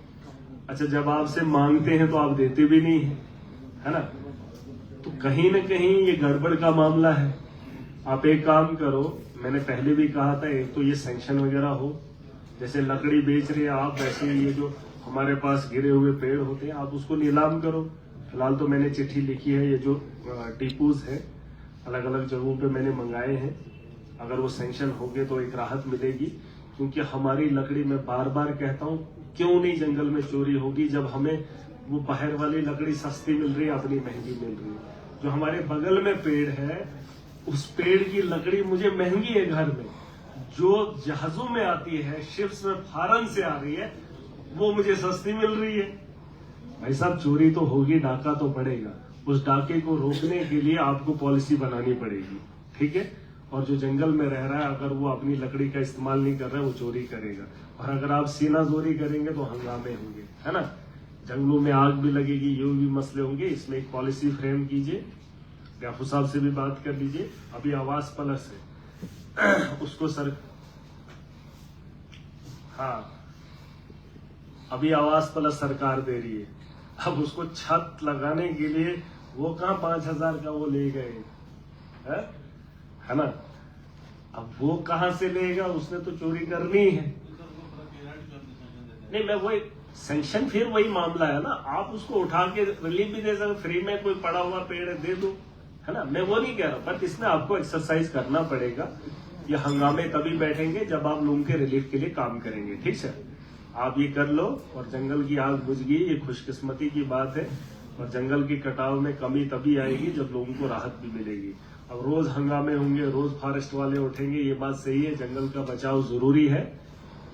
अच्छा, जब आपसे मांगते हैं तो आप देते भी नहीं है ना। तो कहीं ना कहीं ये गड़बड़ का मामला है। आप एक काम करो, मैंने पहले भी कहा था, एक तो ये सैंक्शन वगैरह हो, जैसे लकड़ी बेच रहे हैं आप, वैसे ये जो हमारे पास गिरे हुए पेड़ होते हैं आप उसको नीलाम करो। फिलहाल तो मैंने चिट्ठी लिखी है, ये जो टीपूज है अलग अलग जगहों पे मैंने मंगाए हैं, अगर वो सैंक्शन हो गए तो एक राहत मिलेगी। क्योंकि हमारी लकड़ी, मैं बार बार कहता हूँ, क्यों नहीं जंगल में चोरी होगी जब हमें वो बाहर वाली लकड़ी सस्ती मिल रही है, अपनी महंगी मिल रही है। जो हमारे बगल में पेड़ है उस पेड़ की लकड़ी मुझे महंगी है घर में, जो जहाजों में आती है, शिप्स में फॉरेन से आ रही है, वो मुझे सस्ती मिल रही है। भाई साहब, चोरी तो होगी, डाका तो पड़ेगा। उस डाके को रोकने के लिए आपको पॉलिसी बनानी पड़ेगी, ठीक है। और जो जंगल में रह रहा है, अगर वो अपनी लकड़ी का इस्तेमाल नहीं कर रहा है, वो चोरी करेगा। और अगर आप सीनाजोरी करेंगे तो हंगामे होंगे, है ना। जंगलों में आग भी लगेगी, ये भी मसले होंगे। इसमें एक पॉलिसी फ्रेम कीजिए, याफू साहब से भी बात कर लीजिए। अभी आवास प्लस है उसको अभी आवास प्लस सरकार दे रही है। अब उसको छत लगाने के लिए वो कहाँ 5,000 का वो ले गए है ना। अब वो कहाँ से लेगा, उसने तो चोरी करनी है। नहीं, मैं वही सैंक्शन, फिर वही मामला है ना। आप उसको उठा के रिलीफ भी दे सकते, फ्री में कोई पड़ा हुआ पेड़ दे दो, है ना। मैं वो नहीं कह रहा, बट इसमें आपको एक्सरसाइज करना पड़ेगा। ये हंगामे तभी बैठेंगे जब आप लोगों के रिलीफ के लिए काम करेंगे, ठीक है। आप ये कर लो। और जंगल की आग बुझ गई, ये खुशकिस्मती की बात है। और जंगल की कटाव में कमी तभी आएगी जब लोगों को राहत भी मिलेगी। अब रोज हंगामे होंगे, रोज फॉरेस्ट वाले उठेंगे, ये बात सही है, जंगल का बचाव जरूरी है।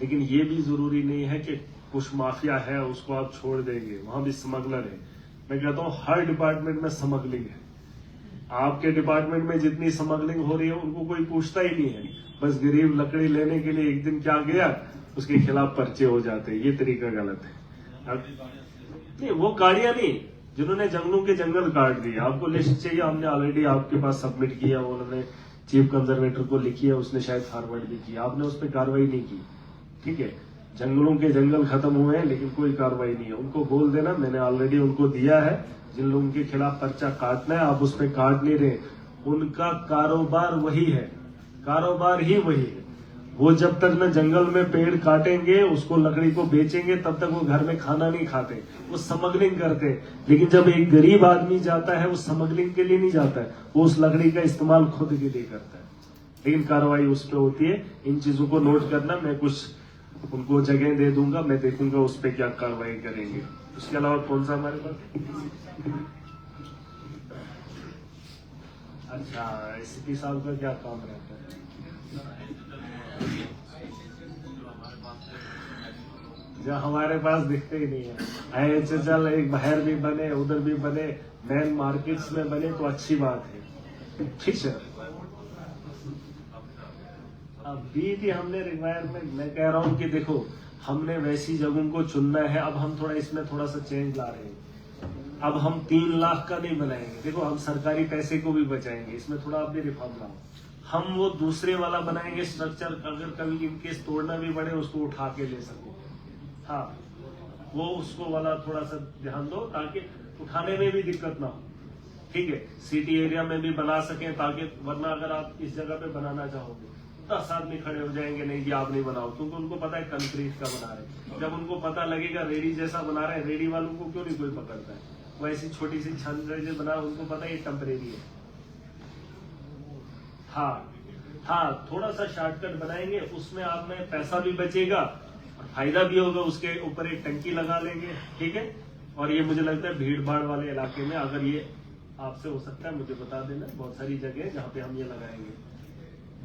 लेकिन ये भी जरूरी नहीं है कि कुछ माफिया है उसको आप छोड़ देंगे, वहां भी स्मगलर है। मैं कहता हूँ हर डिपार्टमेंट में स्मगलिंग है। आपके डिपार्टमेंट में जितनी स्मगलिंग हो रही है उनको कोई पूछता ही नहीं है। बस गरीब लकड़ी लेने के लिए एक दिन क्या गया, उसके खिलाफ पर्चे हो जाते हैं। ये तरीका गलत है। नहीं, वो गाड़ियां नहीं, जिन्होंने जंगलों के जंगल काट दिए। आपको लिस्ट चाहिए, हमने ऑलरेडी आपके पास सबमिट किया, उन्होंने चीफ कंजर्वेटर को लिखी है, उसने शायद फॉरवर्ड भी किया, आपने उस पर कार्रवाई नहीं की, ठीक है। जंगलों के जंगल खत्म हुए हैं लेकिन कोई कार्रवाई नहीं है। उनको बोल देना, मैंने ऑलरेडी उनको दिया है, जिन लोगों के खिलाफ पर्चा काटना है आप उस पर काट नहीं रहे। उनका कारोबार वही है, कारोबार ही वही है। वो जब तक न जंगल में पेड़ काटेंगे, उसको लकड़ी को बेचेंगे, तब तक वो घर में खाना नहीं खाते, वो स्मगलिंग करते हैं। लेकिन जब एक गरीब आदमी जाता है, वो स्मगलिंग के लिए नहीं जाता है, वो उस लकड़ी का इस्तेमाल खुद के लिए करता है। लेकिन कार्रवाई उस पर होती है। इन चीजों को नोट करना, मैं कुछ उनको जगह दे दूंगा, मैं देखूंगा उस पर क्या कार्रवाई करेंगे। उसके अलावा कौन सा हमारे पास? अच्छा, एसपी साहब का क्या काम रहता है? जो हमारे पास दिखते ही नहीं है। चल एक बाहर भी बने, उधर भी बने, मेन मार्केट्स में बने तो अच्छी बात है, ठीक है। अभी भी हमने रिक्वायरमेंट, मैं कह रहा हूं कि देखो, हमने वैसी जगहों को चुनना है। अब हम थोड़ा इसमें थोड़ा सा चेंज ला रहे हैं। अब हम 3 लाख का नहीं बनाएंगे, देखो हम सरकारी पैसे को भी बचाएंगे, इसमें थोड़ा आपने रिफॉर्म लाओ। हम वो दूसरे वाला बनाएंगे स्ट्रक्चर, अगर कभी इनकेस तोड़ना भी पड़े उसको उठा के ले सको। हाँ, वो उसको वाला थोड़ा सा ध्यान दो ताकि उठाने में भी दिक्कत ना हो, ठीक है। सिटी एरिया में भी बना सकें, ताकि वरना अगर आप इस जगह पे बनाना चाहोगे 10 आदमी खड़े हो जाएंगे, नहीं जी आप नहीं बनाओ, क्योंकि उनको पता है कंक्रीट का बना रहे। जब उनको पता लगेगा रेडी जैसा बना रहे हैं, रेडी वालों को क्यों नहीं कोई पकड़ता है। वो ऐसी छोटी सी छत जो बना, उनको पता है ये टेम्परेरी है। हाँ, थोड़ा सा शॉर्टकट बनाएंगे, उसमें आप में पैसा भी बचेगा और फायदा भी होगा। उसके ऊपर एक टंकी लगा लेंगे, ठीक है। और ये मुझे लगता है भीड़ भाड़ वाले इलाके में, अगर ये आपसे हो सकता है मुझे बता देना, बहुत सारी जगह है जहाँ पे हम ये लगाएंगे,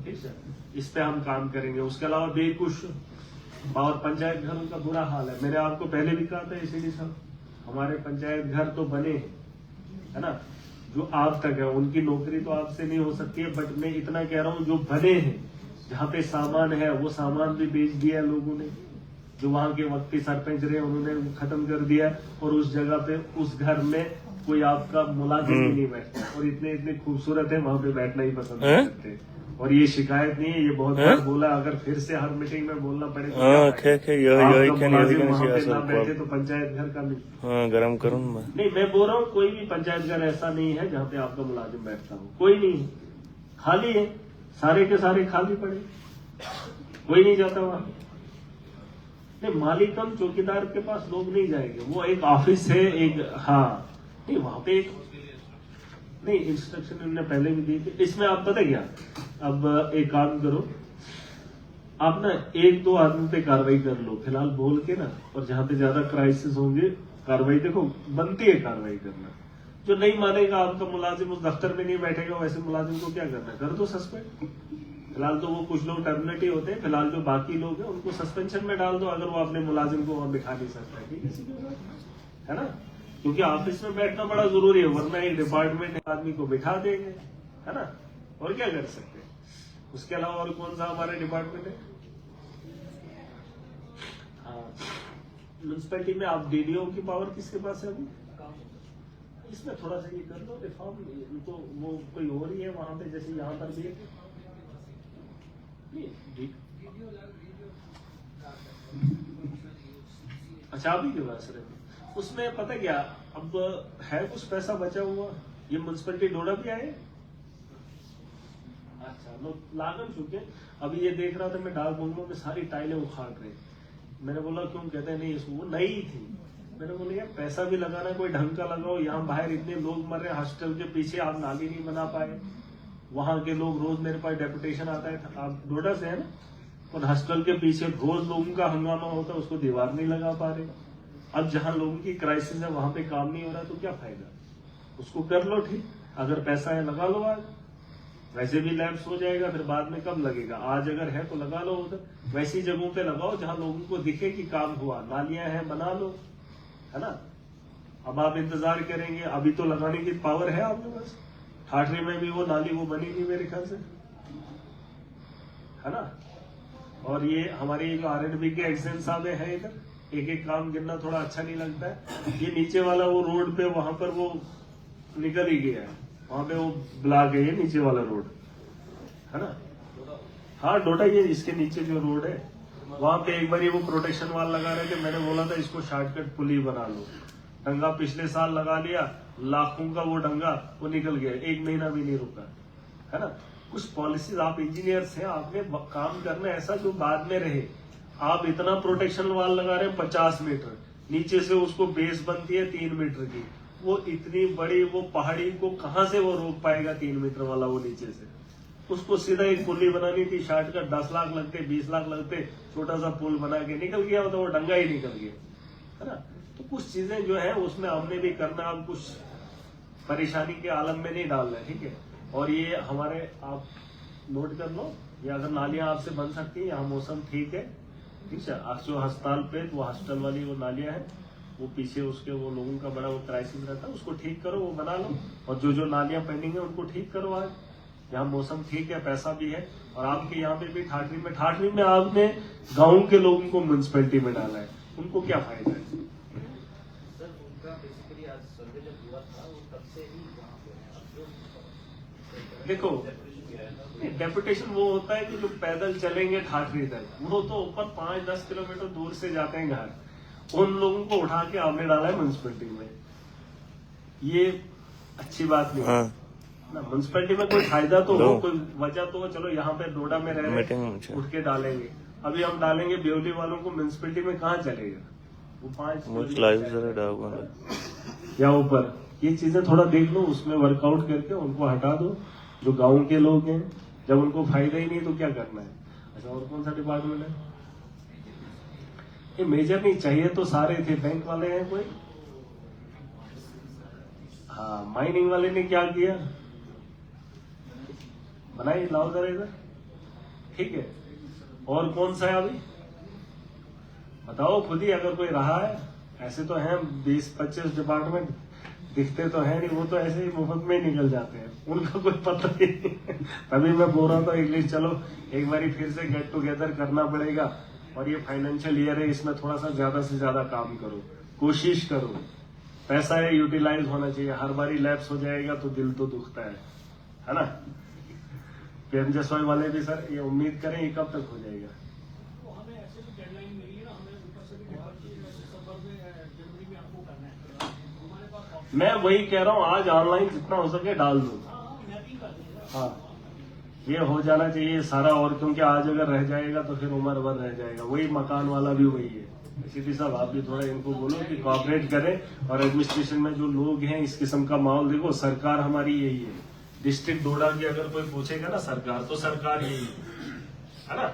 ठीक है। इस पे हम काम करेंगे। उसके अलावा बेकुश और पंचायत घरों का बुरा हाल है। मैंने आपको पहले भी कहा था एसीडी साहब, हमारे पंचायत घर तो बने हैं, है ना, जो आप तक है, उनकी नौकरी तो आपसे नहीं हो सकती है, बट मैं इतना कह रहा हूँ जो बने हैं, जहाँ पे सामान है वो सामान भी बेच दिया लोगों ने, जो वहां के वक्ती सरपंच रहे उन्होंने खत्म कर दिया, और उस जगह पे उस घर में कोई आपका मुलाजिम ही नहीं बैठता, और इतने इतने खूबसूरत है वहां पे बैठना ही पसंद नहीं करते। और ये शिकायत नहीं है, ये बहुत बार बोला, अगर फिर से हर मीटिंग में बोलना पड़े तो आपका मुलाजिम वहां पे ना बैठे तो पंचायत घर का नहीं। गरम करूँ नहीं, मैं बोल रहा हूँ कोई भी पंचायत घर ऐसा नहीं है जहाँ पे आपका मुलाजिम बैठता हो, कोई नहीं है, खाली है, सारे के सारे खाली पड़े, कोई नहीं जाता वहां। नहीं, मालिकम चौकीदार के पास लोग नहीं जाएंगे, वो एक ऑफिस है, एक हाँ नहीं वहां पे एक नहीं इंस्ट्रक्शन उन्होंने पहले भी दी थी। इसमें आप पता क्या, अब एक काम करो, आप ना 1-2 आदमी पे कार्रवाई कर लो फिलहाल बोल के ना, और जहां पे ज्यादा क्राइसिस होंगे कार्रवाई, देखो बनती है कार्रवाई करना। जो नहीं मानेगा आपका मुलाजिम उस दफ्तर में नहीं बैठेगा, वैसे मुलाजिम को क्या करना है, कर दो सस्पेंड। फिलहाल तो वो कुछ लोग टर्मिनेटिव होते हैं, फिलहाल जो बाकी लोग हैं उनको सस्पेंशन में डाल दो, अगर वो अपने मुलाजिम को और दिखा नहीं सकता है किसी के साथ, है ना, क्योंकि ऑफिस में बैठना बड़ा जरूरी है, वरना एक डिपार्टमेंट एक आदमी को बिठा देंगे, है ना, और क्या कर सकते हैं। उसके अलावा और कौन सा हमारे डिपार्टमेंट है, हाँ म्यूनसिपैलिटी में आप डीडीओ की पावर किसके पास है अभी, इसमें थोड़ा सा ये कर दो रिफॉर्म, तो वो कोई हो रही है वहां पे, जैसे यहाँ पर भी अच्छा अभी के पास रहे, उसमें पता क्या, अब है कुछ पैसा बचा हुआ, ये म्यूनसिपैलिटी डोडा भी आए, अच्छा लोग लागन चुके। अभी ये देख रहा था मैं, डाक बंगलों में सारी टाइलें उखाड़ रहे, मैंने बोला क्यों, कहते हैं नहीं इसको नई थी, मैंने बोला यार पैसा भी लगाना कोई ढंग का लगाओ, यहाँ बाहर इतने लोग मर रहे, हॉस्टल के पीछे आप नाली नहीं बना पाए, वहां के लोग रोज मेरे पास डेपुटेशन आता है, आप डोडा से है ना, और हॉस्टल के पीछे रोज लोगों का हंगामा होता है, उसको दीवार नहीं लगा पा रहे। अब जहां लोगों की क्राइसिस है वहां पे काम नहीं हो रहा तो क्या फायदा, उसको कर लो ठीक, अगर पैसा है लगा लो आज, वैसे भी लैप्स हो जाएगा, फिर बाद में कब लगेगा, आज अगर है तो लगा लो उधर, वैसी जगहों पे लगाओ जहां लोगों को दिखे कि काम हुआ, नालियां हैं बना लो, है ना। अब आप इंतजार करेंगे, अभी तो लगाने की पावर है आपके पास, ठाठरी में भी वो नाली वो बनी नहीं मेरे ख्याल से, है ना। और ये हमारे जो आरएनबी के एक्शन साहब है इधर, एक एक काम गिनना थोड़ा अच्छा नहीं लगता है। ये नीचे वाला वो रोड पे वहां पर वो निकल ही गया है, वहां पे वो ब्लॉक है, ये नीचे वाला रोड, है ना। हाँ डोडा, ये इसके नीचे जो रोड है वहां पे एक बार वो प्रोटेक्शन वाल लगा रहे थे, मैंने बोला था इसको शॉर्टकट पुली बना लो, डंगा पिछले साल लगा लिया, लाखों का वो डंगा वो निकल गया, 1 महीना भी नहीं रुका, है ना। कुछ पॉलिसीज, आप इंजीनियर्स हैं, आपने काम करना ऐसा जो बाद में रहे। आप इतना प्रोटेक्शन वाल लगा रहे हैं 50 मीटर, नीचे से उसको बेस बनती है 3 मीटर की, वो इतनी बड़ी वो पहाड़ी को कहां से वो रोक पाएगा 3 मीटर वाला वो नीचे से, उसको सीधा एक पुली बनानी थी, शॉर्टकट 10 लाख लगते, 20 लाख लगते, छोटा सा पुल बना के निकल गया, तो वो डंगा ही निकल गया, है ना। तो कुछ चीजें जो है उसमें हमने भी करना, अब कुछ परेशानी के आलम में नहीं डालना है, ठीक है। और ये हमारे आप नोट कर लो, ये अगर नालियां आपसे बन सकती है, यहाँ मौसम ठीक है, ठीक है, आज जो अस्पताल पे वो हॉस्टल वाली वो नालियां है, वो पीछे उसके वो लोगों का बड़ा वो क्राइसिस रहता है, उसको ठीक करो, वो बना लो, और जो जो नालियां पेंडिंग है उनको ठीक करो। आज यहाँ मौसम ठीक है, पैसा भी है, और आपके यहाँ पे भी ठाठरी में आपने गाँव के लोगों को म्यूनसिपैलिटी में डाला है, उनको क्या फायदा है। सर उनका बेसिकली आज सर्वे जब हुआ था वो तब से ही वहाँ पे है, अब जो देखो डेपुटेशन वो होता है कि जो पैदल चलेंगे ठाठरी तक, वो तो ऊपर 5-10 किलोमीटर दूर से जाते हैं घर, उन लोगों को उठा के आपने डाला है म्यूनसिपैलिटी में, ये अच्छी बात नहीं है ना। म्यूनसिपैलिटी में कोई फायदा तो हो, कोई वजह तो हो, चलो यहाँ पे डोडा में रह रहे उठ के डालेंगे, अभी हम डालेंगे ब्योली वालों को म्यूनसिपैलिटी में, कहाँ चलेगा वो 5 या ऊपर। ये चीजें थोड़ा देख लो, उसमें वर्कआउट करके उनको हटा दो, जो गाँव के लोग हैं, जब उनको फायदा ही नहीं तो क्या करना है। अच्छा और कौन सा डिपार्टमेंट है, ये मेजर नहीं चाहिए तो सारे थे, बैंक वाले हैं कोई, हाँ माइनिंग वाले ने क्या किया, बनाई लाओ जरा इधर, ठीक है। और कौन सा है अभी बताओ खुद ही, अगर कोई रहा है, ऐसे तो हैं 20-25 डिपार्टमेंट, दिखते तो है नहीं, वो तो ऐसे ही मुफ्त में ही निकल जाते हैं, उनका कोई पता नहीं। तभी मैं बोल रहा था इंग्लिश, चलो एक बार फिर से गेट टुगेदर करना पड़ेगा, और ये फाइनेंशियल ईयर है, इसमें थोड़ा सा ज्यादा से ज्यादा काम करो, कोशिश करो। पैसा है यूटिलाइज होना चाहिए। हर बारी लैप्स हो जाएगा तो दिल तो दुखता है ना। पीएम जसवाई वाले भी सर ये उम्मीद करें ये कब तक हो जाएगा? तो हमें ऐसे भी डेडलाइन मिली है ना, हमें ऊपर से भी दिसंबर में जनवरी में आपको करना है। हमारे पास मैं वही कह रहा हूँ, आज ऑनलाइन जितना हो सके डाल दो। मैपिंग कर देंगे। हाँ, ये हो जाना चाहिए सारा। और क्योंकि आज अगर रह जाएगा तो फिर उम्र भर रह जाएगा। वही मकान वाला भी वही है। सीपी साहब आप भी थोड़ा इनको बोलो कि कोऑपरेट करें। और एडमिनिस्ट्रेशन में जो लोग हैं इस किस्म का माहौल देखो। सरकार हमारी यही है। डिस्ट्रिक्ट डोडा की अगर कोई पूछेगा ना सरकार, तो सरकार यही है ना।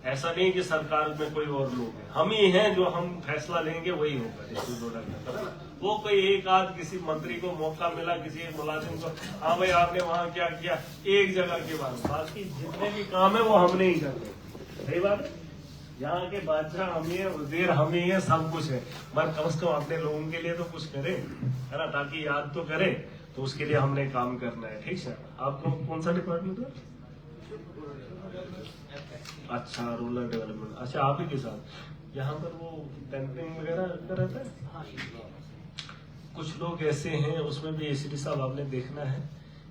ऐसा नहीं कि सरकार में कोई और लोग हैं, हम ही हैं। जो हम फैसला लेंगे वही होगा डिस्ट्रिक्ट डोडा के अंदर, है ना। वो कोई एक आध किसी मंत्री को मौका मिला, किसी एक मुलाजिम को, हाँ भाई आपने वहां क्या किया, एक जगह के बाद बाकी जितने भी काम है वो हमने ही करने। सही बात है। यहाँ के बादशाह हम ही है, वजीर हम ही है, सब कुछ है। पर कम से कम अपने लोगों के लिए तो कुछ करें, है ना, ताकि याद तो करें। तो उसके लिए हमने काम करना है। ठीक है। आपको कौन सा डिपार्टमेंट है? अच्छा, रूरल डेवलपमेंट। अच्छा, आप ही के साथ यहाँ पर वो टेंपरिंग वगैरह का रहता है। कुछ लोग ऐसे हैं, उसमें भी एसीडी साहब आपने देखना है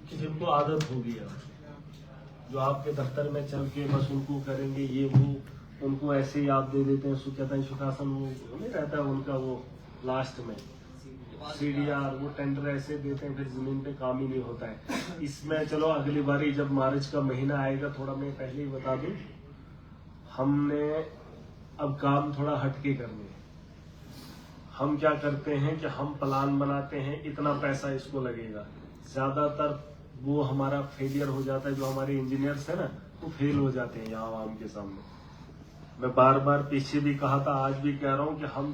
कि जिनको आदत होगी जो आपके दफ्तर में चल के बस उनको करेंगे ये वो, उनको ऐसे ही आप दे देते हैं। सुखासन वो नहीं रहता है उनका, वो लास्ट में सीडीआर वो टेंडर ऐसे देते हैं, फिर जमीन पे काम ही नहीं होता है। इसमें चलो अगली बारी जब मार्च का महीना आएगा, थोड़ा मैं पहले ही बता दूं, हमने अब काम थोड़ा हटके करने। हम क्या करते हैं कि हम प्लान बनाते हैं, इतना पैसा इसको लगेगा। ज्यादातर वो हमारा फेलियर हो जाता है। जो हमारे इंजीनियर्स है ना, वो फेल हो जाते हैं यहाँ आवाम के सामने। मैं बार बार पीछे भी कहा था, आज भी कह रहा हूँ कि हम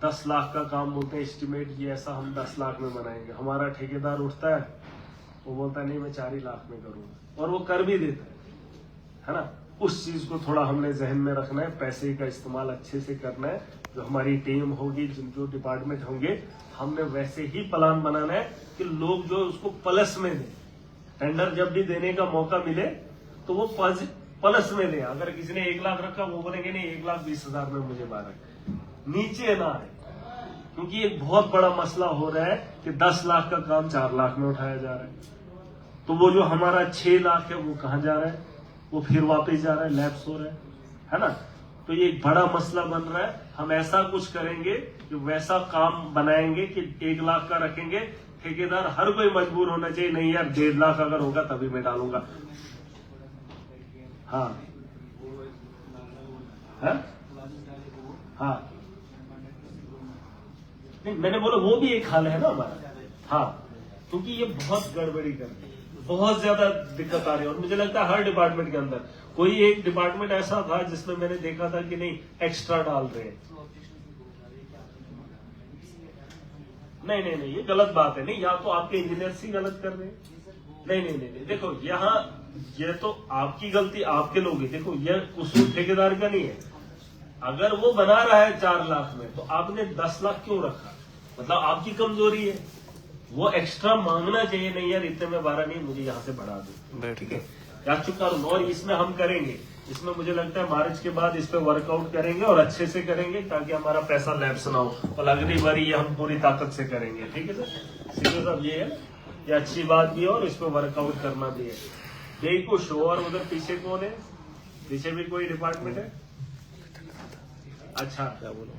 10 लाख का काम बोलते हैं एस्टिमेट, ये ऐसा हम 10 लाख में बनाएंगे। हमारा ठेकेदार उठता है, वो बोलता है नहीं मैं 4 ही लाख में करूंगा, और वो कर भी देता है ना। उस चीज को थोड़ा हमने जहन में रखना है। पैसे का इस्तेमाल अच्छे से करना है। जो हमारी टीम होगी, जो डिपार्टमेंट होंगे, हमने वैसे ही प्लान बनाना है कि लोग जो उसको प्लस में दें। टेंडर जब भी देने का मौका मिले तो वो प्लस में दें। अगर किसी ने 1 लाख रखा, वो बोलेंगे नहीं 1,20,000 में मुझे 12, नीचे ना आए। क्योंकि एक बहुत बड़ा मसला हो रहा है कि 10 लाख का काम 4 लाख में उठाया जा रहा है। तो वो जो हमारा 6 लाख है वो कहाँ जा रहा है? वो फिर वापस जा रहा है, लैप्स हो रहा है ना। तो ये एक बड़ा मसला बन रहा है। हम ऐसा कुछ करेंगे कि वैसा काम बनाएंगे कि 1 लाख का रखेंगे। ठेकेदार हर कोई मजबूर होना चाहिए, नहीं यार 1.5 लाख अगर होगा तभी मैं डालूंगा। हाँ हाँ, नहीं मैंने बोला वो भी एक हाल है ना हमारा। हाँ, क्योंकि ये बहुत गड़बड़ी कर रही है, बहुत ज्यादा दिक्कत आ रही है। और मुझे लगता है हर डिपार्टमेंट के अंदर कोई एक डिपार्टमेंट ऐसा था जिसमें मैंने देखा था कि नहीं एक्स्ट्रा डाल रहे हैं। नहीं, ये गलत बात है। नहीं, या तो आपके इंजीनियर्स ही गलत कर रहे हैं। नहीं, देखो यहाँ ये तो आपकी गलती, आपके लोग ही। देखो ये कसूर ठेकेदार का नहीं है। अगर वो बना रहा है 4 लाख में, तो आपने 10 लाख क्यों रखा? मतलब आपकी कमजोरी है। वो एक्स्ट्रा मांगना चाहिए, नहीं यार इतने में 12 नहीं, मुझे यहाँ से बढ़ा दो, ठीक है, या चुका लो। और इसमें हम करेंगे, इसमें मुझे लगता है मार्च के बाद इस पे वर्कआउट करेंगे और अच्छे से करेंगे, ताकि हमारा पैसा लैप्स ना हो। और अगली बारी ये हम पूरी ताकत से करेंगे। ठीक है सर, सीधे साहब ये है, ये अच्छी बात भी है और इस पे वर्कआउट करना भी है। यही कुछ हो। और उधर पीछे कौन है? पीछे भी कोई डिपार्टमेंट है? अच्छा, क्या बोलो,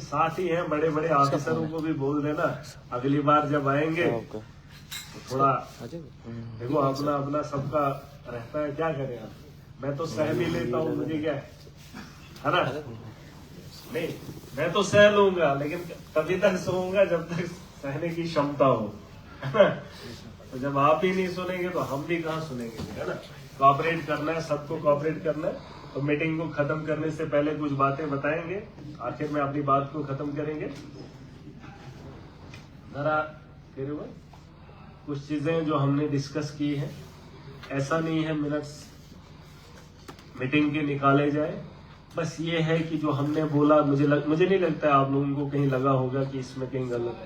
साथ ही हैं, बड़े बड़े ऑफिसरों को भी बोल देना अगली बार जब आएंगे तो थोड़ा देखो अपना अपना सबका रहता है। क्या करें आप, मैं तो सह भी लेता हूँ, मुझे क्या है ना। नहीं, मैं तो सह लूंगा, लेकिन तभी तक सहूंगा जब तक सहने की क्षमता हो, है ना। तो जब आप ही नहीं सुनेंगे तो हम भी कहाँ सुनेंगे, है ना। कोऑपरेट करना है, सबको कोऑपरेट करना है। तो मीटिंग को खत्म करने से पहले कुछ बातें बताएंगे, आखिर में अपनी बात को खत्म करेंगे। जरा फिर कुछ चीजें जो हमने डिस्कस की है, ऐसा नहीं है मिनट्स मीटिंग के निकाले जाए। बस ये है कि जो हमने बोला, मुझे नहीं लगता है आप लोगों को कहीं लगा होगा कि इसमें कहीं गलत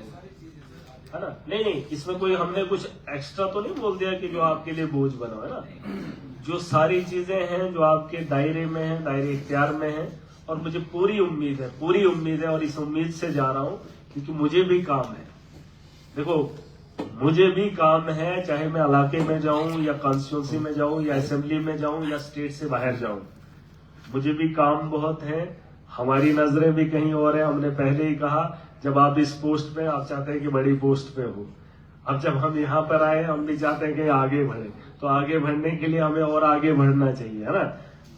है ना। नहीं, इसमें कोई हमने कुछ एक्स्ट्रा तो नहीं बोल दिया कि जो आपके लिए बोझ बना, है ना। जो सारी चीजें हैं जो आपके दायरे में है, दायरे इख्तियार में है, और मुझे पूरी उम्मीद है और इस उम्मीद से जा रहा हूं क्योंकि मुझे भी काम है। देखो मुझे भी काम है, चाहे मैं इलाके में जाऊं या कॉन्स्टिट्यूंसी में जाऊं या असेंबली में जाऊं या स्टेट से बाहर जाऊं, मुझे भी काम बहुत है। हमारी नजरें भी कहीं और है। हमने पहले ही कहा जब आप इस पोस्ट पे, आप चाहते हैं कि बड़ी पोस्ट पे हो। अब जब हम यहाँ पर आए, हम भी चाहते हैं कि आगे बढ़े, तो आगे बढ़ने के लिए हमें और आगे बढ़ना चाहिए, है ना।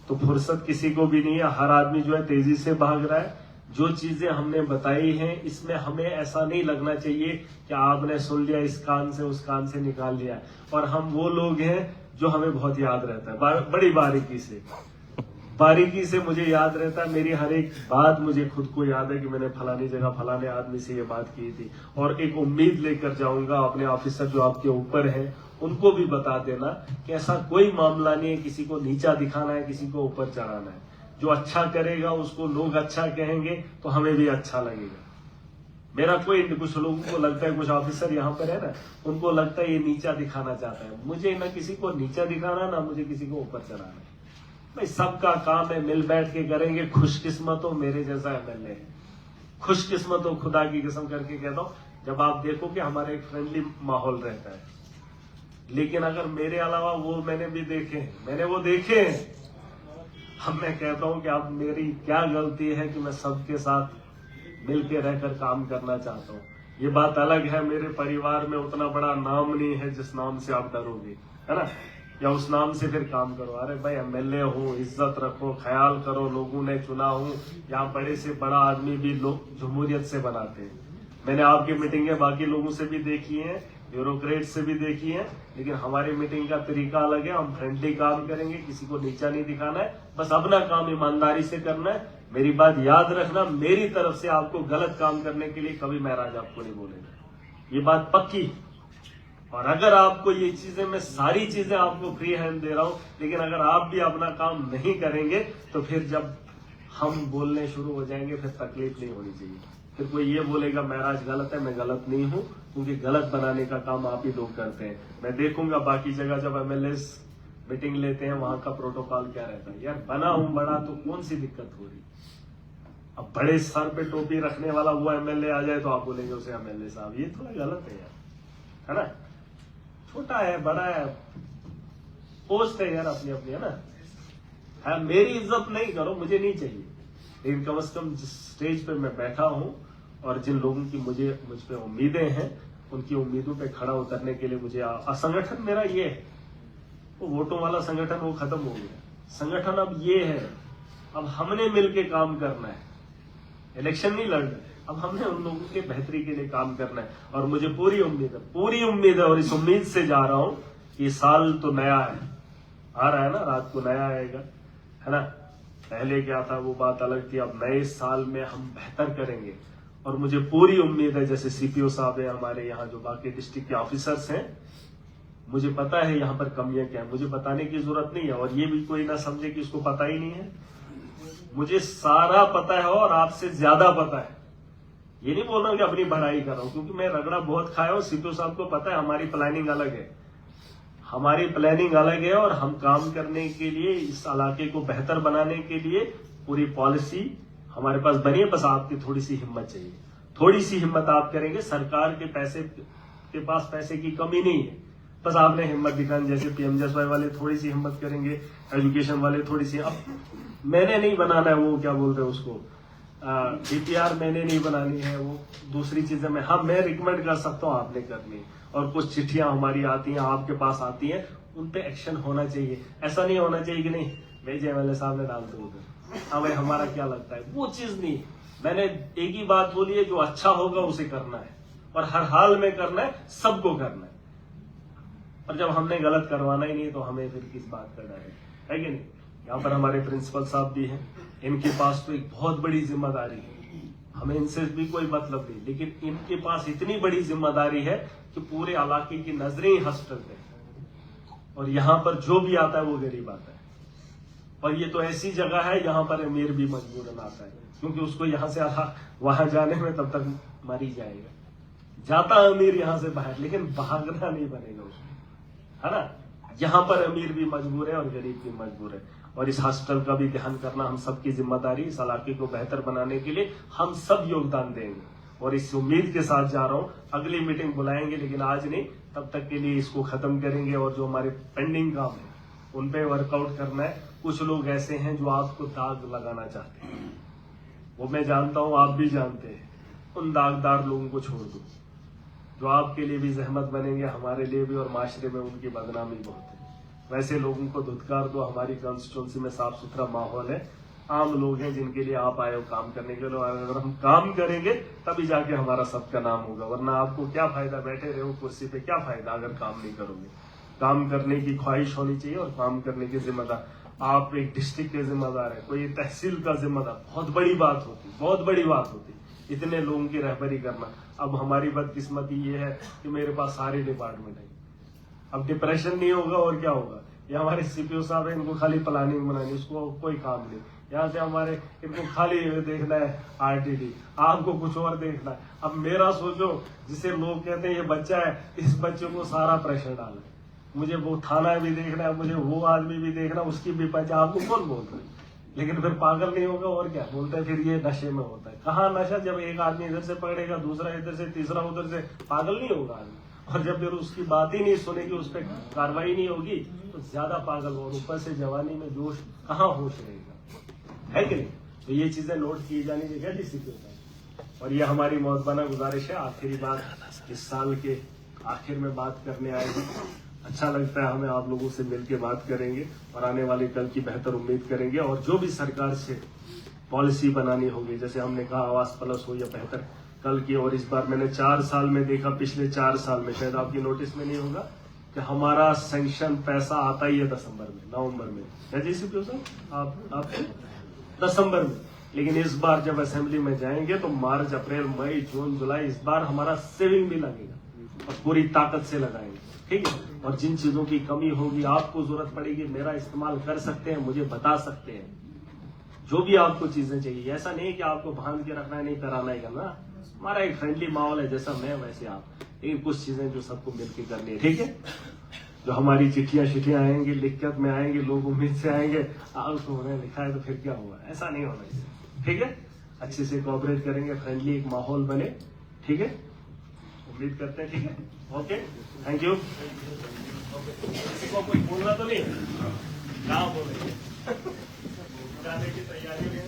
तो फुर्सत किसी को भी नहीं है, हर आदमी जो है तेजी से भाग रहा है। जो चीजें हमने बताई हैं इसमें हमें ऐसा नहीं लगना चाहिए कि आपने सुन लिया इस कान से उस कान से निकाल लिया। और हम वो लोग हैं जो हमें बहुत याद रहता है, बड़ी बारीकी से मुझे याद रहता है। मेरी हर एक बात मुझे खुद को याद है कि मैंने फलानी जगह फलाने आदमी से ये बात की थी। और एक उम्मीद लेकर जाऊंगा अपने ऑफिसर जो आपके ऊपर है, उनको भी बता देना कि ऐसा कोई मामला नहीं है किसी को नीचा दिखाना है, किसी को ऊपर चढ़ाना है। जो अच्छा करेगा उसको लोग अच्छा कहेंगे तो हमें भी अच्छा लगेगा। मेरा कोई, कुछ लोगों को लगता है, कुछ ऑफिसर यहाँ पर है ना, उनको लगता है ये नीचा दिखाना चाहता है। मुझे ना किसी को नीचा दिखाना, ना मुझे किसी को ऊपर चढ़ाना है। भाई सबका काम है, मिल बैठ के करेंगे। खुशकिस्मत हो मेरे जैसा एमएलए है, खुशकिस्मत हो, खुदा की कसम करके कहता हूं। जब आप देखो कि हमारा एक फ्रेंडली माहौल रहता है, लेकिन अगर मेरे अलावा वो मैंने वो देखे। अब मैं कहता हूं कि अब मेरी क्या गलती है कि मैं सबके साथ मिलके रहकर काम करना चाहता हूं। ये बात अलग है, मेरे परिवार में उतना बड़ा नाम नहीं है जिस नाम से आप डरोगे, है ना, या उस नाम से फिर काम करो। अरे भाई एमएलए हो, इज्जत रखो, ख्याल करो, लोगों ने चुना हूं। यहाँ बड़े से बड़ा आदमी भी लोग जमहूरियत से बनाते हैं। मैंने आपकी मीटिंगें बाकी लोगों से भी देखी हैं, ब्यूरोक्रेट से भी देखी है, लेकिन हमारी मीटिंग का तरीका अलग है। हम फ्रेंडली काम करेंगे, किसी को नीचा नहीं दिखाना है, बस अपना काम ईमानदारी से करना है। मेरी बात याद रखना, मेरी तरफ से आपको गलत काम करने के लिए कभी महाराज आपको नहीं बोलेगा, ये बात पक्की। और अगर आपको ये चीजें, मैं सारी चीजें आपको फ्री हैंड दे रहा हूं, लेकिन अगर आप भी अपना काम नहीं करेंगे तो फिर जब हम बोलने शुरू हो जाएंगे फिर तकलीफ नहीं होनी चाहिए। फिर कोई ये बोलेगा महाराज गलत है, मैं गलत नहीं हूं, क्योंकि गलत बनाने का काम आप ही लोग करते हैं। मैं देखूंगा बाकी जगह जब एमएलए मीटिंग लेते हैं वहां का प्रोटोकॉल क्या रहता है। यार बना हूं बड़ा तो कौन सी दिक्कत हो रही। अब बड़े सर पे टोपी रखने वाला वो एमएलए आ जाए तो आप बोलेंगे उसे एमएलए साहब, ये थोड़ा गलत है यार, है ना। छोटा है बड़ा है, पोस्ट है यार अपनी अपनी, है ना। है, मेरी इज्जत नहीं करो, मुझे नहीं चाहिए, लेकिन कम से कम जिस स्टेज पे मैं बैठा हूं और जिन लोगों की मुझ पे उम्मीदें हैं, उनकी उम्मीदों पे खड़ा उतरने के लिए मुझे संगठन मेरा ये है। वो वोटों वाला संगठन वो खत्म हो गया, संगठन अब ये है। अब हमने मिलके काम करना है, इलेक्शन नहीं लड़ना है, अब हमने उन लोगों के बेहतरी के लिए काम करना है। और मुझे पूरी उम्मीद है और इस उम्मीद से जा रहा हूं कि साल तो नया है, आ रहा है ना, रात को नया आएगा, है ना। पहले क्या था वो बात अलग थी, अब नए साल में हम बेहतर करेंगे। और मुझे पूरी उम्मीद है, जैसे सीपीओ साहब है हमारे यहाँ, जो बाकी डिस्ट्रिक्ट के ऑफिसर्स हैं, मुझे पता है यहाँ पर कमियां क्या है, मुझे बताने की जरूरत नहीं है। और ये भी कोई ना समझे कि उसको पता ही नहीं है, मुझे सारा पता है और आपसे ज्यादा पता है। ये नहीं बोल रहा हूं कि अपनी बढ़ाई कर रहा हूं, क्योंकि मैं रगड़ा बहुत खाया हूं। सीपीओ साहब को पता है हमारी प्लानिंग अलग है, हमारी प्लानिंग अलग है। और हम काम करने के लिए, इस इलाके को बेहतर बनाने के लिए पूरी पॉलिसी हमारे पास बनी है। बस आपकी थोड़ी सी हिम्मत चाहिए, थोड़ी सी हिम्मत आप करेंगे। सरकार के पास पैसे की कमी नहीं है, बस आपने हिम्मत दिखानी। जैसे पीएमजीएसवाई वाले थोड़ी सी हिम्मत करेंगे, एजुकेशन वाले थोड़ी सी। अब मैंने नहीं बनाना है वो, क्या बोलते हैं उसको, डीपीआर मैंने नहीं बनानी है, वो दूसरी चीजें मैं रिकमेंड कर सकता हूँ, आपने करनी है। और कुछ चिट्ठियां हमारी आती हैं, आपके पास आती हैं, उन पे एक्शन होना चाहिए। ऐसा नहीं होना चाहिए कि नहीं भेजे एमएलए साहब ने डाल दो उधर, हाँ भाई हमारा क्या लगता है, वो चीज नहीं। मैंने एक ही बात बोली है, जो अच्छा होगा उसे करना है और हर हाल में करना है, सबको करना है। और जब हमने गलत करवाना ही नहीं तो हमें फिर किस बात का डर है कि नहीं। यहाँ पर हमारे प्रिंसिपल साहब भी हैं, इनके पास तो एक बहुत बड़ी जिम्मेदारी है, हमें इनसे भी कोई मतलब नहीं, लेकिन इनके पास इतनी बड़ी जिम्मेदारी है कि पूरे इलाके की नजरें ही हॉस्पिटल पे, और यहाँ पर जो भी आता है वो गरीब आता है। और ये तो ऐसी जगह है यहाँ पर अमीर भी मजबूरन आता है, क्योंकि उसको यहाँ से वहां जाने में तब तक मर ही जाएगा। जाता अमीर यहाँ से बाहर, लेकिन भागना नहीं बनेगा उसको, है ना। यहाँ पर अमीर भी मजबूर है और गरीब भी मजबूर है। और इस हॉस्पिटल का भी ध्यान करना हम सबकी जिम्मेदारी। इस इलाके को बेहतर बनाने के लिए हम सब योगदान देंगे और इस उम्मीद के साथ जा रहा हूँ, अगली मीटिंग बुलाएंगे लेकिन आज नहीं, तब तक के लिए इसको खत्म करेंगे और जो हमारे पेंडिंग काम है उन पे वर्कआउट करना है। कुछ लोग ऐसे हैं जो आपको दाग लगाना चाहते हैं, वो मैं जानता हूँ, आप भी जानते हैं। उन दागदार लोगों को छोड़ दो, जो आपके लिए भी जहमत बनेंगे, हमारे लिए भी, और माशरे में उनकी बदनामी बहुत है। वैसे लोगों को धुतकार दो। हमारी कॉन्स्टिट्यूंसी में साफ सुथरा माहौल है, आम लोग हैं जिनके लिए आप आए हो काम करने के लिए, और अगर हम काम करेंगे तभी जाके हमारा सबका नाम होगा, वरना आपको क्या फायदा, बैठे रहो कुर्सी पे, क्या फायदा अगर काम नहीं करोगे। काम करने की ख्वाहिश होनी चाहिए और काम करने की जिम्मेदार। आप एक डिस्ट्रिक्ट के जिम्मेदार है, कोई तहसील का जिम्मेदार, बहुत बड़ी बात होती, बहुत बड़ी बात होती इतने लोगों की रहबरी करना। अब हमारी बदकिस्मती ये है कि मेरे पास सारे डिपार्टमेंट है। अब डिप्रेशन नहीं होगा और क्या होगा। ये हमारे सीपीओ साहब है, इनको खाली प्लानिंग बनानी, उसको कोई काम नहीं। यहाँ से हमारे इनको खाली देखना है आरटीडी, आपको कुछ और देखना है। अब मेरा सोचो, जिसे लोग कहते हैं ये बच्चा है, इस बच्चे को सारा प्रेशर डालना है, मुझे वो थाना भी देखना है, मुझे वो आदमी भी देखना, उसकी भी पंचायत। आपको कौन बोल रहा है? लेकिन फिर पागल नहीं होगा और क्या बोलते हैं, फिर ये नशे में होता है। कहाँ नशा, जब एक आदमी इधर से पकड़ेगा, दूसरा इधर से, तीसरा उधर से, पागल नहीं होगा आदमी। और जब फिर उसकी बात ही नहीं सुनेगी, उस पर कार्रवाई नहीं होगी, तो ज्यादा पागल हो। और ऊपर से जवानी में जोश, कहाँ होश रहेगा, है कि नहीं? तो ये चीजें नोट की जानी चाहिए डीसीपी साहब। और ये हमारी मौजबाना गुजारिश है। आखिरी बात इस साल के आखिर में बात करने आएगी। अच्छा लगता है हमें, आप लोगों से मिलकर बात करेंगे और आने वाले कल की बेहतर उम्मीद करेंगे। और जो भी सरकार से पॉलिसी बनानी होगी, जैसे हमने कहा आवास प्लस हो या बेहतर कल की। और इस बार मैंने 4 साल में देखा, पिछले 4 साल में, शायद आपकी नोटिस में नहीं होगा कि हमारा सैंक्शन पैसा आता ही है दिसंबर में, नवंबर में, है जी सीपीओ साहब, आप दिसंबर में। लेकिन इस बार जब असेंबली में जाएंगे तो मार्च, अप्रैल, मई, जून, जुलाई, इस बार हमारा सेविंग भी लगेगा और पूरी ताकत से लगाएंगे, ठीक है। और जिन चीजों की कमी होगी, आपको जरूरत पड़ेगी, मेरा इस्तेमाल कर सकते हैं, मुझे बता सकते हैं, जो भी आपको चीजें चाहिए। ऐसा नहीं कि आपको बांध के रखना है, नहीं कराना ही करना। हमारा एक फ्रेंडली माहौल है, जैसा मैं वैसे आप, लेकिन कुछ चीजें जो सबको मिलकर करनी है, ठीक है। जो हमारी चिट्ठियां आएंगी, लिखत में आएंगे, लोग उम्मीद से आएंगे, आपको उन्हें लिखा है तो फिर क्या हुआ, ऐसा नहीं होना चाहिए, ठीक है। अच्छे से कोऑपरेट करेंगे, फ्रेंडली एक माहौल बने, ठीक है, उम्मीद करते हैं, ठीक है। Okay, thank you. किसी को कोई बोलना तो नहीं, कहाँ बोलेंगे, जाने की तैयारी में